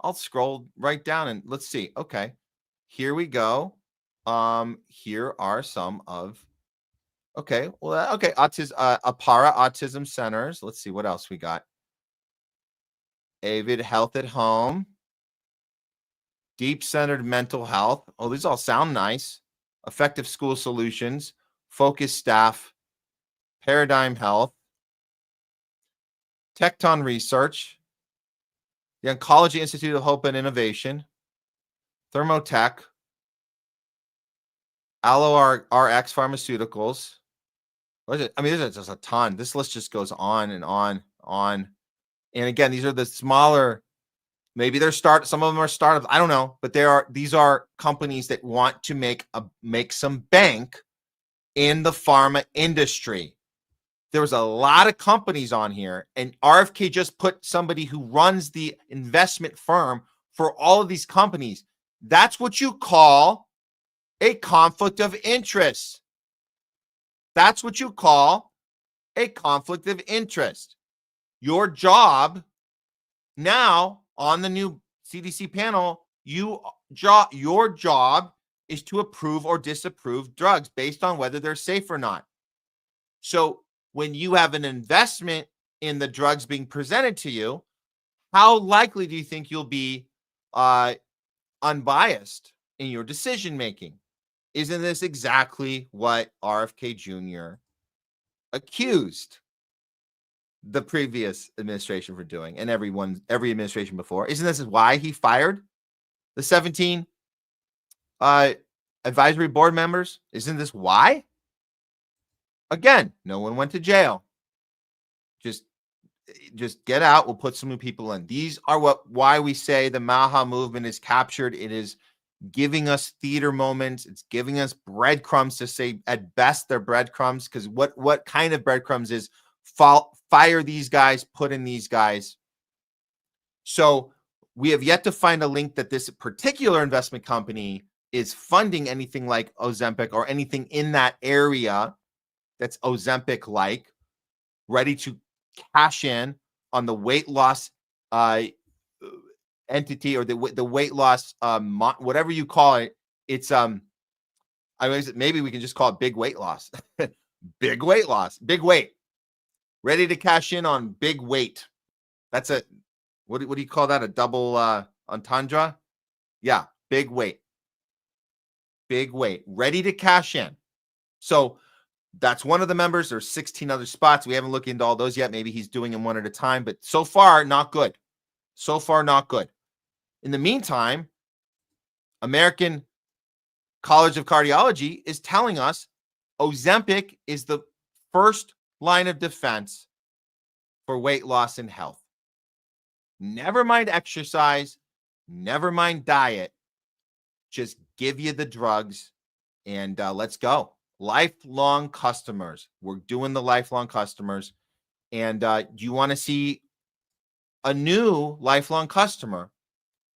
I'll scroll right down and let's see. Okay, here we go. Here are some of. Okay, well, okay, Apara Autism Centers. Let's see what else we got. Avid Health at Home. Deep Centered Mental Health. Oh, these all sound nice. Effective School Solutions. Focus Staff. Paradigm Health. Tecton Research. The Oncology Institute of Hope and Innovation. Thermotech. Allo RX Pharmaceuticals. What is it? I mean, there's just a ton. This list just goes on and on, on. And again, these are the smaller, maybe they're some of them are startups. I don't know, but these are companies that want to make some bank in the pharma industry. There was a lot of companies on here, and RFK just put somebody who runs the investment firm for all of these companies. That's what you call a conflict of interest. That's what you call a conflict of interest. Your job now on the new CDC panel, your job is to approve or disapprove drugs based on whether they're safe or not. So when you have an investment in the drugs being presented to you, how likely do you think you'll be unbiased in your decision making? Isn't this exactly what RFK Jr. accused the previous administration for doing, and every administration before? Isn't this why he fired the 17 advisory board members? Isn't this why? Again, no one went to jail. Just get out. We'll put some new people in. These are why we say the MAHA movement is captured. It is giving us theater moments. It's giving us breadcrumbs to say at best they're breadcrumbs, because what kind of breadcrumbs is fire these guys, put in these guys. So we have yet to find a link that this particular investment company is funding anything like Ozempic or anything in that area that's Ozempic-like, ready to cash in on the weight loss entity or the weight loss, whatever you call it. It's maybe we can just call it big weight loss. Big weight loss, big weight, ready to cash in on big weight. That's a what do you call that? A double entendre? Yeah, big weight, ready to cash in. So that's one of the members. There's 16 other spots. We haven't looked into all those yet. Maybe he's doing them one at a time, but so far, not good. So far, not good. In the meantime, American College of Cardiology is telling us Ozempic is the first line of defense for weight loss and health. Never mind exercise, never mind diet, just give you the drugs and let's go. Lifelong customers. We're doing the lifelong customers. And do you want to see a new lifelong customer?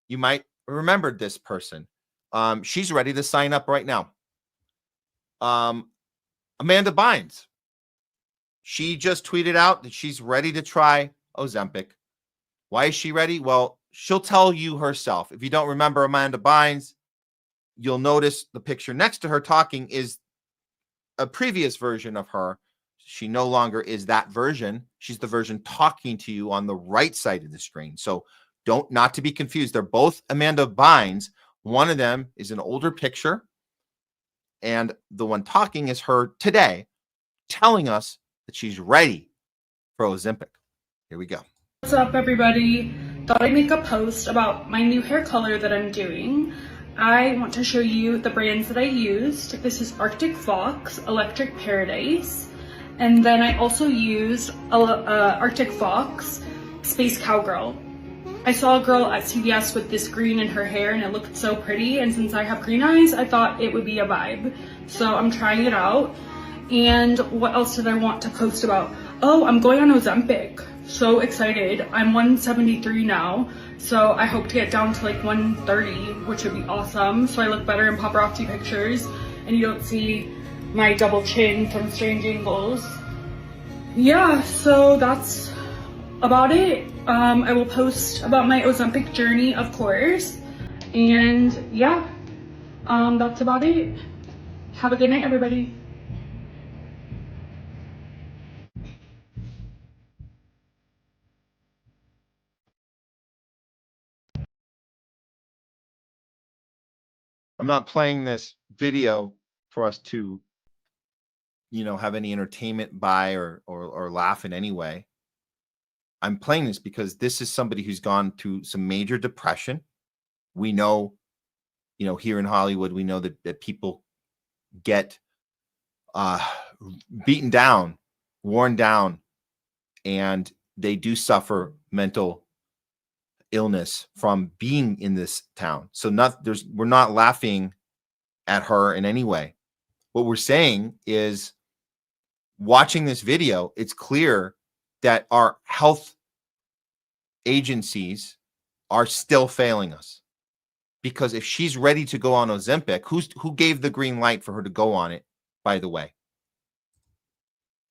You might remember this person. She's ready to sign up right now. Amanda Bynes. She just tweeted out that she's ready to try Ozempic. Why is she ready? Well, she'll tell you herself. If you don't remember Amanda Bynes, you'll notice the picture next to her talking is a previous version of her. She no longer is that version. She's the version talking to you on the right side of the screen. So not to be confused. They're both Amanda Bynes. One of them is an older picture, and the one talking is her today, telling us that she's ready for Ozempic. Here we go. What's up, everybody? Thought I'd make a post about my new hair color that I'm doing. I want to show you the brands that I used. This is Arctic Fox, Electric Paradise, and then I also used Arctic Fox, Space Cowgirl. I saw a girl at CVS with this green in her hair and it looked so pretty, and since I have green eyes, I thought it would be a vibe. So I'm trying it out. And what else did I want to post about? Oh, I'm going on Ozempic. So excited. I'm 173 now, so I hope to get down to like 130, which would be awesome. So I look better in paparazzi pictures and you don't see my double chin from strange angles. Yeah, so that's about it. I will post about my Ozempic journey, of course. And yeah, that's about it. Have a good night, everybody. I'm not playing this video for us to, have any entertainment by or laugh in any way. I'm playing this because this is somebody who's gone through some major depression. We know, here in Hollywood, we know that people get beaten down, worn down, and they do suffer mental illness from being in this town. So we're not laughing at her in any way. What we're saying is, watching this video, it's clear that our health agencies are still failing us. Because if she's ready to go on Ozempic, who gave the green light for her to go on it, by the way?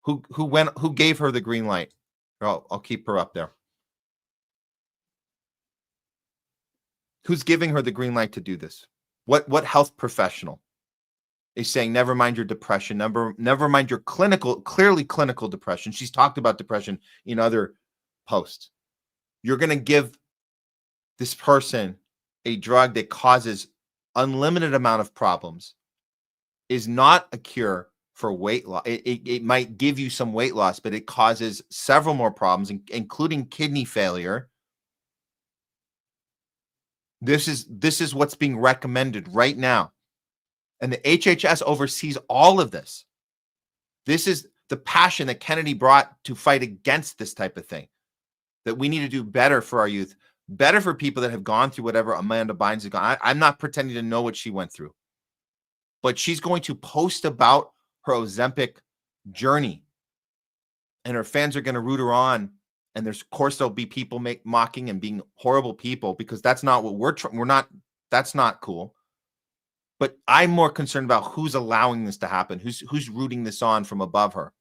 Who gave her the green light? I'll keep her up there. Who's giving her the green light to do this? What health professional is saying, never mind your depression, never mind your clearly clinical depression? She's talked about depression in other posts. You're going to give this person a drug that causes unlimited amount of problems, is not a cure for weight loss. It might give you some weight loss, but it causes several more problems, including kidney failure. This is what's being recommended right now. And the HHS oversees all of this. This is the passion that Kennedy brought to fight against this type of thing, that we need to do better for our youth, better for people that have gone through whatever Amanda Bynes has gone. I'm not pretending to know what she went through, but she's going to post about her Ozempic journey, and her fans are going to root her on. And of course, there'll be people mocking and being horrible people, because that's not what we're not. That's not cool. But I'm more concerned about who's allowing this to happen, who's rooting this on from above her,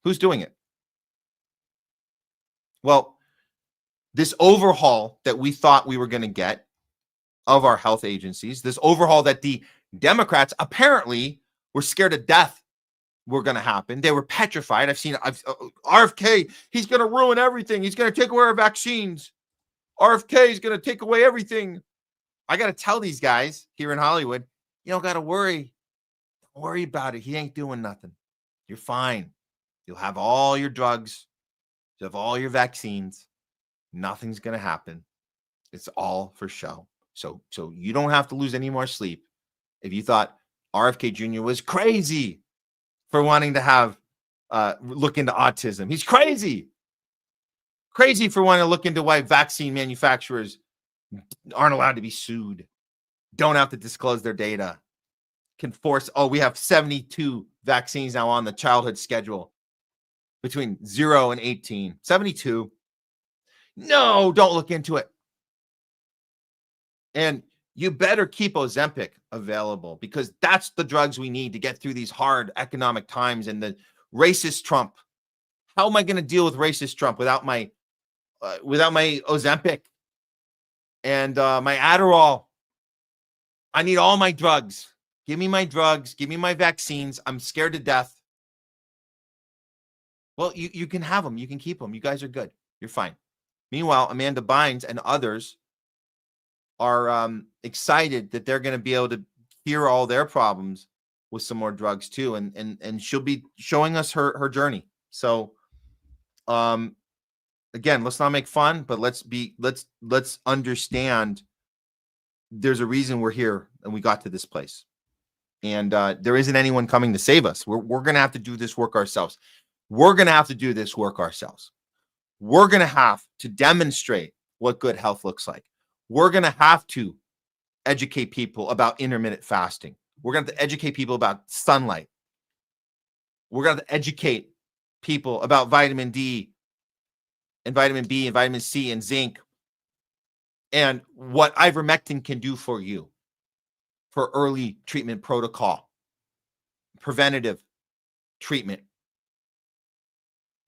who's doing it. Well, this overhaul that we thought we were going to get of our health agencies, this overhaul that the Democrats apparently were scared to death were going to happen. They were petrified. I've seen RFK, he's going to ruin everything. He's going to take away our vaccines. RFK is going to take away everything. I got to tell these guys here in Hollywood, you don't got to worry. Don't worry about it. He ain't doing nothing. You're fine. You'll have all your drugs. You'll have all your vaccines. Nothing's going to happen. It's all for show. So you don't have to lose any more sleep if you thought RFK Jr. was crazy for wanting to have look into autism. He's crazy. Crazy for wanting to look into why vaccine manufacturers aren't allowed to be sued. don't have to disclose their data, can force, oh, we have 72 vaccines now on the childhood schedule between 0 and 18. 72. No, don't look into it. And you better keep Ozempic available, because that's the drugs we need to get through these hard economic times and the racist Trump. How am I going to deal with racist Trump without my Ozempic and my Adderall? I need all my drugs. Give me my drugs. Give me my vaccines. I'm scared to death. Well, you can have them. You can keep them. You guys are good. You're fine. Meanwhile, Amanda Bynes and others are excited that they're going to be able to cure all their problems with some more drugs too, and she'll be showing us her journey. So, again, let's not make fun, but let's understand. There's a reason we're here and we got to this place, and there isn't anyone coming to save us. We're going to have to do this work ourselves. We're going to have to do this work ourselves. We're going to have to demonstrate what good health looks like. We're going to have to educate people about intermittent fasting. We're going to have to educate people about sunlight. We're going to have to educate people about vitamin D and vitamin B and vitamin C and zinc and what ivermectin can do for you for early treatment protocol, preventative treatment.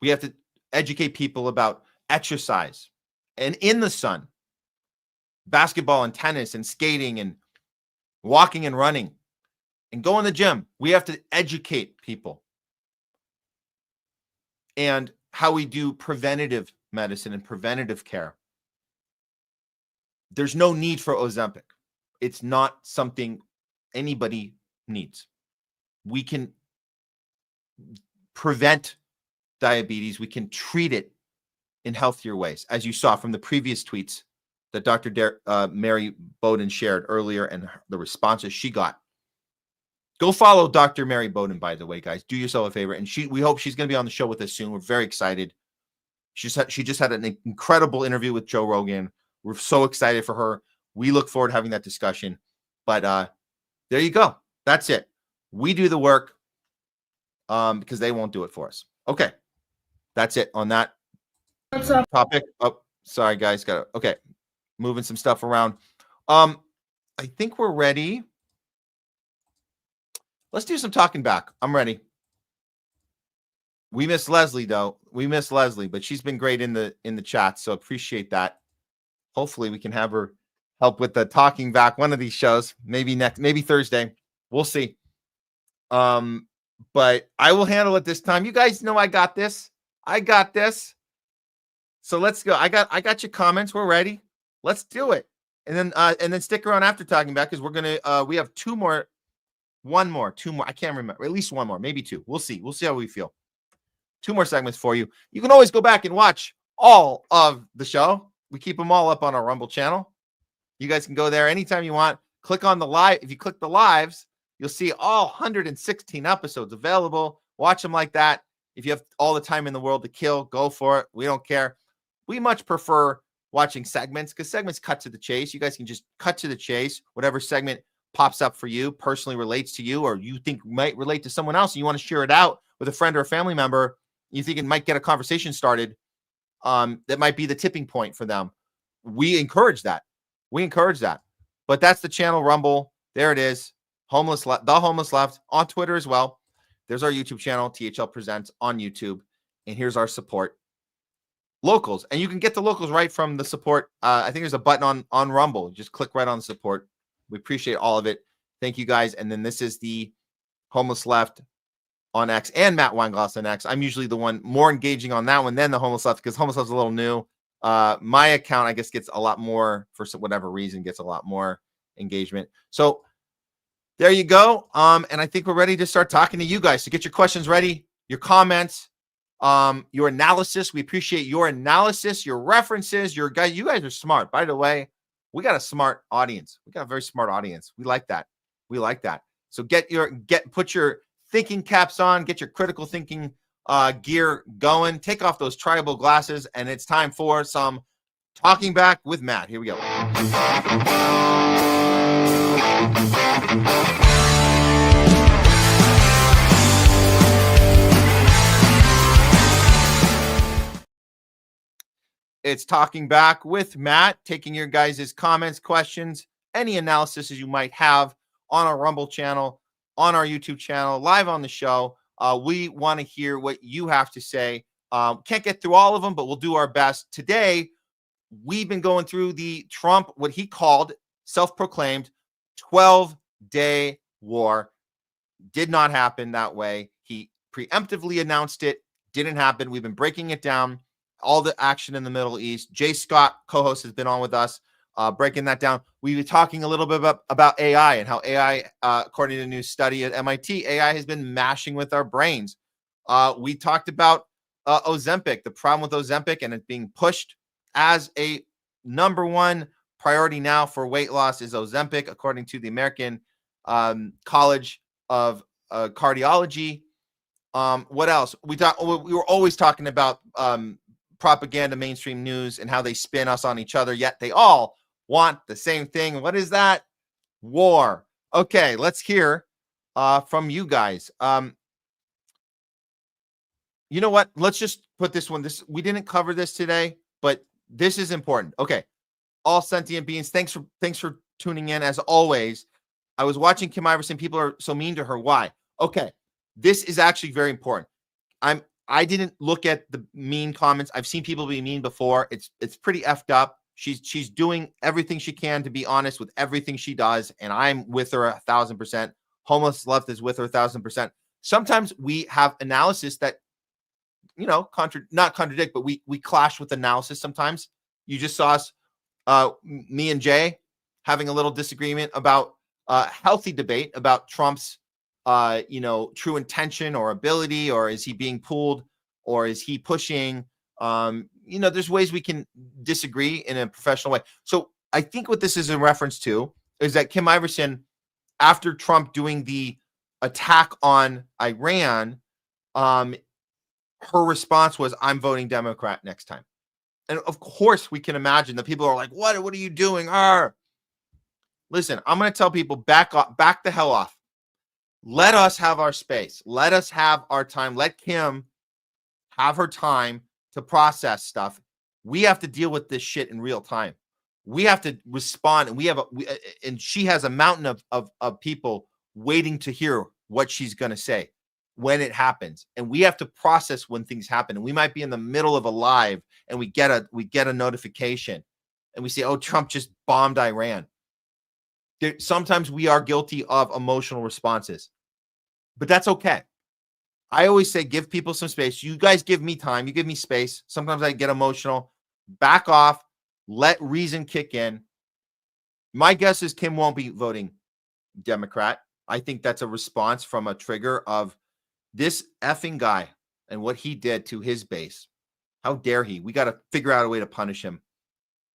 We have to educate people about exercise and in the sun, basketball and tennis and skating and walking and running and go in the gym. We have to educate people and how we do preventative medicine and preventative care. There's no need for Ozempic. It's not something anybody needs. We can prevent diabetes. We can treat it in healthier ways, as you saw from the previous tweets that Dr. Mary Bowden shared earlier and the responses she got. Go follow Dr. Mary Bowden, by the way, guys. Do yourself a favor. And we hope she's going to be on the show with us soon. We're very excited. She just had an incredible interview with Joe Rogan. We're so excited for her. We look forward to having that discussion. But there you go. That's it. We do the work because they won't do it for us. Okay. That's it on that topic. Oh, sorry, guys. Okay. Moving some stuff around. I think we're ready. Let's do some talking back. I'm ready. We miss Leslie, though. We miss Leslie, but she's been great in the chat, so appreciate that. Hopefully we can have her help with the talking back one of these shows. Maybe Thursday. We'll see. But I will handle it this time. You guys know I got this. So let's go. I got your comments. We're ready. Let's do it. And then stick around after talking back, because we're gonna we have two more. I can't remember. At least one more, maybe two. We'll see. We'll see how we feel. Two more segments for you. You can always go back and watch all of the show. We keep them all up on our Rumble channel. You guys can go there anytime you want. Click on the live. If you click the lives, you'll see all 116 episodes available. Watch them like that. If you have all the time in the world to kill, go for it. We don't care. We much prefer watching segments, because segments cut to the chase. You guys can just cut to the chase. Whatever segment pops up for you, personally relates to you, or you think might relate to someone else, and you want to share it out with a friend or a family member, you think it might get a conversation started, that might be the tipping point for them. We encourage that. But that's the channel, Rumble. There it is. The Homeless Left on Twitter as well. There's our YouTube channel, THL Presents on YouTube. And here's our support. Locals. And you can get the locals right from the support. I think there's a button on Rumble. Just click right on the support. We appreciate all of it. Thank you, guys. And then this is the Homeless Left on X and Matt Weinglass on X. I'm usually the one more engaging on that one than the Homeless Left, because Homeless Left's a little new. My account, I guess, gets a lot more, for whatever reason, gets a lot more engagement. So there you go. And I think we're ready to start talking to you guys. So get your questions ready, your comments, your analysis. We appreciate your analysis, your references, you guys are smart. By the way, we got a smart audience. We got a very smart audience. We like that. So put your thinking caps on, get your critical thinking gear going, take off those tribal glasses, and it's time for some talking back with Matt. Here we go. It's Talking Back with Matt, taking your guys' comments, questions, any analysis you might have on our Rumble channel, on our YouTube channel, live on the show. We want to hear what you have to say. Can't get through all of them, but we'll do our best. Today, we've been going through the Trump, what he called self-proclaimed 12-day war. Did not happen that way. He preemptively announced it. Didn't happen. We've been breaking it down. All the action in the Middle East. Jay Scott, co-host, has been on with us, breaking that down. We were talking a little bit about AI and how AI, according to a new study at MIT, AI has been mashing with our brains. We talked about Ozempic, the problem with Ozempic, and it being pushed as a #1 priority now for weight loss is Ozempic, according to the American College of Cardiology. What else? We were always talking about propaganda, mainstream news, and how they spin us on each other, yet they all want the same thing. What is that? War. Okay, let's hear from you guys. You know what? Let's just put this one. We didn't cover this today, but this is important. Okay, all sentient beings, thanks for tuning in as always. I was watching Kim Iverson. People are so mean to her. Why? Okay, this is actually very important. I didn't look at the mean comments. I've seen people be mean before. It's pretty effed up. She's doing everything she can to be honest with everything she does, and I'm with her 1,000%. Homeless left is with her 1,000%. Sometimes we have analysis that, you know, not contradict, but we clash with analysis sometimes. You just saw us, me and Jay, having a little disagreement about healthy debate about Trump's true intention or ability, or is he being pulled, or is he pushing? There's ways we can disagree in a professional way. So I think what this is in reference to is that Kim Iverson, after Trump doing the attack on Iran, her response was, "I'm voting Democrat next time." And of course, we can imagine that people are like, "What are you doing?" Listen, I'm going to tell people, back the hell off. Let us have our space. Let us have our time. Let Kim have her time to process stuff. We have to deal with this shit in real time. We have to respond, and and she has a mountain of people waiting to hear what she's going to say when it happens. And we have to process when things happen. And we might be in the middle of a live, and we get a notification, and we say, "Oh, Trump just bombed Iran." Sometimes we are guilty of emotional responses, but that's okay. I always say, give people some space. You guys give me time. You give me space. Sometimes I get emotional. Back off. Let reason kick in. My guess is Kim won't be voting Democrat. I think that's a response from a trigger of this effing guy and what he did to his base. How dare he? We got to figure out a way to punish him.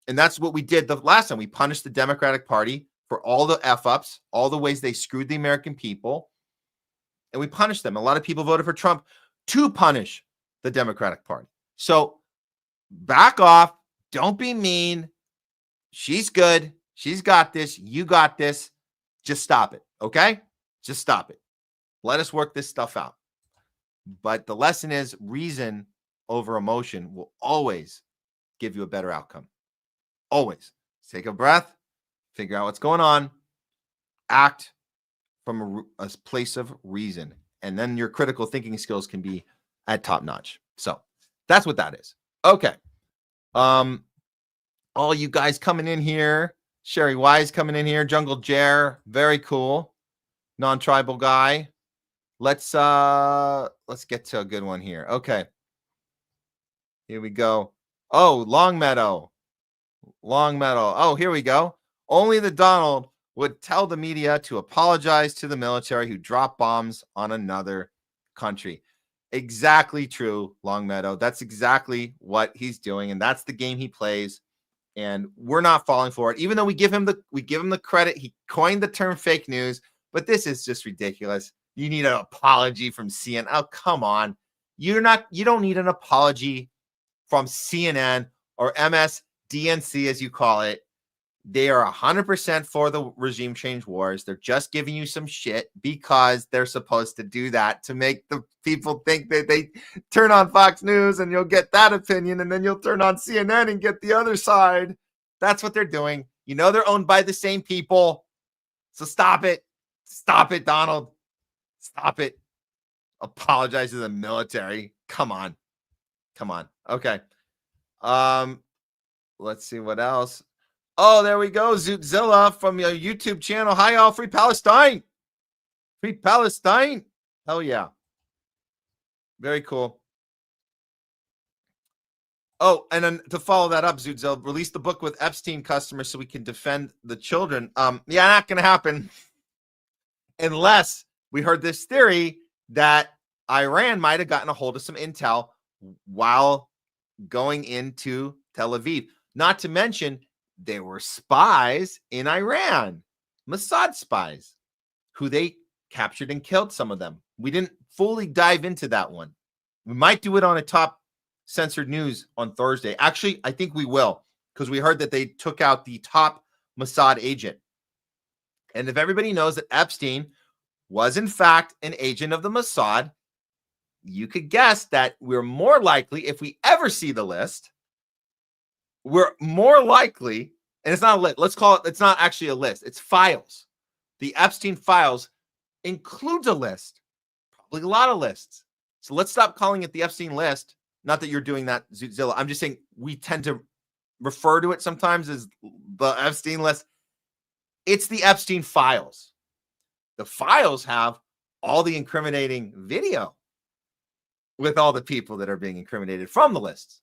And that's what we did the last time. We punished the Democratic Party for all the F-ups, all the ways they screwed the American people, and we punished them. A lot of people voted for Trump to punish the Democratic Party. So back off. Don't be mean. She's good. She's got this. You got this. Just stop it, okay? Just stop it. Let us work this stuff out. But the lesson is, reason over emotion will always give you a better outcome. Always. Take a breath. Figure out what's going on, act from a place of reason, and then your critical thinking skills can be at top notch. So that's what that is. Okay. All you guys coming in here, Sherry Wise coming in here, Jungle Jer, very cool, non-tribal guy. Let's get to a good one here. Okay. Here we go. Oh, Longmeadow. Oh, here we go. Only the Donald would tell the media to apologize to the military who dropped bombs on another country. Exactly true, Longmeadow. That's exactly what he's doing, and that's the game he plays. And we're not falling for it, even though we give him the credit. He coined the term fake news, but this is just ridiculous. You need an apology from CNN. Oh, come on. You don't need an apology from CNN or MSDNC, as you call it. They are 100% for the regime change wars. They're just giving you some shit because they're supposed to do that to make the people think that they turn on Fox News and you'll get that opinion, and then you'll turn on CNN and get the other side. That's what they're doing. You know they're owned by the same people. So stop it. Stop it, Donald. Stop it. Apologize to the military. Come on. Come on. Okay. Let's see what else. Oh, there we go. Zootzilla from your YouTube channel. Hi, all. Free Palestine. Free Palestine. Hell yeah. Very cool. Oh, and then to follow that up, Zootzilla, release the book with Epstein customers so we can defend the children. Yeah, not going to happen unless we heard this theory that Iran might have gotten a hold of some intel while going into Tel Aviv. Not to mention, there were spies in Iran, Mossad spies, who they captured and killed some of them. We didn't fully dive into that one. We might do it on a top censored news on Thursday. Actually, I think we will, because we heard that they took out the top Mossad agent. And if everybody knows that Epstein was in fact an agent of the Mossad, you could guess that we're more likely, if we ever see the list, we're more likely, and it's not a list, let's call it, it's not actually a list, it's files. The Epstein files includes a list, probably a lot of lists. So let's stop calling it the Epstein list. Not that you're doing that, Zootzilla. I'm just saying we tend to refer to it sometimes as the Epstein list. It's the Epstein files. The files have all the incriminating video with all the people that are being incriminated from the lists.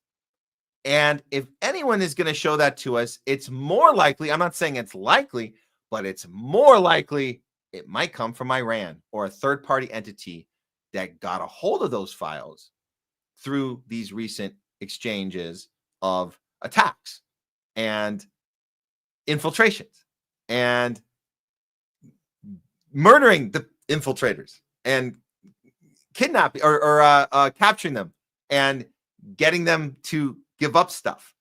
And if anyone is going to show that to us, it's more likely, I'm not saying it's likely, but it's more likely it might come from Iran or a third-party entity that got a hold of those files through these recent exchanges of attacks and infiltrations and murdering the infiltrators and kidnapping or capturing them and getting them to give up stuff.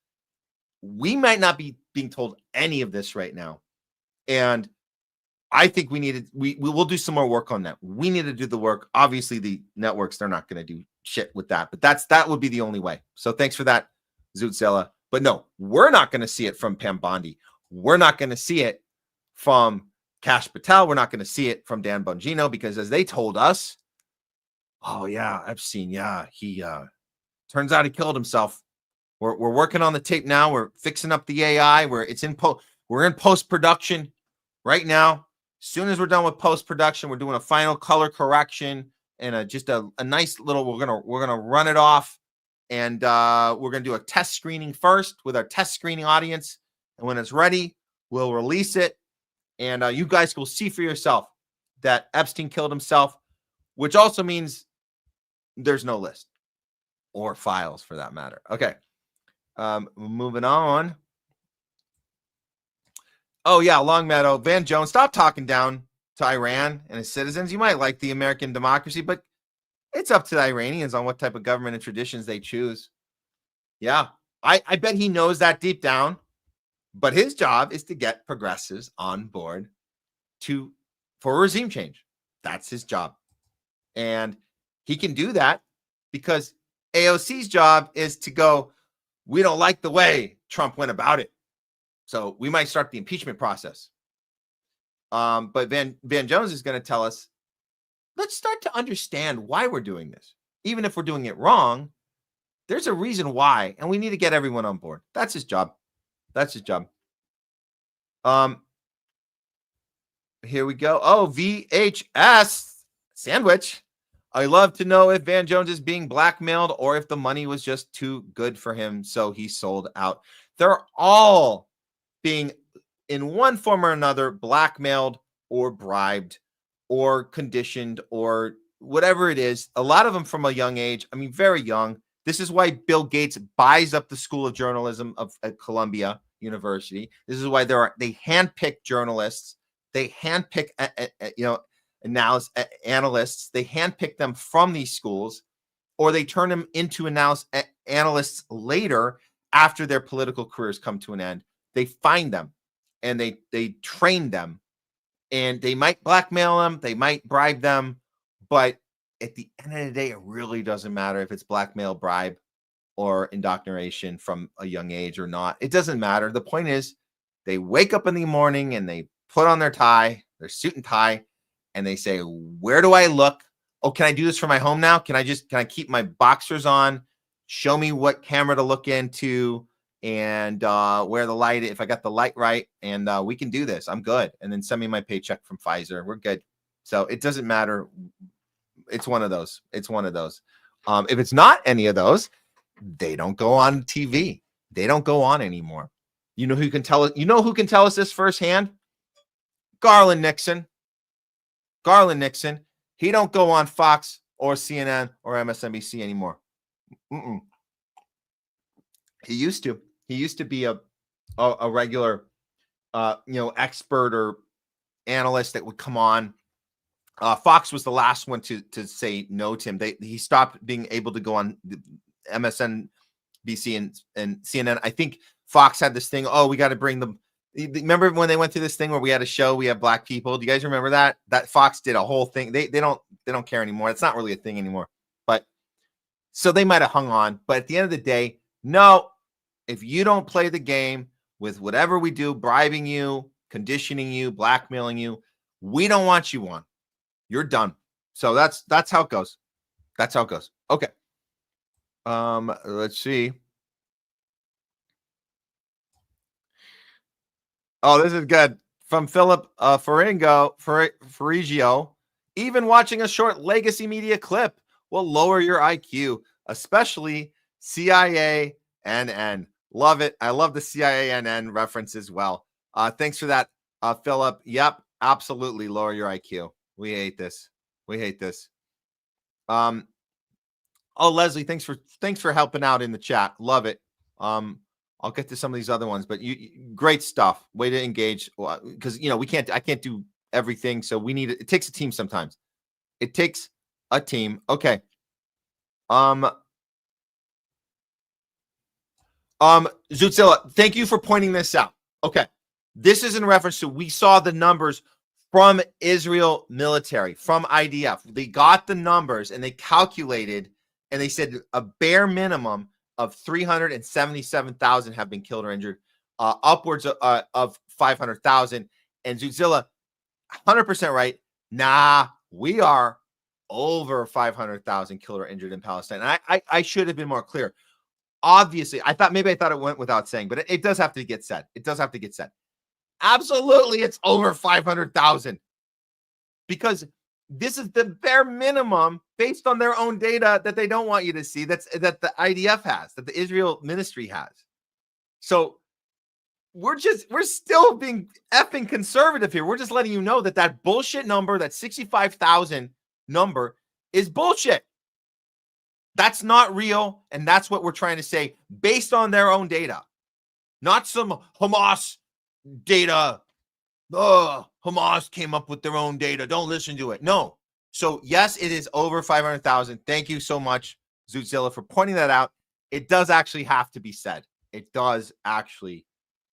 We might not be being told any of this right now. And I think we will do some more work on that. We need to do the work. Obviously, the networks, they're not going to do shit with that, but that would be the only way. So thanks for that, Zootzilla. But no, we're not going to see it from Pam Bondi. We're not going to see it from Kash Patel. We're not going to see it from Dan Bongino, because as they told us, oh yeah, Epstein, yeah, he turns out he killed himself. We're working on the tape now. We're fixing up the AI. We're in post-production right now. As soon as we're done with post-production, we're doing a final color correction and just a nice little, we're gonna run it off, and we're gonna do a test screening first with our test screening audience. And when it's ready, we'll release it. And you guys will see for yourself that Epstein killed himself, which also means there's no list or files for that matter. Okay. Moving on. Oh yeah, Longmeadow. Van Jones, stop talking down to Iran and its citizens. You might like the American democracy, but it's up to the Iranians on what type of government and traditions they choose. Yeah, I bet he knows that deep down, but his job is to get progressives on board for regime change. That's his job. And he can do that because AOC's job is to go, we don't like the way Trump went about it, so we might start the impeachment process. But Van Jones is going to tell us, let's start to understand why we're doing this. Even if we're doing it wrong, there's a reason why, and we need to get everyone on board. That's his job. That's his job. Here we go. Oh, VHS sandwich. I love to know if Van Jones is being blackmailed or if the money was just too good for him, so he sold out. They're all being, in one form or another, blackmailed or bribed or conditioned or whatever it is. A lot of them from a young age. I mean, very young. This is why Bill Gates buys up the School of Journalism at Columbia University. This is why they handpick journalists. They handpick, analysts. They handpick them from these schools, or they turn them into analysts later after their political careers come to an end. They find them and they train them, and they might blackmail them, they might bribe them, but at the end of the day, it really doesn't matter if it's blackmail, bribe, or indoctrination from a young age or not. It doesn't matter. The point is, they wake up in the morning and they put on their tie, their suit and tie, and they say, where do I look? Oh, can I do this from my home now? Can I keep my boxers on? Show me what camera to look into and where the light, if I got the light right, and we can do this. I'm good. And then send me my paycheck from Pfizer. We're good. So it doesn't matter. It's one of those. It's one of those. If it's not any of those, they don't go on TV. They don't go on anymore. You know who can tell us? You know who can tell us this firsthand? Garland Nixon. Garland Nixon. He don't go on Fox or CNN or MSNBC anymore. He used to. He used to be a regular, expert or analyst that would come on. Fox was the last one to say no to him. He stopped being able to go on MSNBC and CNN. I think Fox had this thing. Oh, we got to bring them. Remember when they went through this thing where we had a show? We have black people. Do you guys remember that? That Fox did a whole thing. They don't care anymore. It's not really a thing anymore. But so they might have hung on. But at the end of the day, no. If you don't play the game with whatever we do, bribing you, conditioning you, blackmailing you, we don't want you on. You're done. So that's how it goes. That's how it goes. Okay. Let's see. Oh, this is good. From Philip Ferrigio. Even watching a short legacy media clip will lower your IQ, especially CIA NN. Love it. I love the CIA NN reference as well. Thanks for that, Philip. Yep, absolutely lower your IQ. We hate this. We hate this. Oh, Leslie, thanks for helping out in the chat. Love it. I'll get to some of these other ones, but great stuff. Way to engage, because I can't do everything, so it takes a team sometimes. It takes a team. Okay. Zutzilla, thank you for pointing this out. Okay. This is in reference to, we saw the numbers from Israel military, from IDF. They got the numbers and they calculated, and they said a bare minimum of 377,000 have been killed or injured, upwards of 500,000. And Zutzilla, 100% right. Nah, we are over 500,000 killed or injured in Palestine. And I should have been more clear. Obviously, I thought it went without saying, but it does have to get said. It does have to get said. Absolutely, it's over 500,000, because this is the bare minimum based on their own data that they don't want you to see. That the IDF has, that the Israel ministry has. So we're still being effing conservative here. We're just letting you know that bullshit number, that 65,000 number, is bullshit. That's not real, and that's what we're trying to say based on their own data, not some Hamas data. Oh, Hamas came up with their own data. Don't listen to it. No. So, yes, it is over 500,000. Thank you so much, Zutzilla, for pointing that out. It does actually have to be said. It does actually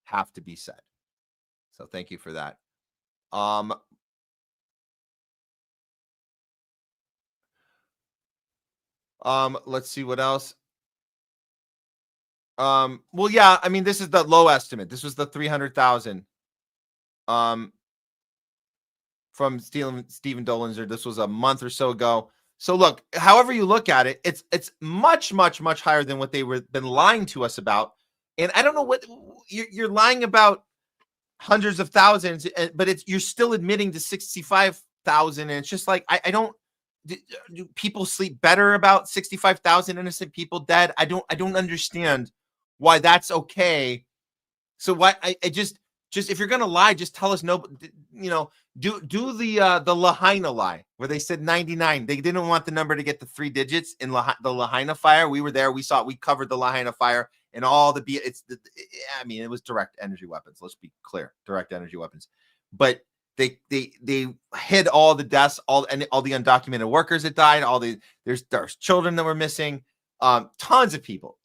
have to be said. So, thank you for that. Let's see what else. Well, yeah, I mean, this is the low estimate. This was the 300,000 from Stephen Dolenzer. This was a month or so ago. So look, however you look at it, it's much, much, much higher than what they were been lying to us about. And I don't know what you're lying about, hundreds of thousands, but you're still admitting to 65,000. And it's just like, I don't. Do people sleep better about 65,000 innocent people dead? I don't understand why that's okay. So why I just if you're gonna lie, just tell us no. Do the Lahaina lie where they said 99. They didn't want the number to get to 3 digits in the Lahaina fire. We were there. We covered the Lahaina fire and all the it was direct energy weapons. Let's be clear, direct energy weapons, but. They hid all the deaths, all the undocumented workers that died, there's children that were missing, tons of people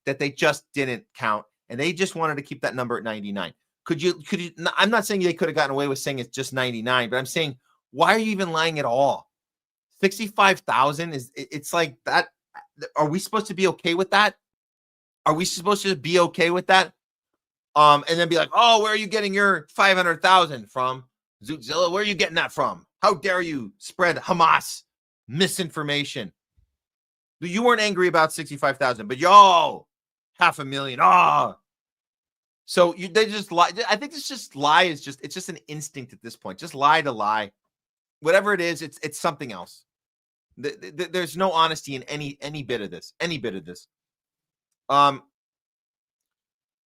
that they just didn't count, and they just wanted to keep that number at 99. Could you, I'm not saying they could have gotten away with saying it's just 99, but I'm saying, why are you even lying at all? 65,000 it's like that. Are we supposed to be okay with that? Are we supposed to be okay with that? And then be like, oh, where are you getting your 500,000 from? Zootzilla, where are you getting that from? How dare you spread Hamas misinformation? You weren't angry about 65,000, but yo, 500,000. Oh, so they just lie. I think it's just lie it's just an instinct at this point. Just lie to lie. Whatever it is, it's something else. There's no honesty in any bit of this. Any bit of this.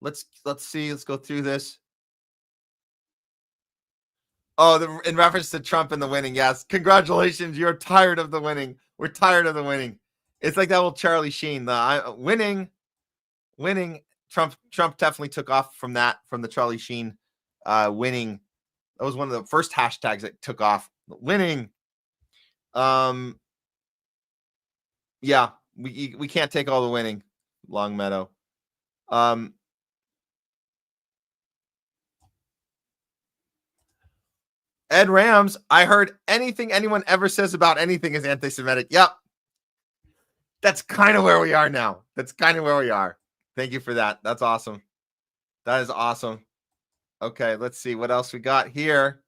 Let's see. Let's go through this. Oh, in reference to Trump and the winning. Yes, congratulations. You're tired of the winning. We're tired of the winning. It's like that old Charlie Sheen. The winning. Trump definitely took off from the Charlie Sheen winning. That was one of the first hashtags that took off. Winning. Yeah, we can't take all the winning. Longmeadow. Ed Rams, I heard anything anyone ever says about anything is anti-Semitic. Yep. That's kind of where we are now. That's kind of where we are. Thank you for that. That's awesome. That is awesome. Okay, let's see what else we got here.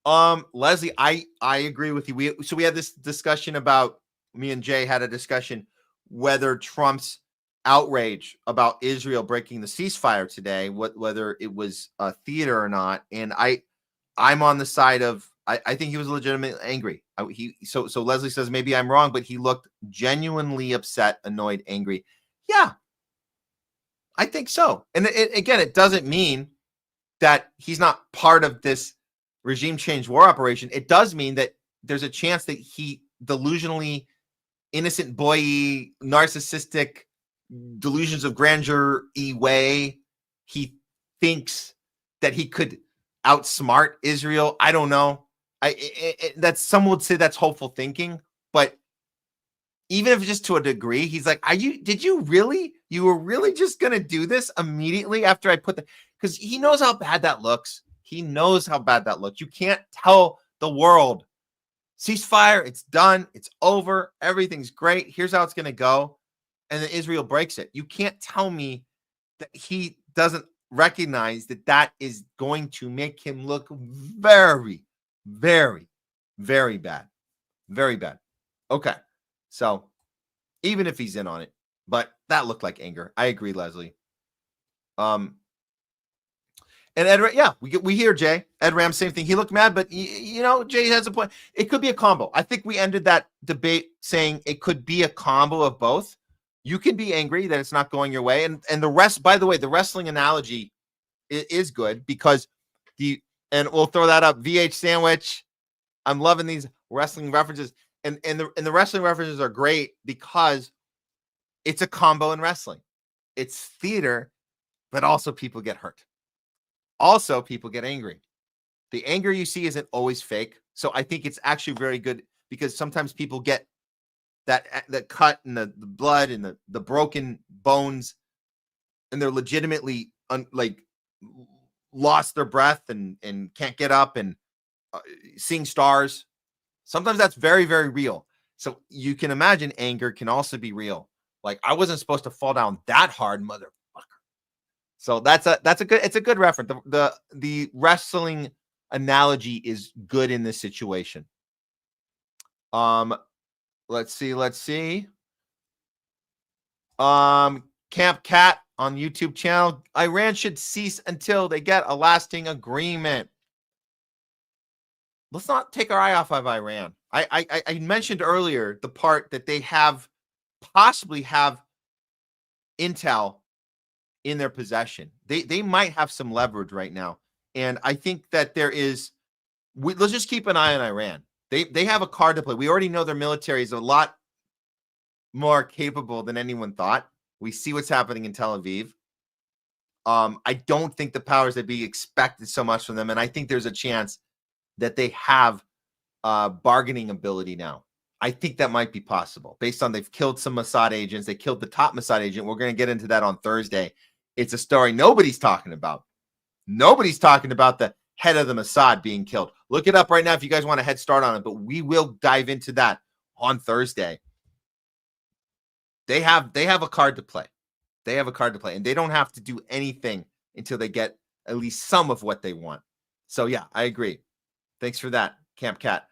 Leslie, I agree with you. We had this discussion about, me and Jay had a discussion whether Trump's outrage about Israel breaking the ceasefire today, whether it was a theater or not. And I'm on the side of, I think he was legitimately angry. So Leslie says, maybe I'm wrong, but he looked genuinely upset, annoyed, angry. Yeah, I think so. And again, it doesn't mean that he's not part of this regime change war operation. It does mean that there's a chance that he delusionally innocent boy, narcissistic delusions of grandeur-y way, he thinks that he could outsmart Israel. I don't know. That's, some would say that's hopeful thinking, but even if just to a degree, he's like, you were really just going to do this immediately after I put because he knows how bad that looks. He knows how bad that looks. You can't tell the world, ceasefire, it's done, it's over, everything's great, here's how it's going to go, and then Israel breaks it. You can't tell me that he doesn't recognize that is going to make him look very, very, very bad. Very bad. Okay. So even if he's in on it, but that looked like anger. I agree, Leslie. And Ed, yeah, we hear Jay. Ed Ram, same thing. He looked mad, but Jay has a point. It could be a combo. I think we ended that debate saying it could be a combo of both. You can be angry that it's not going your way. And the rest, by the way, the wrestling analogy is good because and we'll throw that up. VH sandwich. I'm loving these wrestling references. And the wrestling references are great because it's a combo in wrestling. It's theater, but also people get hurt. Also, people get angry. The anger you see isn't always fake. So I think it's actually very good because sometimes people get that cut and the blood and the broken bones, and they're legitimately lost their breath and can't get up and seeing stars. Sometimes that's very, very real. So you can imagine anger can also be real. Like, I wasn't supposed to fall down that hard, motherfucker. So it's a good reference. The wrestling analogy is good in this situation. Let's see. Camp Cat on YouTube channel. Iran should cease until they get a lasting agreement. Let's not take our eye off of Iran. I mentioned earlier the part that they possibly have intel in their possession. They might have some leverage right now. And I think that let's just keep an eye on Iran. They have a card to play. We already know their military is a lot more capable than anyone thought. We see what's happening in Tel Aviv. I don't think the powers that be expected so much from them. And I think there's a chance that they have bargaining ability now. I think that might be possible based on they've killed some Mossad agents. They killed the top Mossad agent. We're going to get into that on Thursday. It's a story nobody's talking about. Nobody's talking about the head of the Mossad being killed. Look it up right now if you guys want a head start on it, but we will dive into that on Thursday. They have a card to play. They have a card to play, and they don't have to do anything until they get at least some of what they want. So yeah, I agree. Thanks for that, Camp Cat.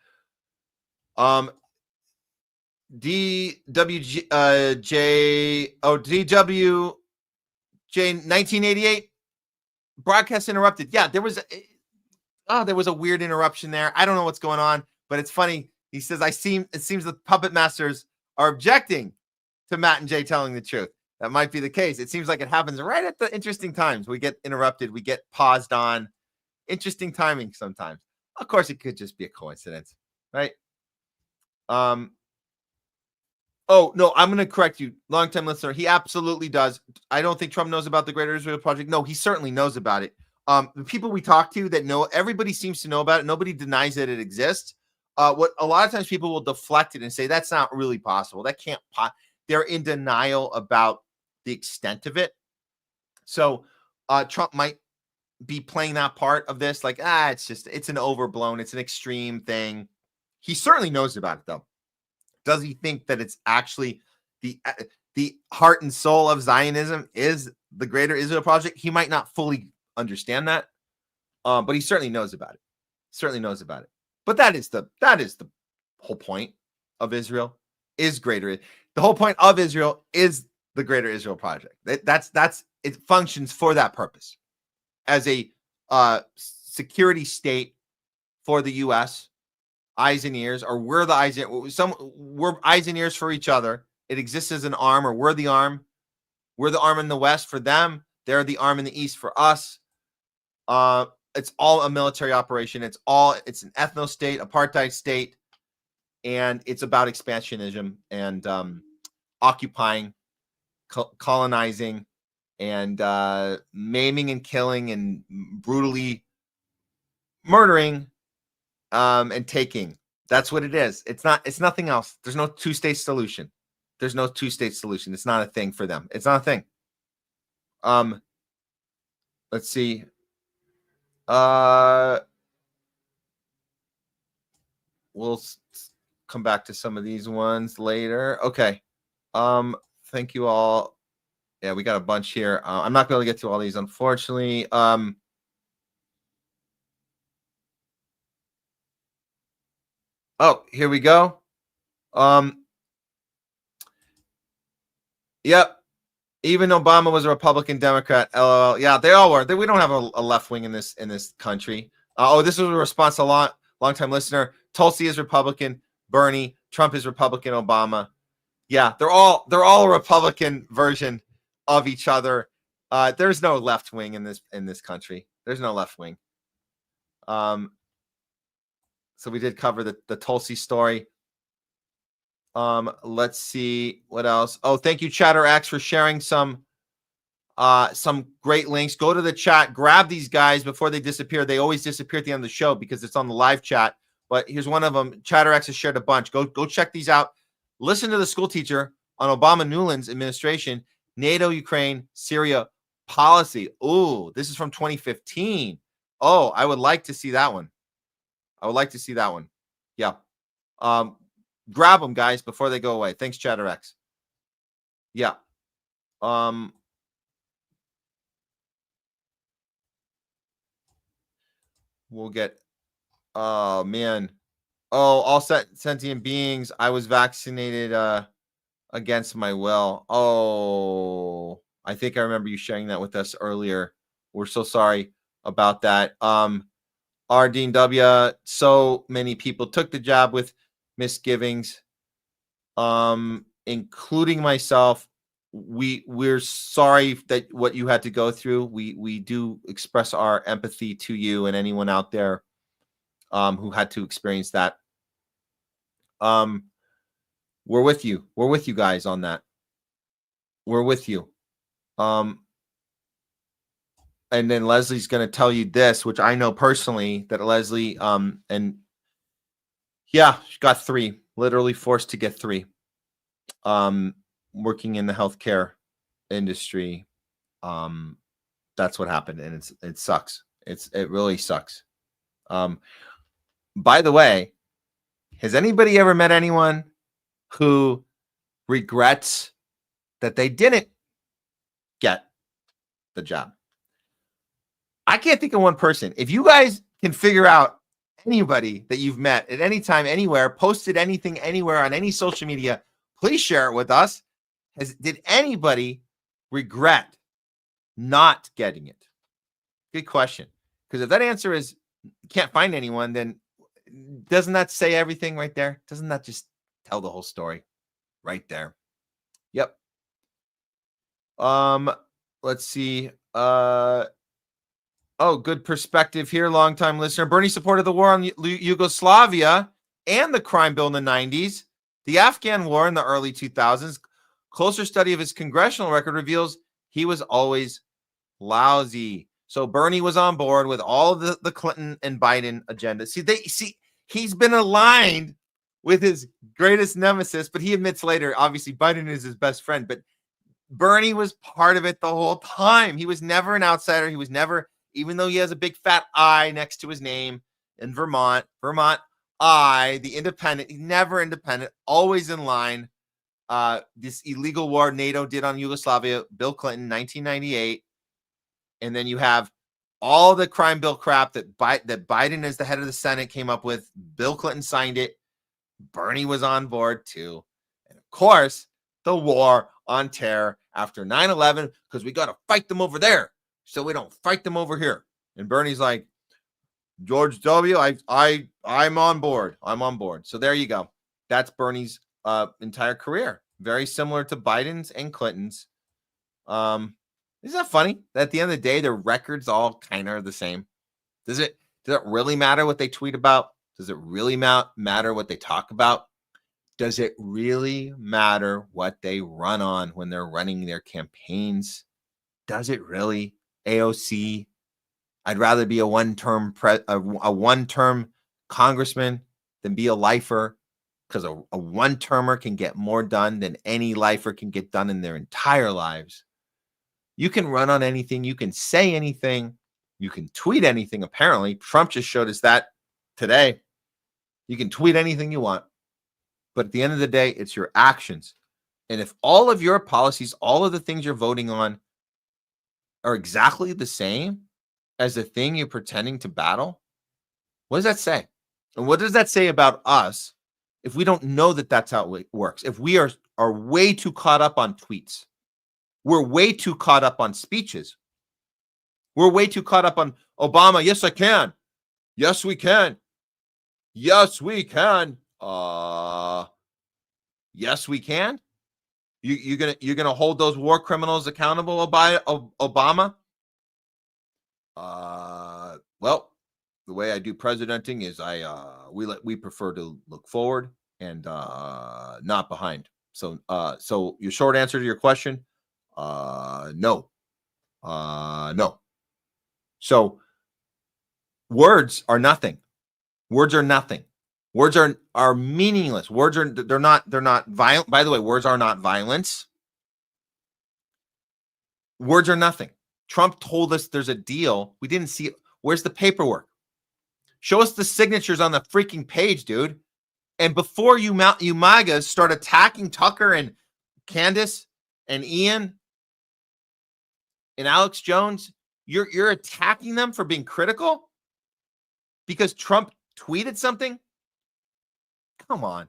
DWJ 1988 broadcast interrupted. Yeah, there was a weird interruption there. I don't know what's going on, but it's funny. He says, it seems the puppet masters are objecting to Matt and Jay telling the truth. That might be the case. It seems like it happens right at the interesting times. We get interrupted, we get paused on. Interesting timing sometimes. Of course, it could just be a coincidence, right? Oh, no, I'm going to correct you. Long-time listener, he absolutely does. I don't think Trump knows about the Greater Israel Project. No, he certainly knows about it. The people we talk to that know, everybody seems to know about it. Nobody denies that it exists. What a lot of times people will deflect it and say, that's not really possible. That can't they're in denial about the extent of it. So Trump might be playing that part of this. Like, it's an overblown, it's an extreme thing. He certainly knows about it, though. Does he think that it's actually the heart and soul of Zionism is the Greater Israel Project? He might not fully understand that, but he certainly knows about it. Certainly knows about it. But that is the whole point of Israel is greater. The whole point of Israel is the Greater Israel Project. That's it functions for that purpose as a security state for the U.S. Eyes and ears, or we're the eyes. We're eyes and ears for each other. It exists as an arm, or we're the arm. We're the arm in the West for them. They're the arm in the East for us. It's all a military operation. It's an ethno state, apartheid state, and it's about expansionism and occupying, colonizing, and maiming and killing and brutally murdering. And taking. That's what it is. It's nothing else. There's no two-state solution. There's no two-state solution. It's not a thing for them. It's not a thing. Let's see. We'll come back to some of these ones later. Okay. Thank you all. Yeah, we got a bunch here. I'm not going to get to all these, unfortunately. Oh, here we go. Yep. Even Obama was a Republican Democrat. LOL. Yeah, they all were. We don't have a left wing in this country. This was a response to a long-time listener. Tulsi is Republican. Bernie. Trump is Republican. Obama. Yeah, they're all a Republican version of each other. There's no left wing in this country. There's no left wing. So we did cover the Tulsi story. Let's see what else. Oh, thank you, ChatterX, for sharing some great links. Go to the chat, grab these guys before they disappear. They always disappear at the end of the show because it's on the live chat. But here's one of them. ChatterX has shared a bunch. Go check these out. Listen to the school teacher on Obama Newland's administration, NATO, Ukraine, Syria policy. Ooh, this is from 2015. Oh, I would like to see that one. Yeah. Grab them, guys, before they go away. Thanks, ChatterX. Yeah. We'll get, oh, man. Oh, all sentient beings. I was vaccinated against my will. Oh, I think I remember you sharing that with us earlier. We're so sorry about that. Dean W. So many people took the jab with misgivings, including myself. We're sorry that what you had to go through. We do express our empathy to you and anyone out there who had to experience that. We're with you. We're with you guys on that. We're with you. And then Leslie's going to tell you this, which I know personally that Leslie, and yeah, she got 3, literally forced to get 3, working in the healthcare industry. That's what happened. And it sucks. It really sucks. By the way, has anybody ever met anyone who regrets that they didn't get the job? I can't think of one person. If you guys can figure out anybody that you've met at any time, anywhere, posted anything anywhere on any social media, please share it with us. Did anybody regret not getting it? Good question. Because if that answer is can't find anyone, then doesn't that say everything right there? Doesn't that just tell the whole story right there? Yep. Let's see. Oh, good perspective here. Longtime listener. Bernie supported the war on Yugoslavia and the crime bill in the 90s, the Afghan war in the early 2000s. Closer study of his congressional record reveals he was always lousy. So Bernie was on board with all of the Clinton and Biden agenda. See, he's been aligned with his greatest nemesis, but he admits later, obviously Biden is his best friend, but Bernie was part of it the whole time. He was never an outsider. He was never, even though he has a big fat I next to his name in Vermont I, the independent, never independent, always in line. This illegal war NATO did on Yugoslavia, Bill Clinton, 1998. And then you have all the crime bill crap that Biden, as the head of the Senate, came up with. Bill Clinton signed it. Bernie was on board too. And of course, the war on terror after 9/11, because we got to fight them over there so we don't fight them over here. And Bernie's like, George W., I'm on board. I'm on board. So there you go. That's Bernie's entire career. Very similar to Biden's and Clinton's. Isn't that funny that at the end of the day, their records all kind of are the same? Does it really matter what they tweet about? Does it really matter what they talk about? Does it really matter what they run on when they're running their campaigns? Does it really? AOC, I'd rather be a one-term congressman than be a lifer, because a one-termer can get more done than any lifer can get done in their entire lives. You can run on anything. You can say anything. You can tweet anything, apparently. Trump just showed us that today. You can tweet anything you want. But at the end of the day, it's your actions. And if all of your policies, all of the things you're voting on are exactly the same as the thing you're pretending to battle, what does that say? And what does that say about us if we don't know that that's how it works? If we are way too caught up on tweets, we're way too caught up on speeches, we're way too caught up on Obama. Yes, I can. Yes, we can. Yes, we can. Yes, we can. You're gonna hold those war criminals accountable by Obama? Well, the way I do presidenting is we prefer to look forward and not behind. So your short answer to your question, no. No. So words are nothing. Words are nothing. Words are meaningless. Words they're not violent. By the way, words are not violence. Words are nothing. Trump told us there's a deal. We didn't see it. Where's the paperwork? Show us the signatures on the freaking page, dude. And before you MAGAs start attacking Tucker and Candace and Ian and Alex Jones, you're attacking them for being critical because Trump tweeted something? Come on.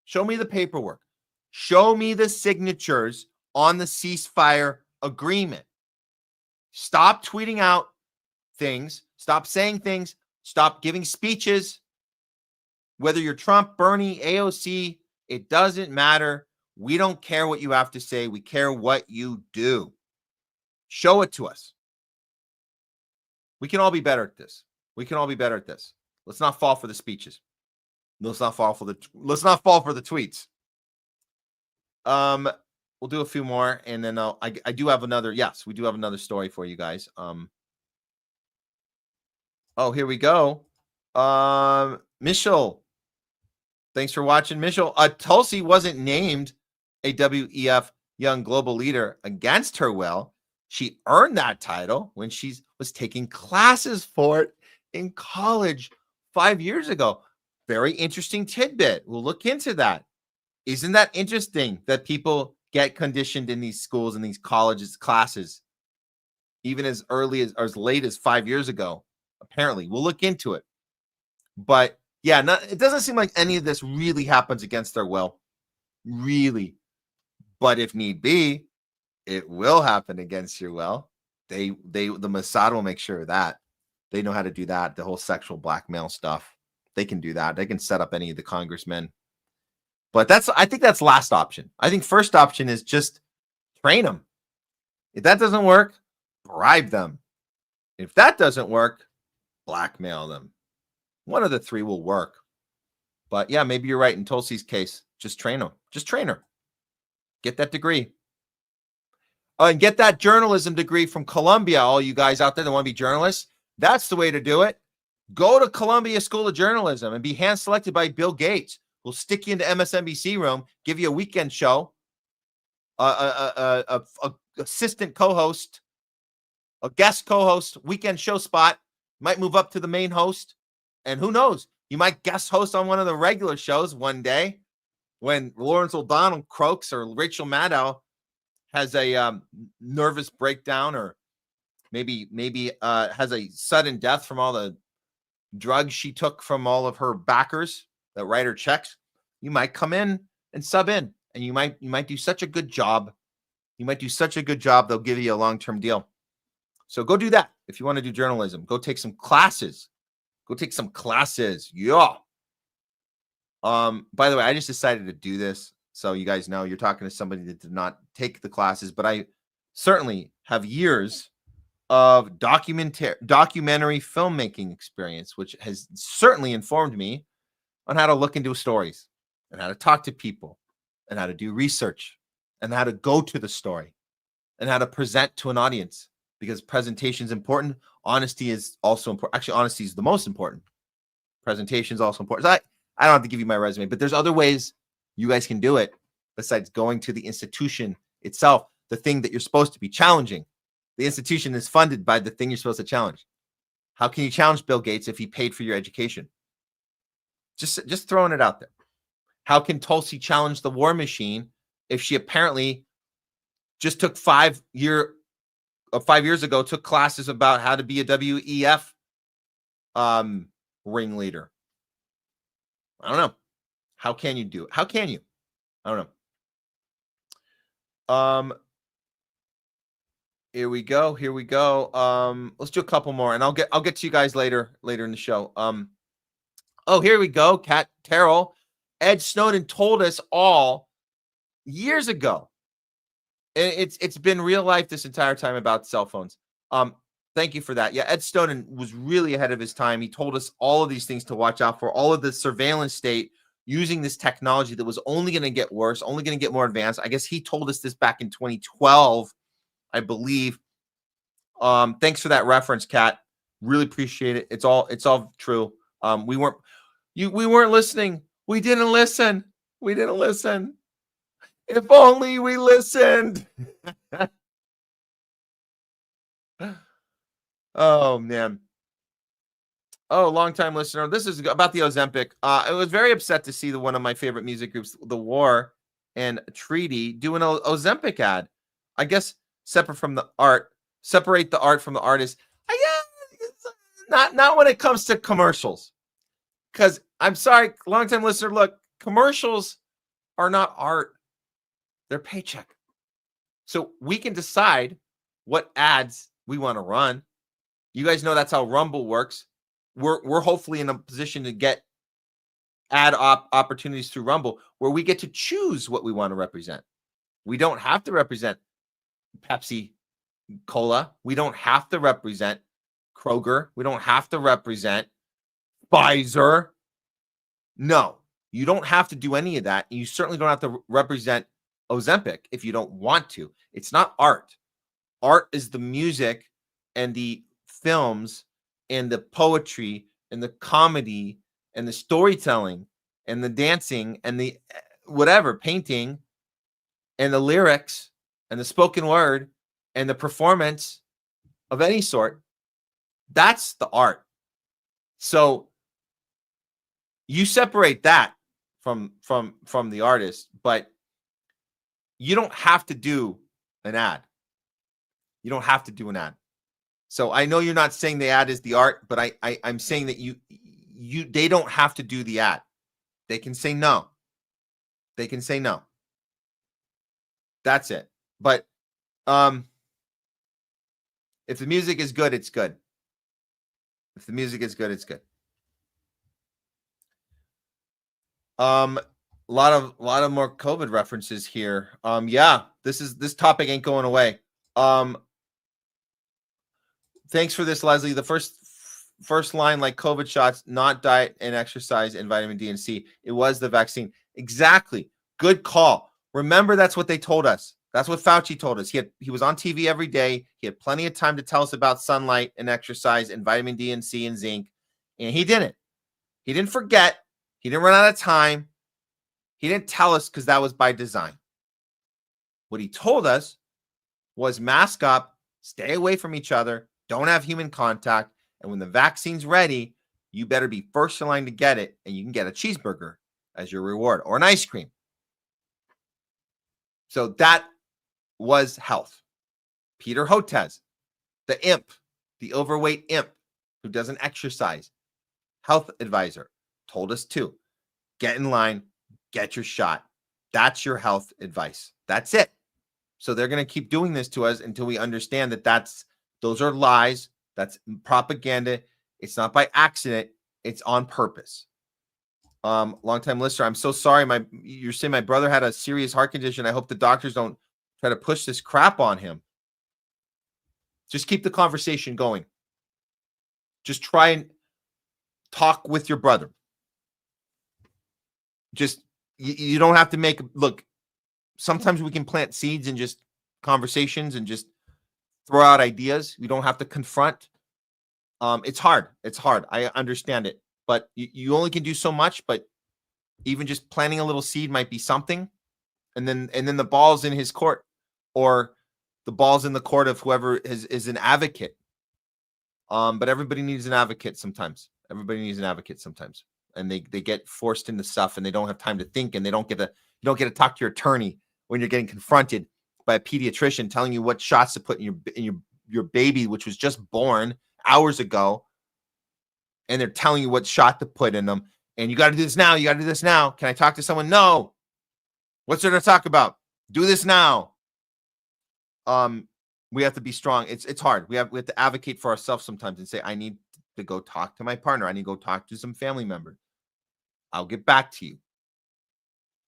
Show me the paperwork. Show me the signatures on the ceasefire agreement. Stop tweeting out things. Stop saying things. Stop giving speeches. Whether you're Trump, Bernie, AOC, it doesn't matter. We don't care what you have to say. We care what you do. Show it to us. We can all be better at this. We can all be better at this. Let's not fall for the speeches. Let's not fall for the tweets. We'll do a few more, and then I do have another. Yes, we do have another story for you guys. Oh, here we go. Michelle, thanks for watching, Michelle. Tulsi wasn't named a WEF Young Global Leader against her will. She earned that title when was taking classes for it in college 5 years ago. Very interesting tidbit. We'll look into that. Isn't that interesting that people get conditioned in these schools and these colleges classes even as early as or as late as 5 years ago? Apparently, we'll look into it. But yeah, it doesn't seem like any of this really happens against their will, really. But if need be, it will happen against your will. The Mossad will make sure of that. They know how to do that. The whole sexual blackmail stuff, they can do that. They can set up any of the congressmen. But I think that's last option. I think first option is just train them. If that doesn't work, bribe them. If that doesn't work, blackmail them. One of the three will work. But yeah, maybe you're right. In Tulsi's case, just train them. Just train her. Get that degree. And get that journalism degree from Columbia, all you guys out there that want to be journalists. That's the way to do it. Go to Columbia School of Journalism and be hand-selected by Bill Gates. We'll stick you into MSNBC room, give you a weekend show, assistant co-host, a guest co-host, weekend show spot. Might move up to the main host. And who knows? You might guest host on one of the regular shows one day when Lawrence O'Donnell croaks or Rachel Maddow has a nervous breakdown, or maybe has a sudden death from all the drugs she took from all of her backers that write her checks. You might come in and sub in, and you might do such a good job. You might do such a good job, they'll give you a long-term deal. So go do that. If you want to do journalism, go take some classes. Go take some classes. Yeah. By the way, I just decided to do this. So you guys know you're talking to somebody that did not take the classes, but I certainly have years of documentary filmmaking experience, which has certainly informed me on how to look into stories and how to talk to people and how to do research and how to go to the story and how to present to an audience, because presentation is important. Honesty is also important. Actually, honesty is the most important. Presentation is also important. So I don't have to give you my resume, but there's other ways you guys can do it besides going to the institution itself, the thing that you're supposed to be challenging. The institution is funded by the thing you're supposed to challenge. How can you challenge Bill Gates if he paid for your education? Just throwing it out there. How can Tulsi challenge the war machine if she apparently just took 5 years ago, took classes about how to be a WEF ringleader? I don't know. How can you do it? How can you? I don't know. Here we go. Let's do a couple more, and I'll get to you guys later in the show. Oh, here we go. Kat Terrell. Ed Snowden told us all years ago. It's been real life this entire time about cell phones. Thank you for that. Yeah, Ed Snowden was really ahead of his time. He told us all of these things to watch out for, all of the surveillance state using this technology that was only going to get worse, only going to get more advanced. I guess he told us this back in 2012, I believe. Thanks for that reference, Kat. Really appreciate it. It's all true. We weren't listening. We didn't listen. If only we listened. Oh, man. Oh, long-time listener. This is about the Ozempic. I was very upset to see one of my favorite music groups, The War and Treaty, do an Ozempic ad. I guess separate the art from the artist. Not when it comes to commercials. Because I'm sorry, long-time listener, look, commercials are not art. They're paycheck. So we can decide what ads we want to run. You guys know that's how Rumble works. We're hopefully in a position to get ad opportunities through Rumble where we get to choose what we want to represent. We don't have to represent Pepsi Cola. We don't have to represent Kroger. We don't have to represent Pfizer. No, you don't have to do any of that. You certainly don't have to represent Ozempic if you don't want to. It's not art. Art is the music and the films and the poetry and the comedy and the storytelling and the dancing and the whatever, painting and the lyrics and the spoken word and the performance of any sort That's the art. So you separate that from the artist, but you don't have to do an ad. You don't have to do an ad. So I know you're not saying the ad is the art, but I'm saying that they don't have to do the ad. They can say no. They can say no. That's it. But if the music is good, it's good. If the music is good, it's good. A lot of more COVID references here. Yeah, this topic ain't going away. Thanks for this, Leslie. The first line, like COVID shots, not diet and exercise and vitamin D and C. It was the vaccine. Exactly. Good call. Remember, that's what they told us. That's what Fauci told us. He was on TV every day. He had plenty of time to tell us about sunlight and exercise and vitamin D and C and zinc. And he didn't. He didn't forget. He didn't run out of time. He didn't tell us because that was by design. What he told us was mask up, stay away from each other, don't have human contact, and when the vaccine's ready, you better be first in line to get it, and you can get a cheeseburger as your reward or an ice cream. So that was health. Peter Hotez, the imp, the overweight imp who doesn't exercise, health advisor, told us to get in line, get your shot. That's your health advice. That's it. So they're going to keep doing this to us until we understand that those are lies. That's propaganda. It's not by accident. It's on purpose. Longtime listener, I'm so sorry. You're saying my brother had a serious heart condition. I hope the doctors don't try to push this crap on him. Just keep the conversation going. Just try and talk with your brother. Just, you don't have to look, sometimes we can plant seeds in just conversations and just throw out ideas. You don't have to confront. It's hard. It's hard. I understand it. But you only can do so much. But even just planting a little seed might be something. And then the ball's in his court, or the ball's in the court of whoever is an advocate. But everybody needs an advocate sometimes. Everybody needs an advocate sometimes. And they get forced into stuff, and they don't have time to think, and you don't get to talk to your attorney when you're getting confronted by a pediatrician telling you what shots to put in your baby, which was just born hours ago, and they're telling you what shot to put in them, and you got to do this now. You got to do this now. Can I talk to someone? No. What's there to talk about? Do this now. We have to be strong. It's hard. We have to advocate for ourselves sometimes and say, I need to go talk to my partner. I need to go talk to some family member. I'll get back to you.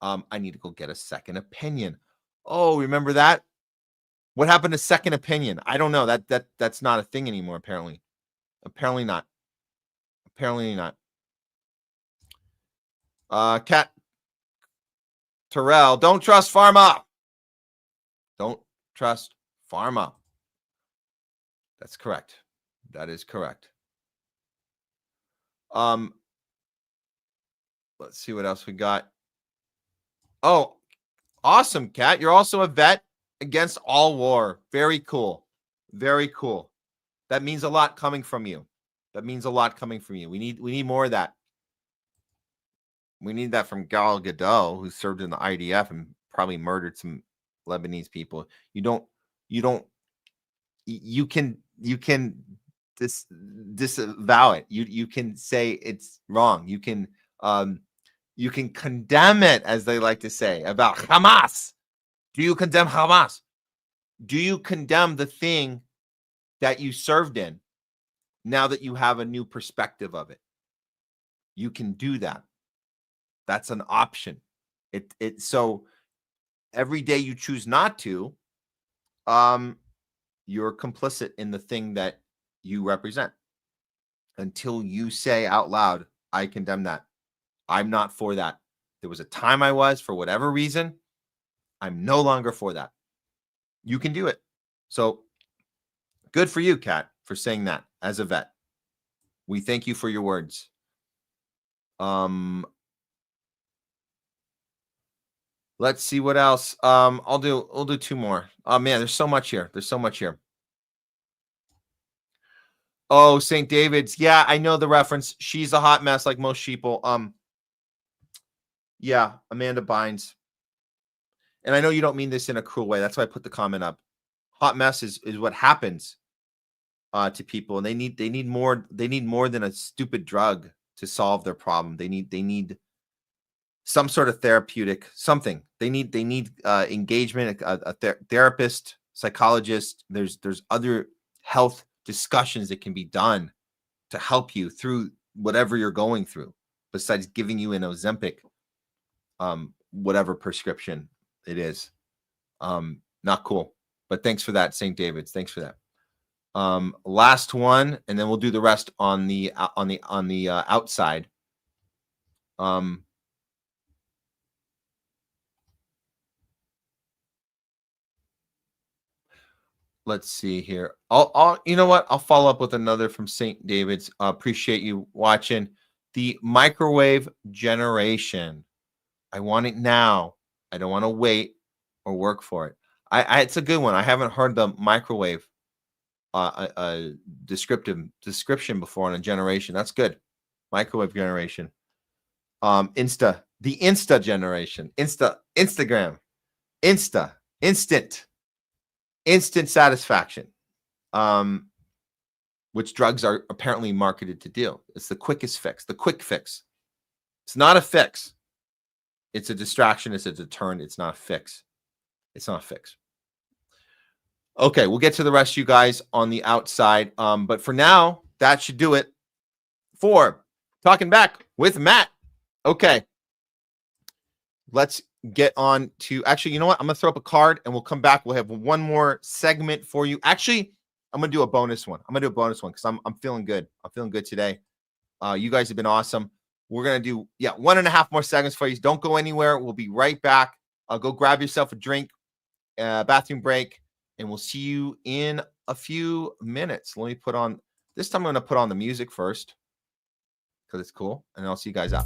I need to go get a second opinion. Oh, remember that? What happened to second opinion? I don't know. That's not a thing anymore, apparently. Apparently not. Apparently not. Cat Terrell, don't trust pharma. Don't trust pharma. That's correct. That is correct. Let's see what else we got. Oh, awesome, Kat. You're also a vet against all war. Very cool. Very cool. That means a lot coming from you. That means a lot coming from you. We need more of that. We need that from Gal Gadot, who served in the IDF and probably murdered some Lebanese people. You can disavow it. You can say it's wrong. You can condemn it, as they like to say, about Hamas. Do you condemn Hamas? Do you condemn the thing that you served in now that you have a new perspective of it? You can do that. That's an option. So every day you choose not to, you're complicit in the thing that you represent until you say out loud, I condemn that. I'm not for that. There was a time I was, for whatever reason. I'm no longer for that. You can do it. So good for you, Kat, for saying that as a vet. We thank you for your words. Let's see what else. I'll do two more. Oh man, there's so much here. There's so much here. Oh, St. David's. Yeah, I know the reference. She's a hot mess like most sheeple. Yeah, Amanda Bynes. And I know you don't mean this in a cruel way. That's why I put the comment up. Hot mess is what happens to people, and they need more than a stupid drug to solve their problem. They need some sort of therapeutic something. They need engagement, a therapist, psychologist. There's other health discussions that can be done to help you through whatever you're going through, besides giving you an Ozempic, whatever prescription it is. Not cool. But thanks for that, St. David's. Thanks for that. Last one, and then we'll do the rest on the outside. Let's see here. You know what? I'll follow up with another from St. David's. Appreciate you watching. The microwave generation. I want it now. I don't want to wait or work for it. It's a good one. I haven't heard the microwave description before on a generation. That's good. Microwave generation. The Insta generation. Instagram. Instant satisfaction. Which drugs are apparently marketed to do. It's the quickest fix, the quick fix. It's not a fix. It's a distraction. It's a deterrent. It's not a fix. It's not a fix. Okay, we'll get to the rest of you guys on the outside. But for now, that should do it for Talking Back with Matt. Okay. Let's get on to, actually, you know what? I'm going to throw up a card and we'll come back. We'll have one more segment for you. Actually, I'm going to do a bonus one. I'm going to do a bonus one because I'm feeling good. I'm feeling good today. You guys have been awesome. We're going to do, 1.5 more segments for you. Don't go anywhere. We'll be right back. Go grab yourself a drink, bathroom break, and we'll see you in a few minutes. Let me put on, this time I'm going to put on the music first because it's cool, and I'll see you guys out.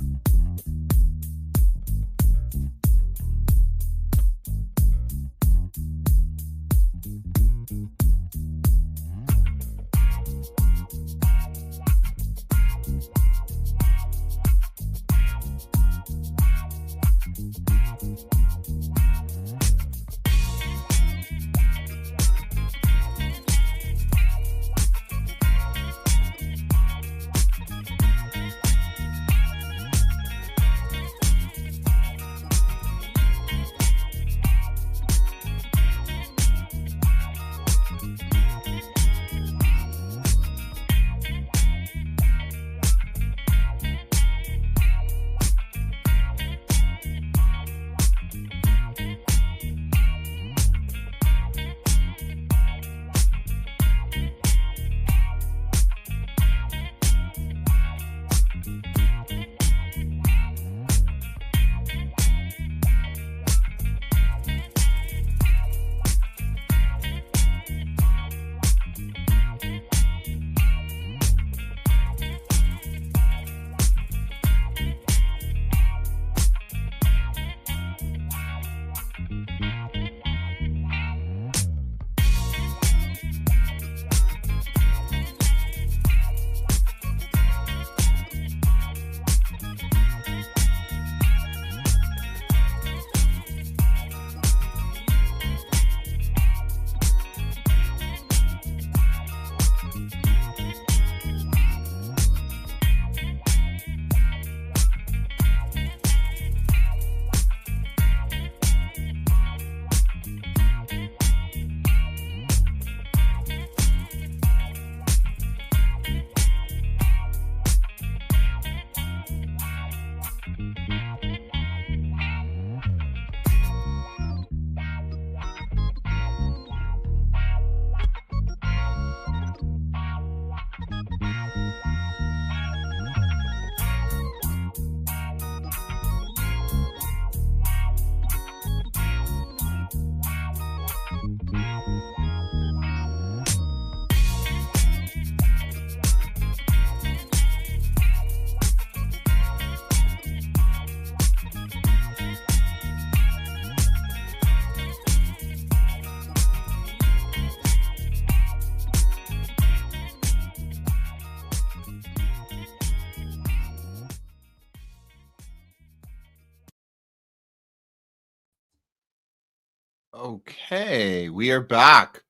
Okay, we are back.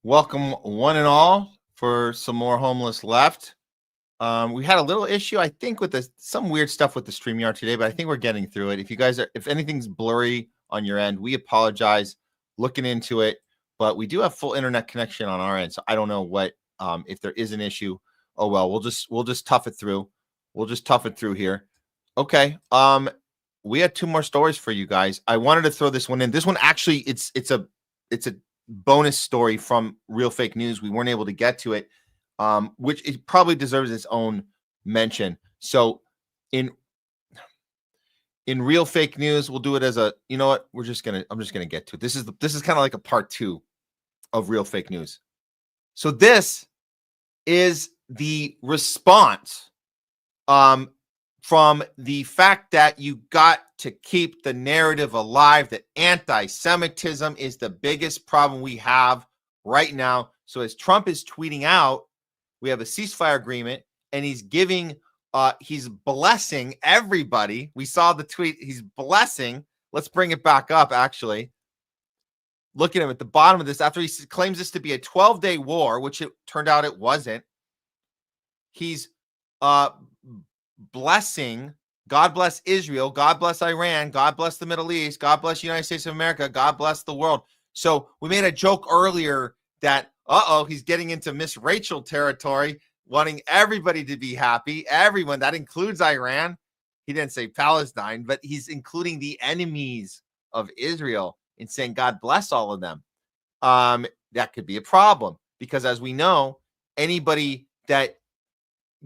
Welcome one and all for some more Homeless Left. We had a little issue, I think, with some weird stuff with the StreamYard today, but I think we're getting through it. If anything's blurry on your end, we apologize. Looking into it, but we do have full internet connection on our end, so I don't know what if there is an issue. Oh well, we'll just tough it through. We'll just tough it through here. Okay. We had two more stories for you guys. I wanted to throw this one in. This one actually, it's a bonus story from Real Fake News. We weren't able to get to it, which it probably deserves its own mention. So in Real Fake News, we'll do it as a, you know what? I'm just gonna get to it. This is kind of like a part 2 of Real Fake News. So this is the response from the fact that you got to keep the narrative alive that anti-Semitism is the biggest problem we have right now. So as Trump is tweeting out, we have a ceasefire agreement, and he's blessing everybody. We saw the tweet. He's blessing. Let's bring it back up, actually. Look at him at the bottom of this. After he claims this to be a 12-day war, which it turned out it wasn't, he's blessing, God bless Israel, God bless Iran, God bless the Middle East, God bless the United States of America, God bless the world. So we made a joke earlier that, he's getting into Miss Rachel territory, wanting everybody to be happy, everyone. That includes Iran. He didn't say Palestine, but he's including the enemies of Israel in saying God bless all of them. That could be a problem because, as we know, anybody that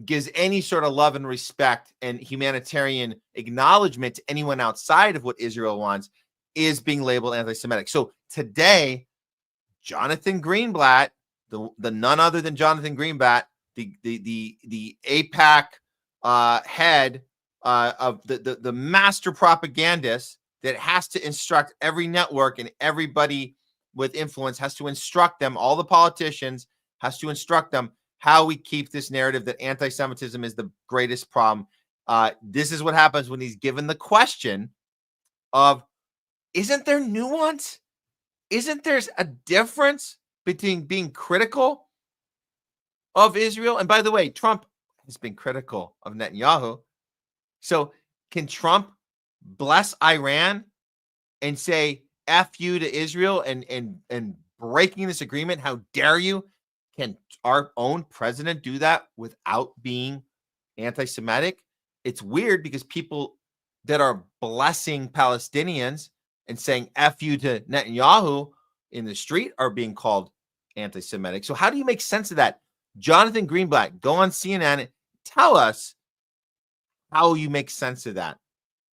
gives any sort of love and respect and humanitarian acknowledgement to anyone outside of what Israel wants is being labeled anti-Semitic. So today, Jonathan Greenblatt, the none other than Jonathan Greenblatt, the AIPAC head of the master propagandist that has to instruct every network and everybody with influence, has to instruct them, all the politicians, has to instruct them how we keep this narrative that anti-Semitism is the greatest problem. This is what happens when he's given the question of, isn't there nuance? Isn't there a difference between being critical of Israel? And by the way, Trump has been critical of Netanyahu. So can Trump bless Iran and say F you to Israel and breaking this agreement? How dare you? Can our own president do that without being anti-Semitic? It's weird because people that are blessing Palestinians and saying F you to Netanyahu in the street are being called anti-Semitic. So how do you make sense of that? Jonathan Greenblatt, go on CNN and tell us how you make sense of that.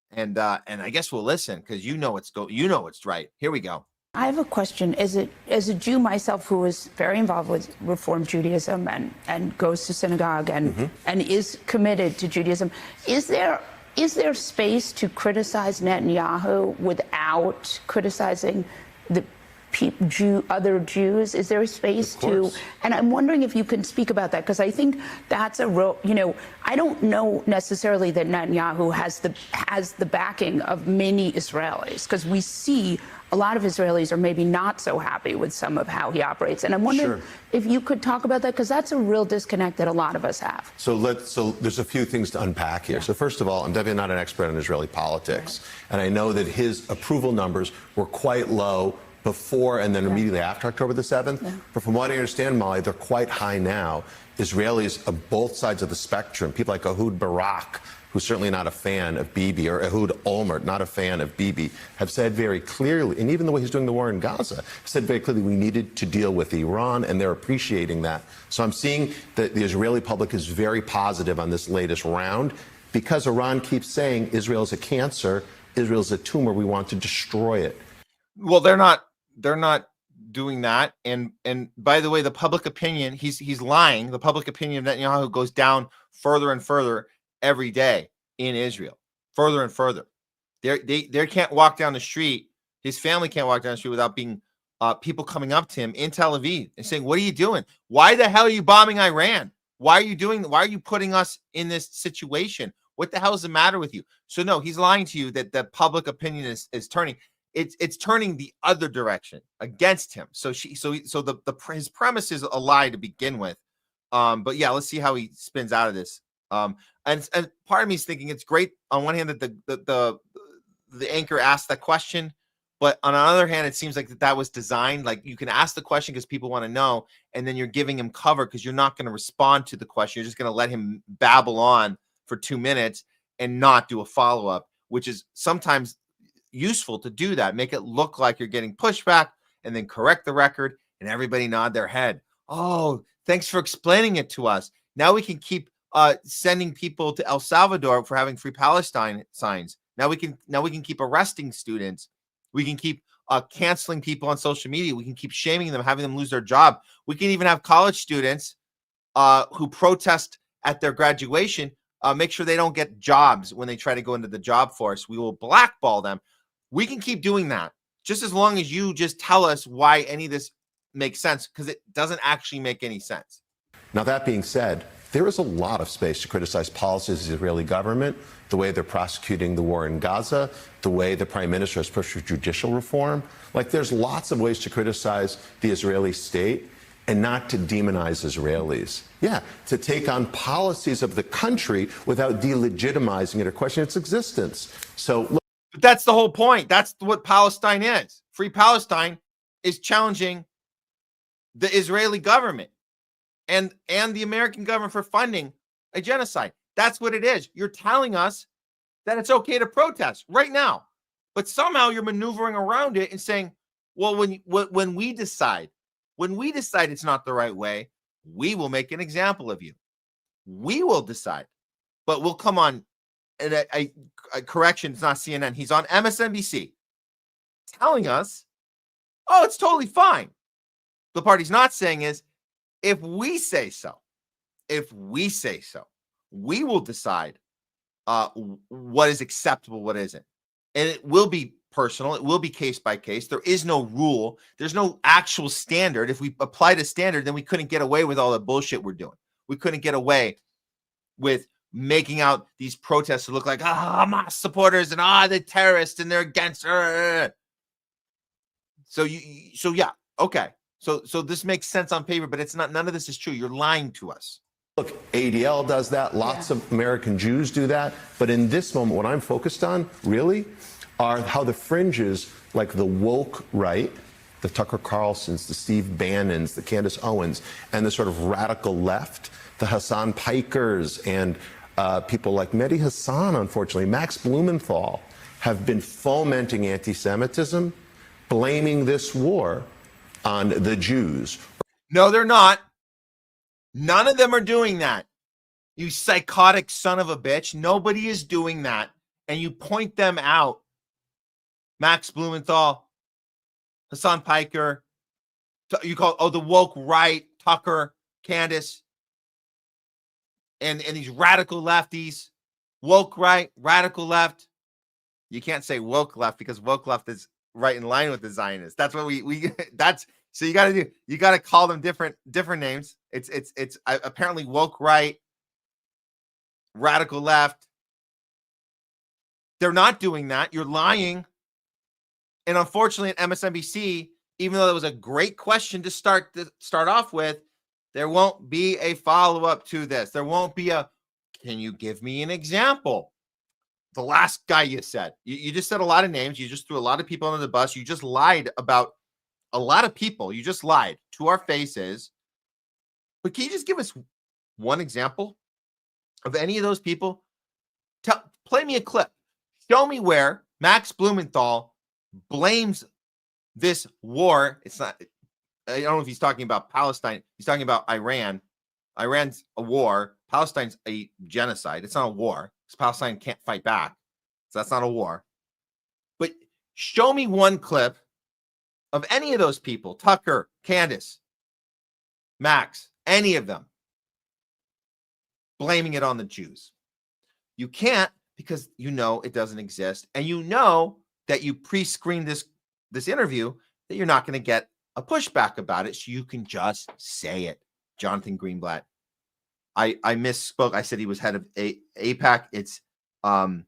And I guess we'll listen because you know what's right. Here we go. I have a question. As a Jew myself who is very involved with Reform Judaism and goes to synagogue and is committed to Judaism, is there space to criticize Netanyahu without criticizing the other Jews? Is there a space to? And I'm wondering if you can speak about that, because I think that's a real, I don't know necessarily that Netanyahu has the backing of many Israelis, because we see a lot of Israelis are maybe not so happy with some of how he operates. And I'm wondering if you could talk about that, because that's a real disconnect that a lot of us have. So there's a few things to unpack here. So first of all, I'm definitely not an expert on Israeli politics. And I know that his approval numbers were quite low before and then immediately after October the 7th. But from what I understand, Molly, they're quite high now. Israelis of both sides of the spectrum, people like Ehud Barak, who's certainly not a fan of Bibi, or Ehud Olmert, not a fan of Bibi, have said very clearly, and even the way he's doing the war in Gaza, said very clearly we needed to deal with Iran, and they're appreciating that. So I'm seeing that the Israeli public is very positive on this latest round, because Iran keeps saying Israel's a cancer, Israel's a tumor, we want to destroy it. Well, they're not doing that. And by the way, the public opinion, he's lying. The public opinion of Netanyahu goes down further and further every day in Israel, further and further. They can't walk down the street. His family can't walk down the street without being people coming up to him in Tel Aviv and saying, "What are you doing? Why the hell are you bombing Iran? Why are you putting us in this situation? What the hell is the matter with you?" So no, he's lying to you that the public opinion is turning. it's turning the other direction against him. So his premise is a lie to begin with. But yeah, let's see how he spins out of this. And part of me is thinking it's great on one hand that the anchor asked that question, but on the other hand, it seems like that was designed. Like, you can ask the question because people want to know, and then you're giving him cover because you're not going to respond to the question. You're just going to let him babble on for 2 minutes and not do a follow-up, which is sometimes useful to do that. Make it look like you're getting pushback and then correct the record, and everybody nod their head. Oh, thanks for explaining it to us. Now we can keep sending people to El Salvador for having Free Palestine signs. Now we can keep arresting students. We can keep canceling people on social media. We can keep shaming them, having them lose their job. We can even have college students who protest at their graduation, make sure they don't get jobs when they try to go into the job force. We will blackball them. We can keep doing that just as long as you just tell us why any of this makes sense, because it doesn't actually make any sense. Now, that being said, there is a lot of space to criticize policies of the Israeli government, the way they're prosecuting the war in Gaza, the way the prime minister has pushed for judicial reform. Like, there's lots of ways to criticize the Israeli state and not to demonize Israelis. Yeah, to take on policies of the country without delegitimizing it or questioning its existence. So, look. But that's the whole point. That's what Palestine is. Free Palestine is challenging the Israeli government and the American government for funding a genocide. That's what it is. You're telling us that it's okay to protest right now, but somehow you're maneuvering around it and saying, well, when we decide it's not the right way, we will make an example of you. We will decide, but we'll come on. And a correction, it's not CNN. He's on MSNBC telling us, oh, it's totally fine. The part he's not saying is, if we say so, we will decide what is acceptable, what isn't. And it will be personal. It will be case by case. There is no rule. There's no actual standard. If we applied a standard, then we couldn't get away with all the bullshit we're doing. We couldn't get away with making out these protests to look like Hamas supporters and the terrorists and they're against her. So yeah, okay. So this makes sense on paper, but it's not. None of this is true. You're lying to us. Look, ADL does that. Lots of American Jews do that. But in this moment, what I'm focused on really are how the fringes, like the woke right, the Tucker Carlsons, the Steve Bannons, the Candace Owens, and the sort of radical left, the Hassan Pikers, and people like Mehdi Hassan, unfortunately, Max Blumenthal, have been fomenting anti-Semitism, blaming this war on the Jews. No, they're not. None of them are doing that. You psychotic son of a bitch. Nobody is doing that. And you point them out. Max Blumenthal, Hassan Piker, you call the woke right, Tucker, Candace, and these radical lefties, woke right, radical left. You can't say woke left because woke left is right in line with the Zionists. That's what that's so you got to do. You got to call them different names. It's apparently woke right, radical left. They're not doing that. You're lying. And unfortunately, at MSNBC, even though that was a great question to start off with, there won't be a follow-up to this. There won't be can you give me an example? The last guy you said. You just said a lot of names. You just threw a lot of people under the bus. You just lied about a lot of people. You just lied to our faces. But can you just give us one example of any of those people? Play me a clip. Show me where Max Blumenthal blames this war. It's not, I don't know if he's talking about Palestine. He's talking about Iran. Iran's a war. Palestine's a genocide. It's not a war because Palestine can't fight back. So that's not a war. But show me one clip of any of those people, Tucker, Candace, Max, any of them, blaming it on the Jews. You can't because you know it doesn't exist. And you know that you pre-screened this interview that you're not going to get a pushback about it. So you can just say it. Jonathan Greenblatt. I misspoke. I said he was head of APAC. It's ADL.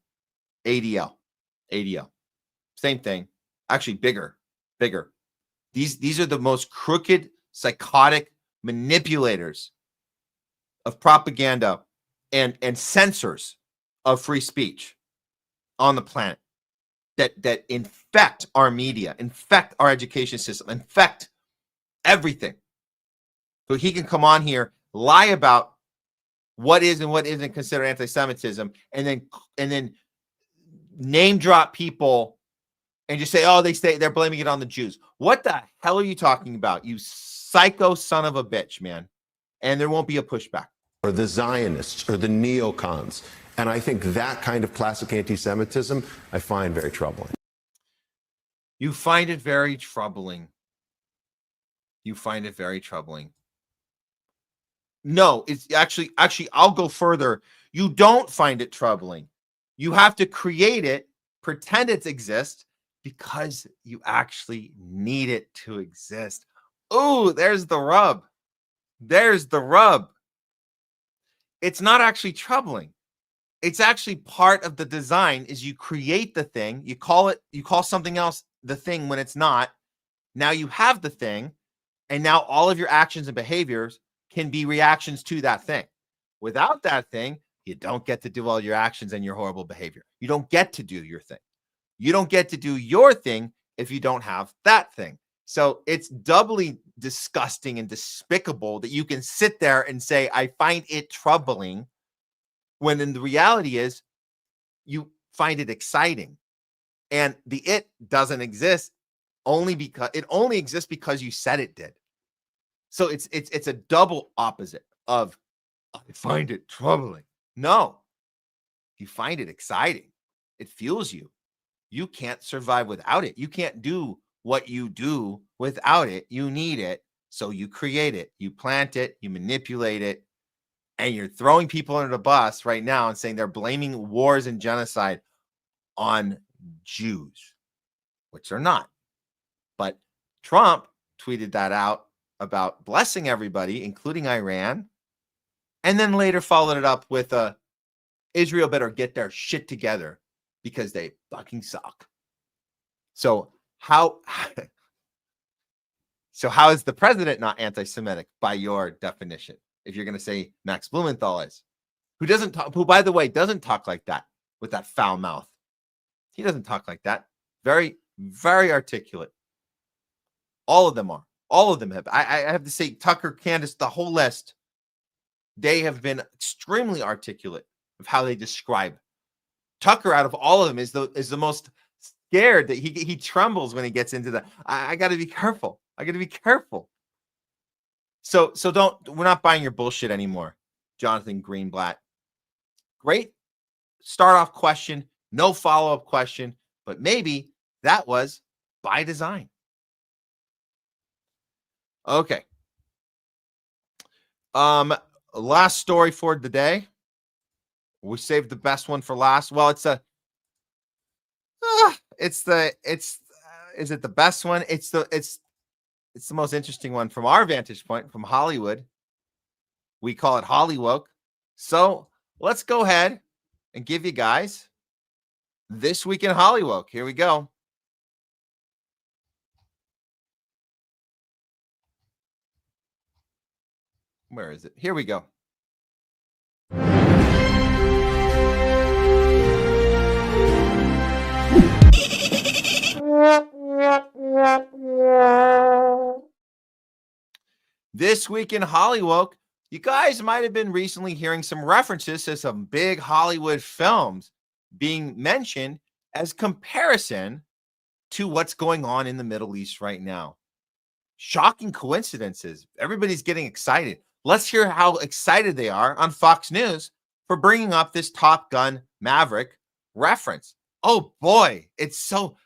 ADL. Same thing. Actually, bigger. These are the most crooked, psychotic manipulators of propaganda and censors of free speech on the planet that infect our media, infect our education system, infect everything. So he can come on here, lie about what is and what isn't considered anti-Semitism, and then name drop people and just say, oh, they're blaming it on the Jews. What the hell are you talking about, you psycho son of a bitch, man? And there won't be a pushback. Or the Zionists or the neocons. And I think that kind of classic anti-Semitism I find very troubling. You find it very troubling. You find it very troubling. No, it's actually, I'll go further. You don't find it troubling. You have to create it, pretend it exists, because you actually need it to exist. Oh, there's the rub. There's the rub. It's not actually troubling. It's actually part of the design. Is you create the thing, you call something else the thing when it's not. Now you have the thing, and now all of your actions and behaviors can be reactions to that thing. Without that thing, you don't get to do all your actions and your horrible behavior. You don't get to do your thing. You don't get to do your thing if you don't have that thing. So it's doubly disgusting and despicable that you can sit there and say, I find it troubling, when in the reality is you find it exciting. And the it doesn't exist only because it only exists because you said it did. So it's a double opposite of I find it troubling. No, you find it exciting. It fuels you. You can't survive without it. You can't do what you do without it. You need it. So you create it, you plant it, you manipulate it, and you're throwing people under the bus right now and saying they're blaming wars and genocide on Jews, which they're not. But Trump tweeted that out about blessing everybody, including Iran, and then later followed it up with Israel better get their shit together because they fucking suck. So how is the president not anti-Semitic by your definition? If you're going to say Max Blumenthal is, who by the way doesn't talk like that with that foul mouth. He doesn't talk like that. Very, very articulate. All of them are. All of them have. I have to say, Tucker, Candace, the whole list, they have been extremely articulate of how they describe. Tucker, out of all of them, is the most scared, that he trembles when he gets into the. I got to be careful. I got to be careful. So we're not buying your bullshit anymore, Jonathan Greenblatt. Great start off question, no follow-up question, but maybe that was by design. Okay. Last story for the day. We saved the best one for last. Well, is it the best one? It's the most interesting one from our vantage point, from Hollywood. We call it HOLLYWOKE. So let's go ahead and give you guys This Week in HOLLYWOKE. Here we go. Where is it? Here we go. This Week in HOLLYWOKE, you guys might have been recently hearing some references to some big Hollywood films being mentioned as comparison to what's going on in the Middle East right now. Shocking coincidences. Everybody's getting excited. Let's hear how excited they are on Fox News for bringing up this Top Gun Maverick reference. Oh boy,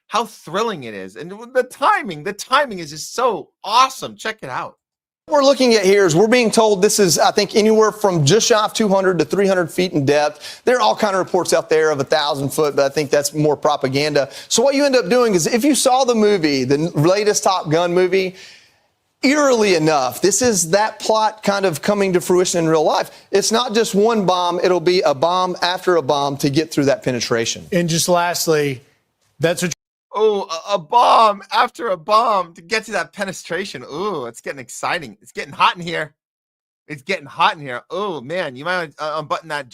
how thrilling it is. And the timing is just so awesome. Check it out. What we're looking at here is we're being told this is, I think, anywhere from just shy of 200 to 300 feet in depth. There are all kind of reports out there of 1,000 foot, but I think that's more propaganda. So what you end up doing is, if you saw the movie, the latest Top Gun movie, eerily enough, this is that plot kind of coming to fruition in real life. It's not just one bomb. It'll be a bomb after a bomb to get through that penetration. And just lastly, that's what. Oh, a bomb after a bomb to get to that penetration. Ooh, it's getting exciting. It's getting hot in here. It's getting hot in here. Oh man, you might unbutton that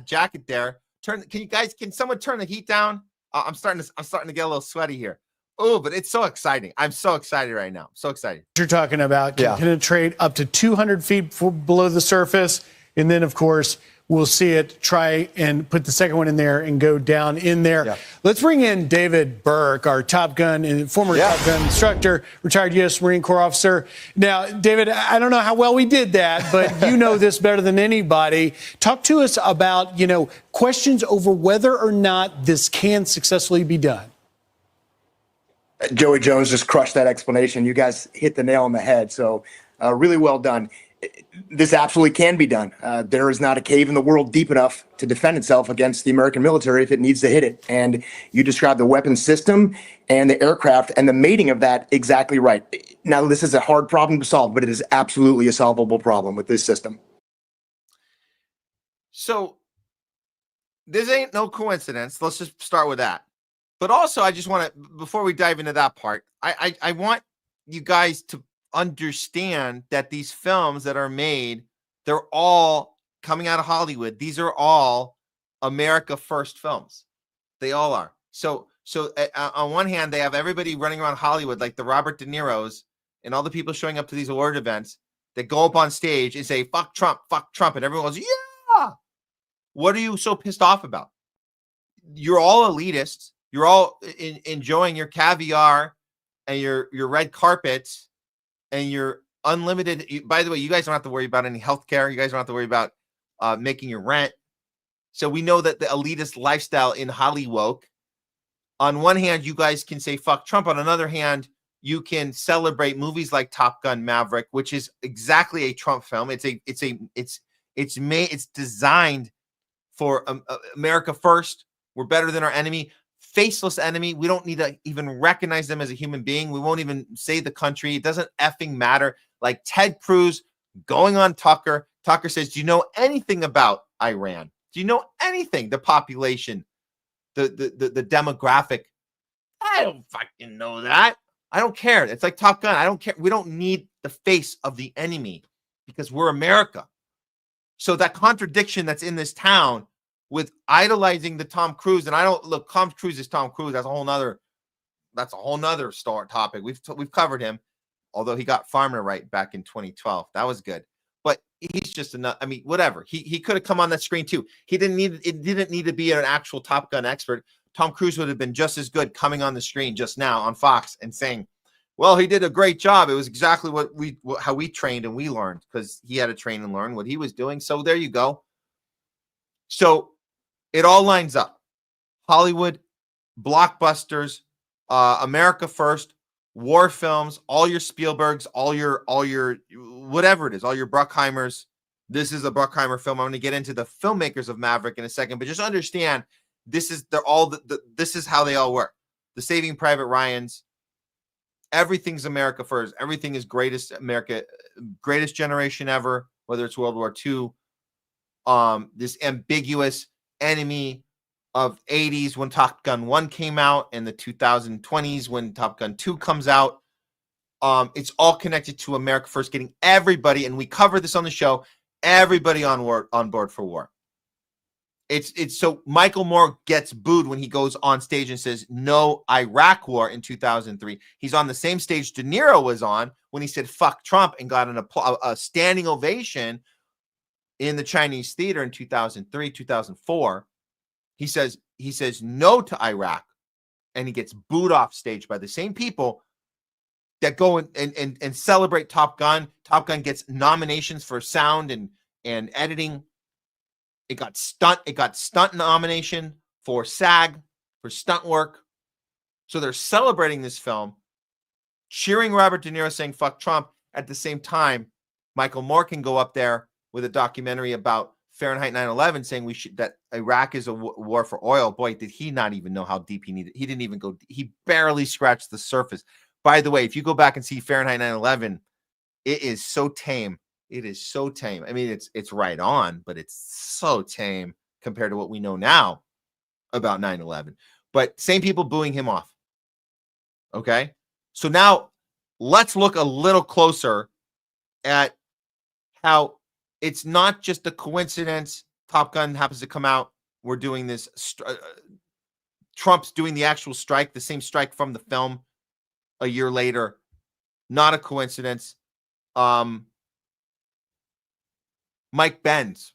jacket there. Can someone turn the heat down? I'm starting to get a little sweaty here. Oh, but it's so exciting. I'm so excited right now. So excited. You're talking about can penetrate up to 200 feet below the surface. And then, of course, we'll see it try and put the second one in there and go down in there. Yeah. Let's bring in David Burke, our Top Gun and former Top Gun instructor, retired U.S. Marine Corps officer. Now, David, I don't know how well we did that, but you know this better than anybody. Talk to us about, questions over whether or not this can successfully be done. Joey Jones just crushed that explanation. You guys hit the nail on the head. So really well done. This absolutely can be done. There is not a cave in the world deep enough to defend itself against the American military if it needs to hit it. And you described the weapon system and the aircraft and the mating of that exactly right. Now, this is a hard problem to solve, but it is absolutely a solvable problem with this system. So this ain't no coincidence. Let's just start with that. But also, I just want to, before we dive into that part, I want you guys to understand that these films that are made, they're all coming out of Hollywood. These are all America First films. They all are. So on one hand, they have everybody running around Hollywood like the Robert De Niro's and all the people showing up to these award events that go up on stage and say, fuck Trump, and everyone goes, yeah. What are you so pissed off about? You're all elitists. You're all enjoying your caviar and your red carpets and your unlimited. By the way, you guys don't have to worry about any health care. You guys don't have to worry about making your rent. So we know that the elitist lifestyle in HOLLYWOKE, on one hand, you guys can say fuck Trump. On another hand, you can celebrate movies like Top Gun Maverick, which is exactly a Trump film. It's designed for America First. We're better than our enemy. Faceless enemy. We don't need to even recognize them as a human being. We won't even say the country. It doesn't effing matter. Like Ted Cruz going on Tucker. Tucker says, do you know anything about Iran? Do you know anything? The population, the demographic. I don't fucking know that. I don't care. It's like Top Gun. I don't care. We don't need the face of the enemy because we're America. So that contradiction that's in this town with idolizing the Tom Cruise, and I don't look, Tom Cruise is Tom Cruise. That's a whole nother topic. We've covered him, although he got Farmer right back in 2012. That was good. But he's just enough. I mean, whatever. He could have come on that screen too. It didn't need to be an actual Top Gun expert. Tom Cruise would have been just as good coming on the screen just now on Fox and saying, well, he did a great job. It was exactly how we trained and we learned, because he had to train and learn what he was doing. So there you go. So it all lines up. Hollywood, blockbusters, America First, war films, all your Spielbergs, all your whatever it is, all your Bruckheimers. This is a Bruckheimer film. I'm going to get into the filmmakers of Maverick in a second, but just understand this is this is how they all work. The Saving Private Ryans, everything's America First. Everything is greatest generation ever, whether it's World War II. This ambiguous enemy of 80s when Top Gun 1 came out and the 2020s when Top Gun 2 comes out. It's all connected to America First, getting everybody, and we cover this on the show, everybody on board for war. It's so Michael Moore gets booed when he goes on stage and says no Iraq war in 2003. He's on the same stage De Niro was on when he said fuck Trump and got a standing ovation in the Chinese theater in 2003, 2004. He says no to Iraq, and he gets booed off stage by the same people that go and celebrate Top Gun. Top Gun gets nominations for sound and editing. It got stunt nomination for SAG for stunt work. So they're celebrating this film, cheering Robert De Niro saying fuck Trump. At the same time, Michael Moore can go up there with a documentary about Fahrenheit 9/11 saying that Iraq is a war for oil. Boy, did he not even know how deep he needed. He didn't even go. He barely scratched the surface. By the way, if you go back and see Fahrenheit 9/11, it is so tame. It is so tame. I mean, it's right on, but it's so tame compared to what we know now about 9/11. But same people booing him off. Okay. So now let's look a little closer at how it's not just a coincidence. Top Gun happens to come out. We're doing this. Trump's doing the actual strike, the same strike from the film a year later. Not a coincidence. Mike Benz.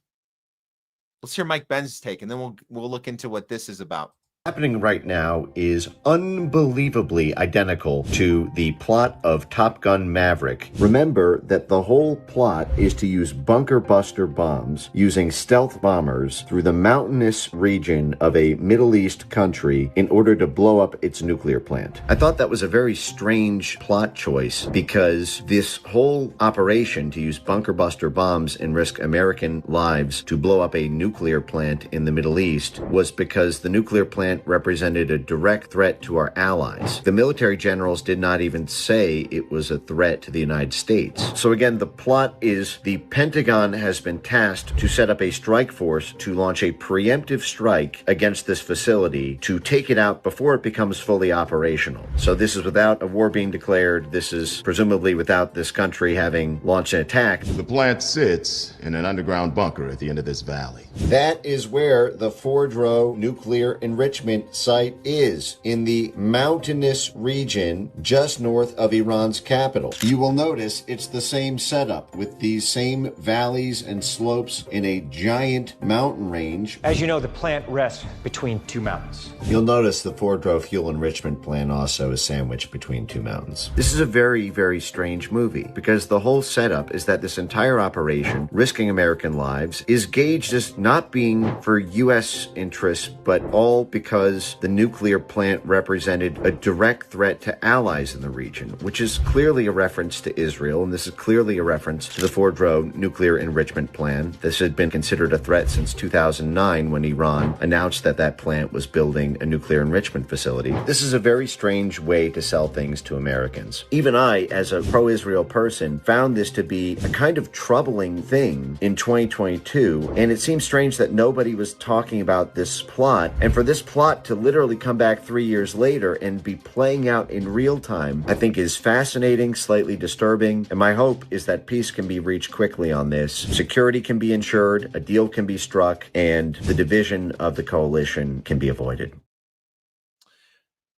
Let's hear Mike Benz's take, and then we'll look into what this is about. Happening right now is unbelievably identical to the plot of Top Gun Maverick. Remember that the whole plot is to use bunker buster bombs using stealth bombers through the mountainous region of a Middle East country in order to blow up its nuclear plant. I thought that was a very strange plot choice because this whole operation to use bunker buster bombs and risk American lives to blow up a nuclear plant in the Middle East was because the nuclear plant represented a direct threat to our allies. The military generals did not even say it was a threat to the United States. So again, the plot is the Pentagon has been tasked to set up a strike force to launch a preemptive strike against this facility to take it out before it becomes fully operational. So this is without a war being declared. This is presumably without this country having launched an attack. The plant sits in an underground bunker at the end of this valley. That is where the Fordow nuclear enrichment site is, in the mountainous region just north of Iran's capital. You will notice it's the same setup with these same valleys and slopes in a giant mountain range. As you know, the plant rests between two mountains. You'll notice the Fordow fuel enrichment plant also is sandwiched between two mountains. This is a very, very strange movie because the whole setup is that this entire operation, risking American lives, is gauged as not being for U.S. interests, but all because the nuclear plant represented a direct threat to allies in the region, which is clearly a reference to Israel, and this is clearly a reference to the Fordow nuclear enrichment plan. This had been considered a threat since 2009 when Iran announced that that plant was building a nuclear enrichment facility. This is a very strange way to sell things to Americans. Even I, as a pro-Israel person, found this to be a kind of troubling thing in 2022, and it seems strange that nobody was talking about this plot, and for this plot to literally come back 3 years later and be playing out in real time, I think is fascinating, slightly disturbing, and my hope is that peace can be reached quickly on this. Security can be ensured, a deal can be struck, and the division of the coalition can be avoided.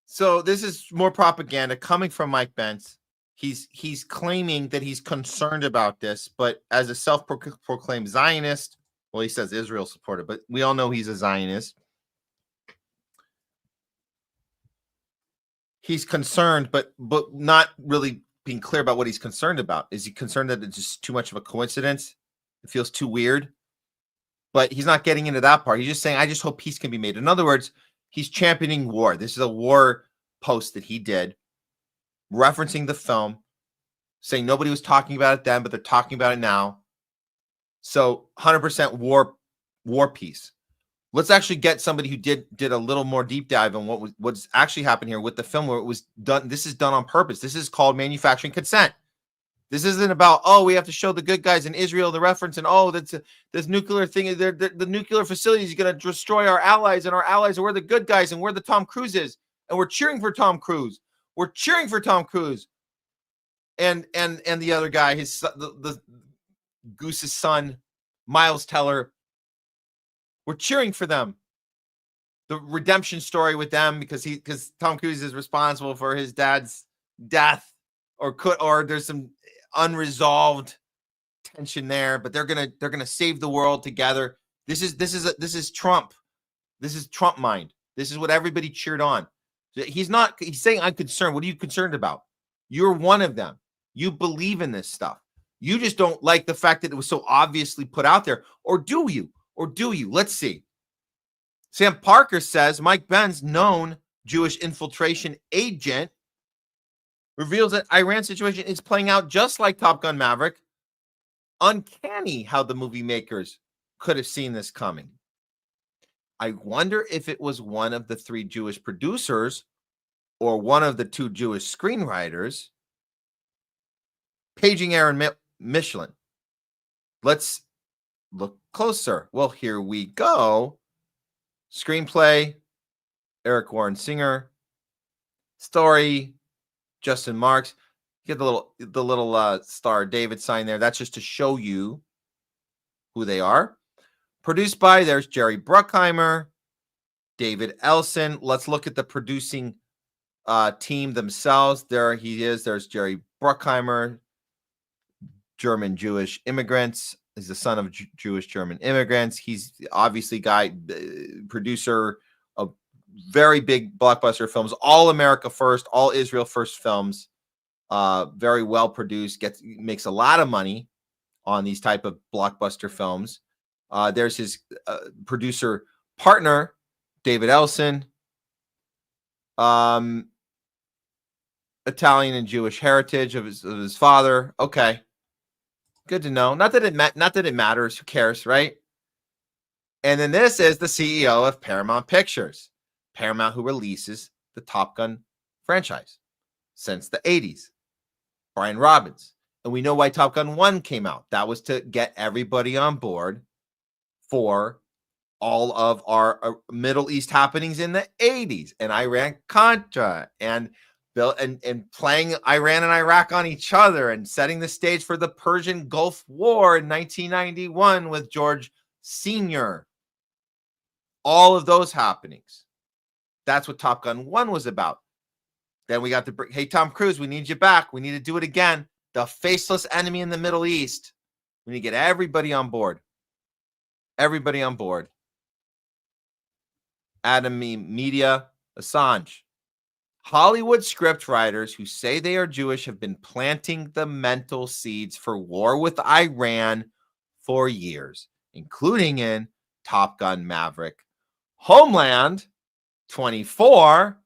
So this is more propaganda coming from Mike Pence. He's claiming that he's concerned about this, but as a self-proclaimed Zionist, well, he says Israel supporter, but we all know he's a Zionist. He's concerned, but not really being clear about what he's concerned about. Is he concerned that it's just too much of a coincidence? It feels too weird. But he's not getting into that part. He's just saying, I just hope peace can be made. In other words, he's championing war. This is a war post that he did, referencing the film, saying nobody was talking about it then, but they're talking about it now. So 100% war peace. Let's actually get somebody who did a little more deep dive on what's actually happened here with the film, where it was done. This is done on purpose. This is called manufacturing consent. This isn't about, oh, we have to show the good guys in Israel the reference, and oh, that's this nuclear thing. The nuclear facility is going to destroy our allies, and our allies are where the good guys, and where the Tom Cruise is, and we're cheering for Tom Cruise. We're cheering for Tom Cruise, and the other guy, the Goose's son, Miles Teller. We're cheering for them. The redemption story with them because Tom Cruise is responsible for his dad's death, or there's some unresolved tension there, but they're gonna save the world together. This is Trump. This is Trump mind. This is what everybody cheered on. He's saying, I'm concerned. What are you concerned about? You're one of them. You believe in this stuff. You just don't like the fact that it was so obviously put out there. Or do you? Or do you? Let's see. Sam Parker says Mike Pence, known Jewish infiltration agent, reveals that Iran situation is playing out just like Top Gun Maverick. Uncanny how the movie makers could have seen this coming. I wonder if it was one of the 3 Jewish producers or one of the 2 Jewish screenwriters paging Aaron Michelin. Let's look closer. Well, here we go. Screenplay, Eric Warren Singer. Story, Justin Marks. Get the little star David sign there. That's just to show you who they are. Produced by, there's Jerry Bruckheimer, David Elson. Let's look at the producing team themselves. There he is. There's Jerry Bruckheimer, German Jewish immigrants. He's the son of Jewish German immigrants. He's obviously producer of very big blockbuster films, all America first, all Israel first films. Very well produced, makes a lot of money on these type of blockbuster films. There's his producer partner, David Elson, Italian and Jewish heritage of his father. Okay, good to know. Not that it matters. Who cares, right? And then this is the CEO of Paramount Pictures, Paramount, who releases the Top Gun franchise since the 80s. Brian Robbins. And we know why Top Gun 1 came out. That was to get everybody on board for all of our Middle East happenings in the 80s and Iran-Contra and playing Iran and Iraq on each other and setting the stage for the Persian Gulf War in 1991 with George Sr. All of those happenings. That's what Top Gun 1 was about. Then we got hey, Tom Cruise, we need you back. We need to do it again. The faceless enemy in the Middle East. We need to get everybody on board. Everybody on board. Adam Media, Assange. Hollywood scriptwriters who say they are Jewish have been planting the mental seeds for war with Iran for years, including in Top Gun Maverick, Homeland 24,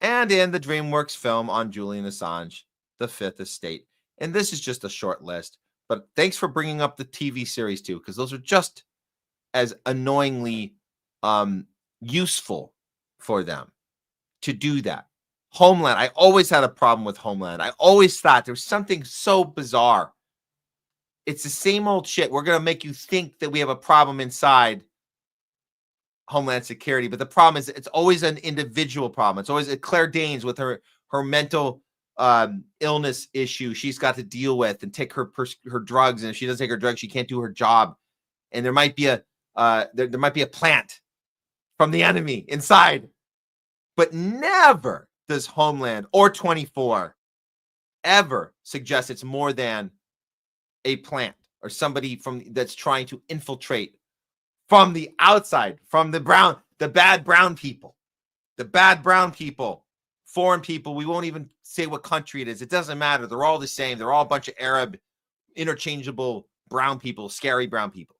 and in the DreamWorks film on Julian Assange, The Fifth Estate. And this is just a short list, but thanks for bringing up the TV series too, because those are just as annoyingly useful for them to do that. Homeland, I always had a problem with Homeland. I always thought there was something so bizarre. It's the same old shit. We're going to make you think that we have a problem inside Homeland Security, but the problem is it's always an individual problem. It's always Claire Danes with her mental illness issue she's got to deal with and take her drugs, and if she doesn't take her drugs, she can't do her job. And there might be a there might be a plant from the enemy inside, but never does Homeland or 24 ever suggest it's more than a plant or somebody that's trying to infiltrate from the outside, from the bad brown people, foreign people. We won't even say what country it is. It doesn't matter. They're all the same. They're all a bunch of Arab, interchangeable brown people, scary brown people.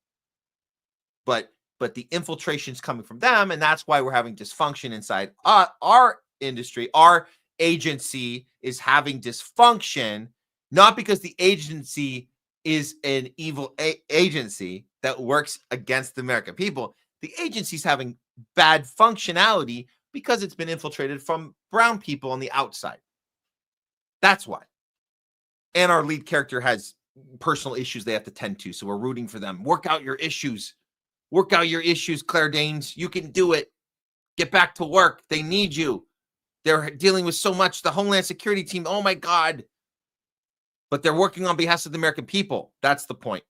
But the infiltration's coming from them, and that's why we're having dysfunction inside our industry. Our agency is having dysfunction, not because the agency is an evil agency that works against the American people. The agency's having bad functionality because it's been infiltrated from brown people on the outside. That's why. And our lead character has personal issues they have to tend to, so we're rooting for them. Work out your issues. Work out your issues, Claire Danes. You can do it. Get back to work. They need you. They're dealing with so much. The Homeland Security team, oh my God. But they're working on behalf of the American people. That's the point.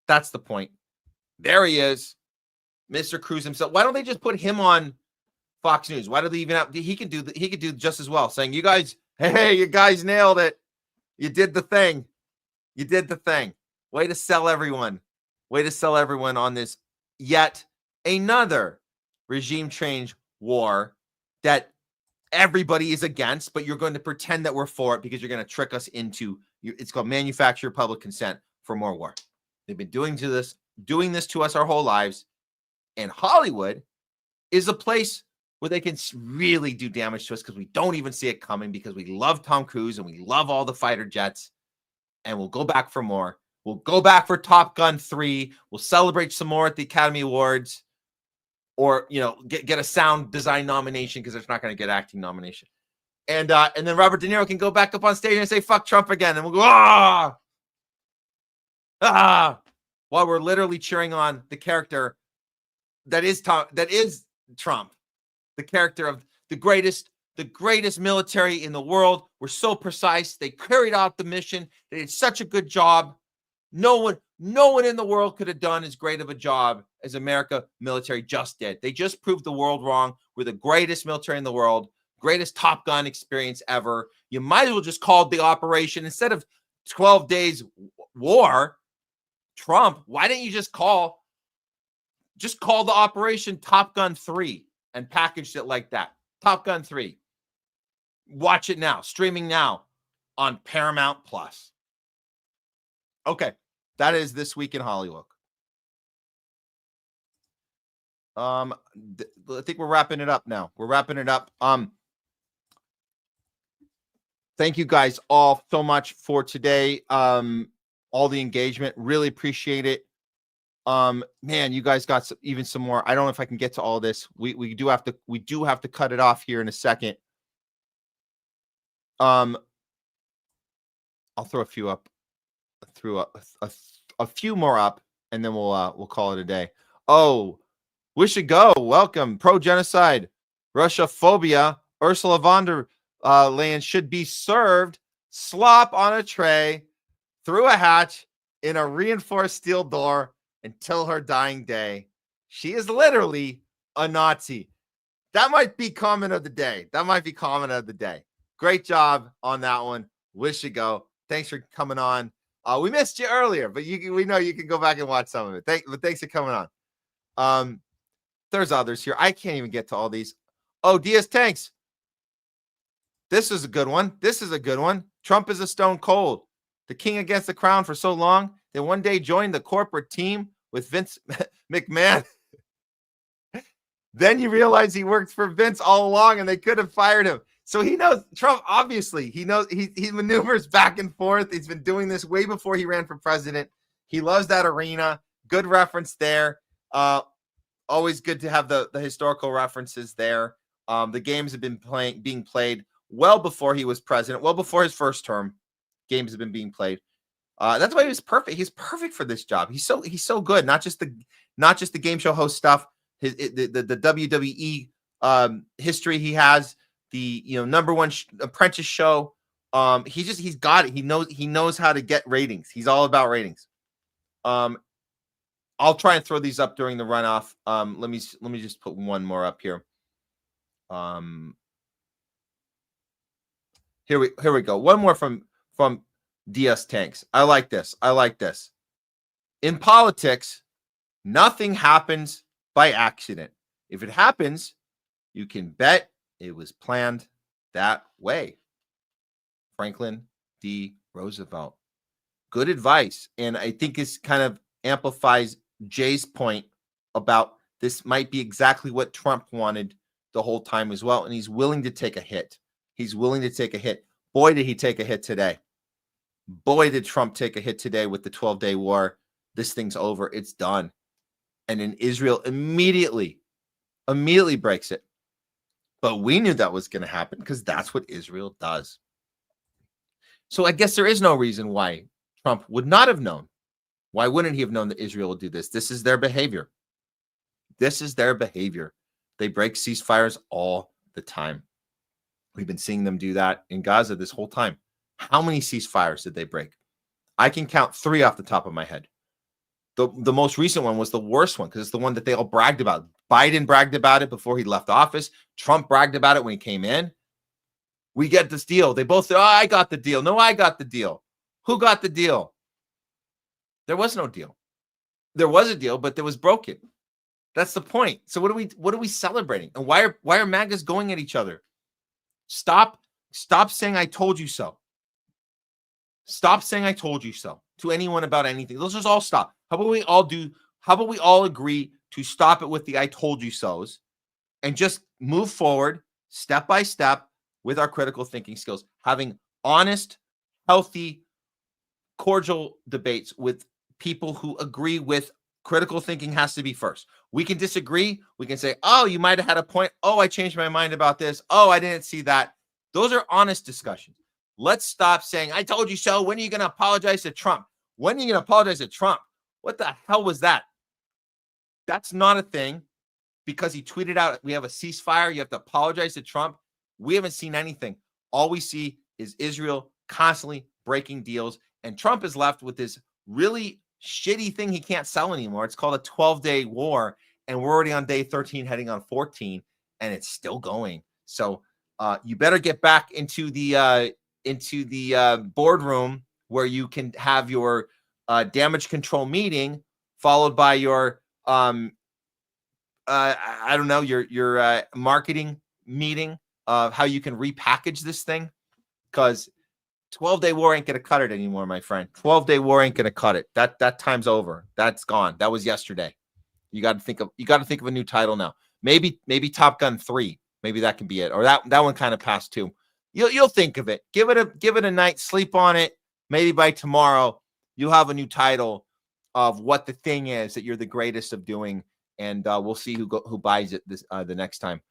That's the point. There he is, Mr. Cruz himself. Why don't they just put him on Fox News? Why do they even have? He could do just as well, saying, "You guys, hey, you guys nailed it. You did the thing. You did the thing. Way to sell everyone. Way to sell everyone on this yet another regime change war that everybody is against, but you're going to pretend that we're for it because you're going to trick us into. It's called manufactured public consent for more war. They've been doing this to us our whole lives, and Hollywood is a place where they can really do damage to us because we don't even see it coming, because we love Tom Cruise and we love all the fighter jets, and we'll go back for more. We'll go back for Top Gun 3. We'll celebrate some more at the Academy Awards, or get a sound design nomination because it's not going to get acting nomination, and then Robert De Niro can go back up on stage and say "fuck Trump" again, and we'll go while we're literally cheering on the character that is Trump, the character of the greatest the greatest military in the world. Were so precise. They carried out the mission. They did such a good job. No one in the world could have done as great of a job as America military just did. They just proved the world wrong. We're the greatest military in the world, greatest Top Gun experience ever. You might as well just call it the operation instead of 12 days war. Trump, why didn't you just call the operation Top Gun 3 and packaged it like that? Top Gun 3. Watch it now, streaming now on Paramount Plus. Okay, that is This Week in HOLLYWOKE. I think we're wrapping it up now. We're wrapping it up. Thank you guys all so much for today. All the engagement, really appreciate it. Man, you guys got even some more. I don't know if I can get to all this. We do have to cut it off here in a second. I'll throw a few up, a few more up, and then we'll call it a day. Oh, we should go. Welcome, pro genocide, Russia phobia. Ursula von der Leyen should be served slop on a tray through a hatch in a reinforced steel door until her dying day. She is literally a Nazi. That might be comment of the day. Great job on that one. Wish you go. Thanks for coming on. We missed you earlier, but we know you can go back and watch some of it. Thanks for coming on. There's others here. I can't even get to all these. Oh, DS Tanks. This is a good one. Trump is a stone cold. The king against the crown for so long, then one day joined the corporate team with Vince McMahon. Then you realize he worked for Vince all along and they could have fired him. So he knows, Trump, obviously, he knows he maneuvers back and forth. He's been doing this way before he ran for president. He loves that arena. Good reference there. Always good to have the historical references there. The games have been being played well before he was president, well before his first term. Games have been being played. That's why he was perfect. He's perfect for this job. He's so good. Not just the game show host stuff. The WWE history he has. The number one apprentice show. He's got it. He knows how to get ratings. He's all about ratings. I'll try and throw these up during the runoff. Let me just put one more up here. Here we go. One more from DS Tanks. I like this. In politics, nothing happens by accident. If it happens, you can bet it was planned that way. Franklin D. Roosevelt. Good advice. And I think this kind of amplifies Jay's point about this might be exactly what Trump wanted the whole time as well. And he's willing to take a hit. Boy, did he take a hit today. Boy, did Trump take a hit today with the 12-day war. This thing's over. It's done. And then Israel immediately breaks it. But we knew that was going to happen because that's what Israel does. So I guess there is no reason why Trump would not have known. Why wouldn't he have known that Israel would do this? This is their behavior. They break ceasefires all the time. We've been seeing them do that in Gaza this whole time. How many ceasefires did they break? I can count 3 off the top of my head. The most recent one was the worst one because it's the one that they all bragged about. Biden bragged about it before he left office. Trump bragged about it when he came in. We get this deal. They both said, "Oh, I got the deal." No, I got the deal. Who got the deal? There was no deal. There was a deal, but it was broken. That's the point. So what are we celebrating? And why are MAGAs going at each other? Stop saying I told you so. Stop saying I told you so to anyone about anything. Let's just all stop. How about we all agree to stop it with the I told you so's and just move forward step by step with our critical thinking skills, having honest, healthy, cordial debates with people who agree with critical thinking has to be first. We can disagree. We can say, "Oh, you might have had a point. Oh, I changed my mind about this. Oh, I didn't see that." Those are honest discussions. Let's stop saying, "I told you so." When are you going to apologize to Trump? When are you going to apologize to Trump? What the hell was that? That's not a thing because he tweeted out, "We have a ceasefire. You have to apologize to Trump." We haven't seen anything. All we see is Israel constantly breaking deals, and Trump is left with this really shitty thing he can't sell anymore. It's called a 12-day war, and we're already on day 13, heading on 14, and it's still going. So you better get back into the boardroom where you can have your damage control meeting, followed by your I don't know, your marketing meeting of how you can repackage this thing, because 12-day war ain't gonna cut it anymore, my friend. 12-day war ain't gonna cut it. That time's over. That's gone. That was yesterday. You got to think of a new title now. Maybe Top Gun 3. Maybe that can be it. Or that one kind of passed too. You'll think of it. Give it a night, sleep on it. Maybe by tomorrow you'll have a new title of what the thing is that you're the greatest of doing, and we'll see who buys it the next time.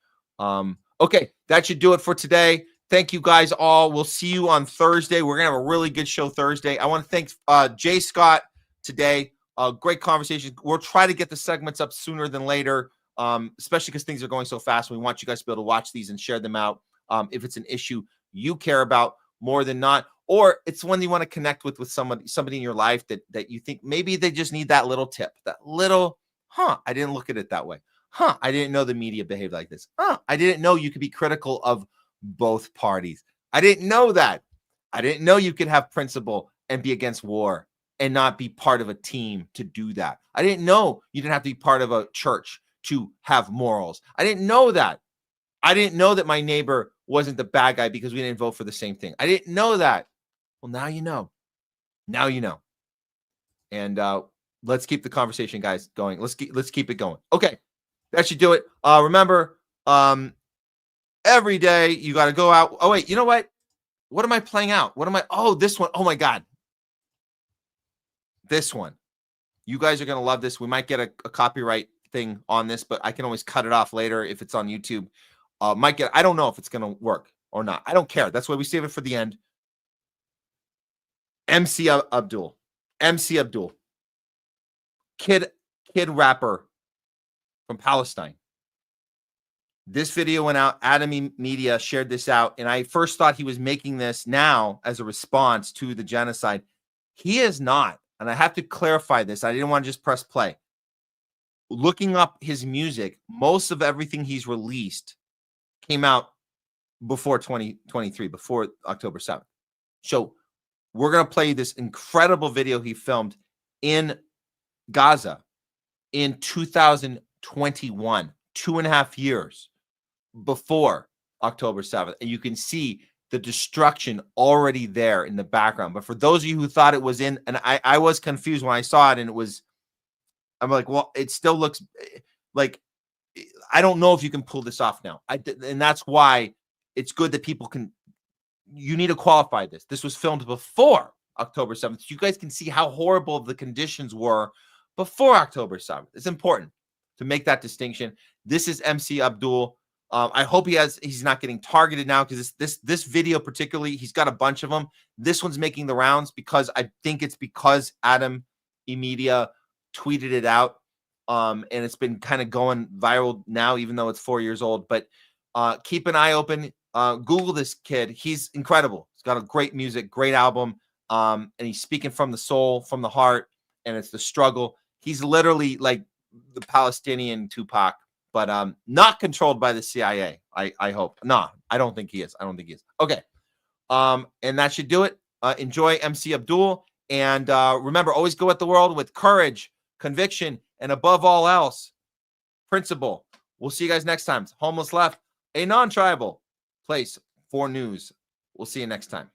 Okay, that should do it for today. Thank you guys all. We'll see you on Thursday. We're gonna have a really good show Thursday. I want to thank Jay Scott today. Great conversation. We'll try to get the segments up sooner than later, especially because things are going so fast. We want you guys to be able to watch these and share them out. If it's an issue you care about more than not, or it's one you want to connect with somebody in your life that you think maybe they just need that little tip, that little, I didn't look at it that way. I didn't know the media behaved like this. I didn't know you could be critical of both parties. I didn't know that. I didn't know you could have principle and be against war and not be part of a team to do that. I didn't know you didn't have to be part of a church to have morals. I didn't know that. I didn't know that my neighbor wasn't the bad guy because we didn't vote for the same thing. I didn't know that. Well, now you know. Now you know. And let's keep the conversation, guys, going. Let's keep it going. Okay, that should do it. Remember, every day you got to go out. Oh wait, you know what? What am I playing out? What am I? Oh, this one. Oh my God. This one. You guys are gonna love this. We might get a copyright thing on this, but I can always cut it off later if it's on YouTube. I don't know if it's gonna work or not. I don't care. That's why we save it for the end. MC Abdul, kid rapper from Palestine. This video went out. Adam Media shared this out, and I first thought he was making this now as a response to the genocide. He is not, and I have to clarify this. I didn't want to just press play. Looking up his music, most of everything he's released came out before 2023, before October 7th. So we're going to play this incredible video he filmed in Gaza in 2021, 2.5 years before October 7th. And you can see the destruction already there in the background. But for those of you who thought it was and I was confused when I saw it, and I'm like, well, it still looks like, I don't know if you can pull this off now. And that's why it's good that you need to qualify this. This was filmed before October 7th. So you guys can see how horrible the conditions were before October 7th. It's important to make that distinction. This is MC Abdul. I hope he's not getting targeted now, because this video particularly, he's got a bunch of them. This one's making the rounds because I think it's because Adam Media tweeted it out. And it's been kind of going viral now, even though it's 4 years old. But keep an eye open. Google this kid. He's incredible. He's got a great music, great album. And he's speaking from the soul, from the heart, and it's the struggle. He's literally like the Palestinian Tupac, but not controlled by the CIA. I hope. No, I don't think he is. Okay. And that should do it. Enjoy MC Abdul. And remember, always go at the world with courage, conviction, and above all else, principle. We'll see you guys next time. Homeless Left, a non-tribal place for news. We'll see you next time.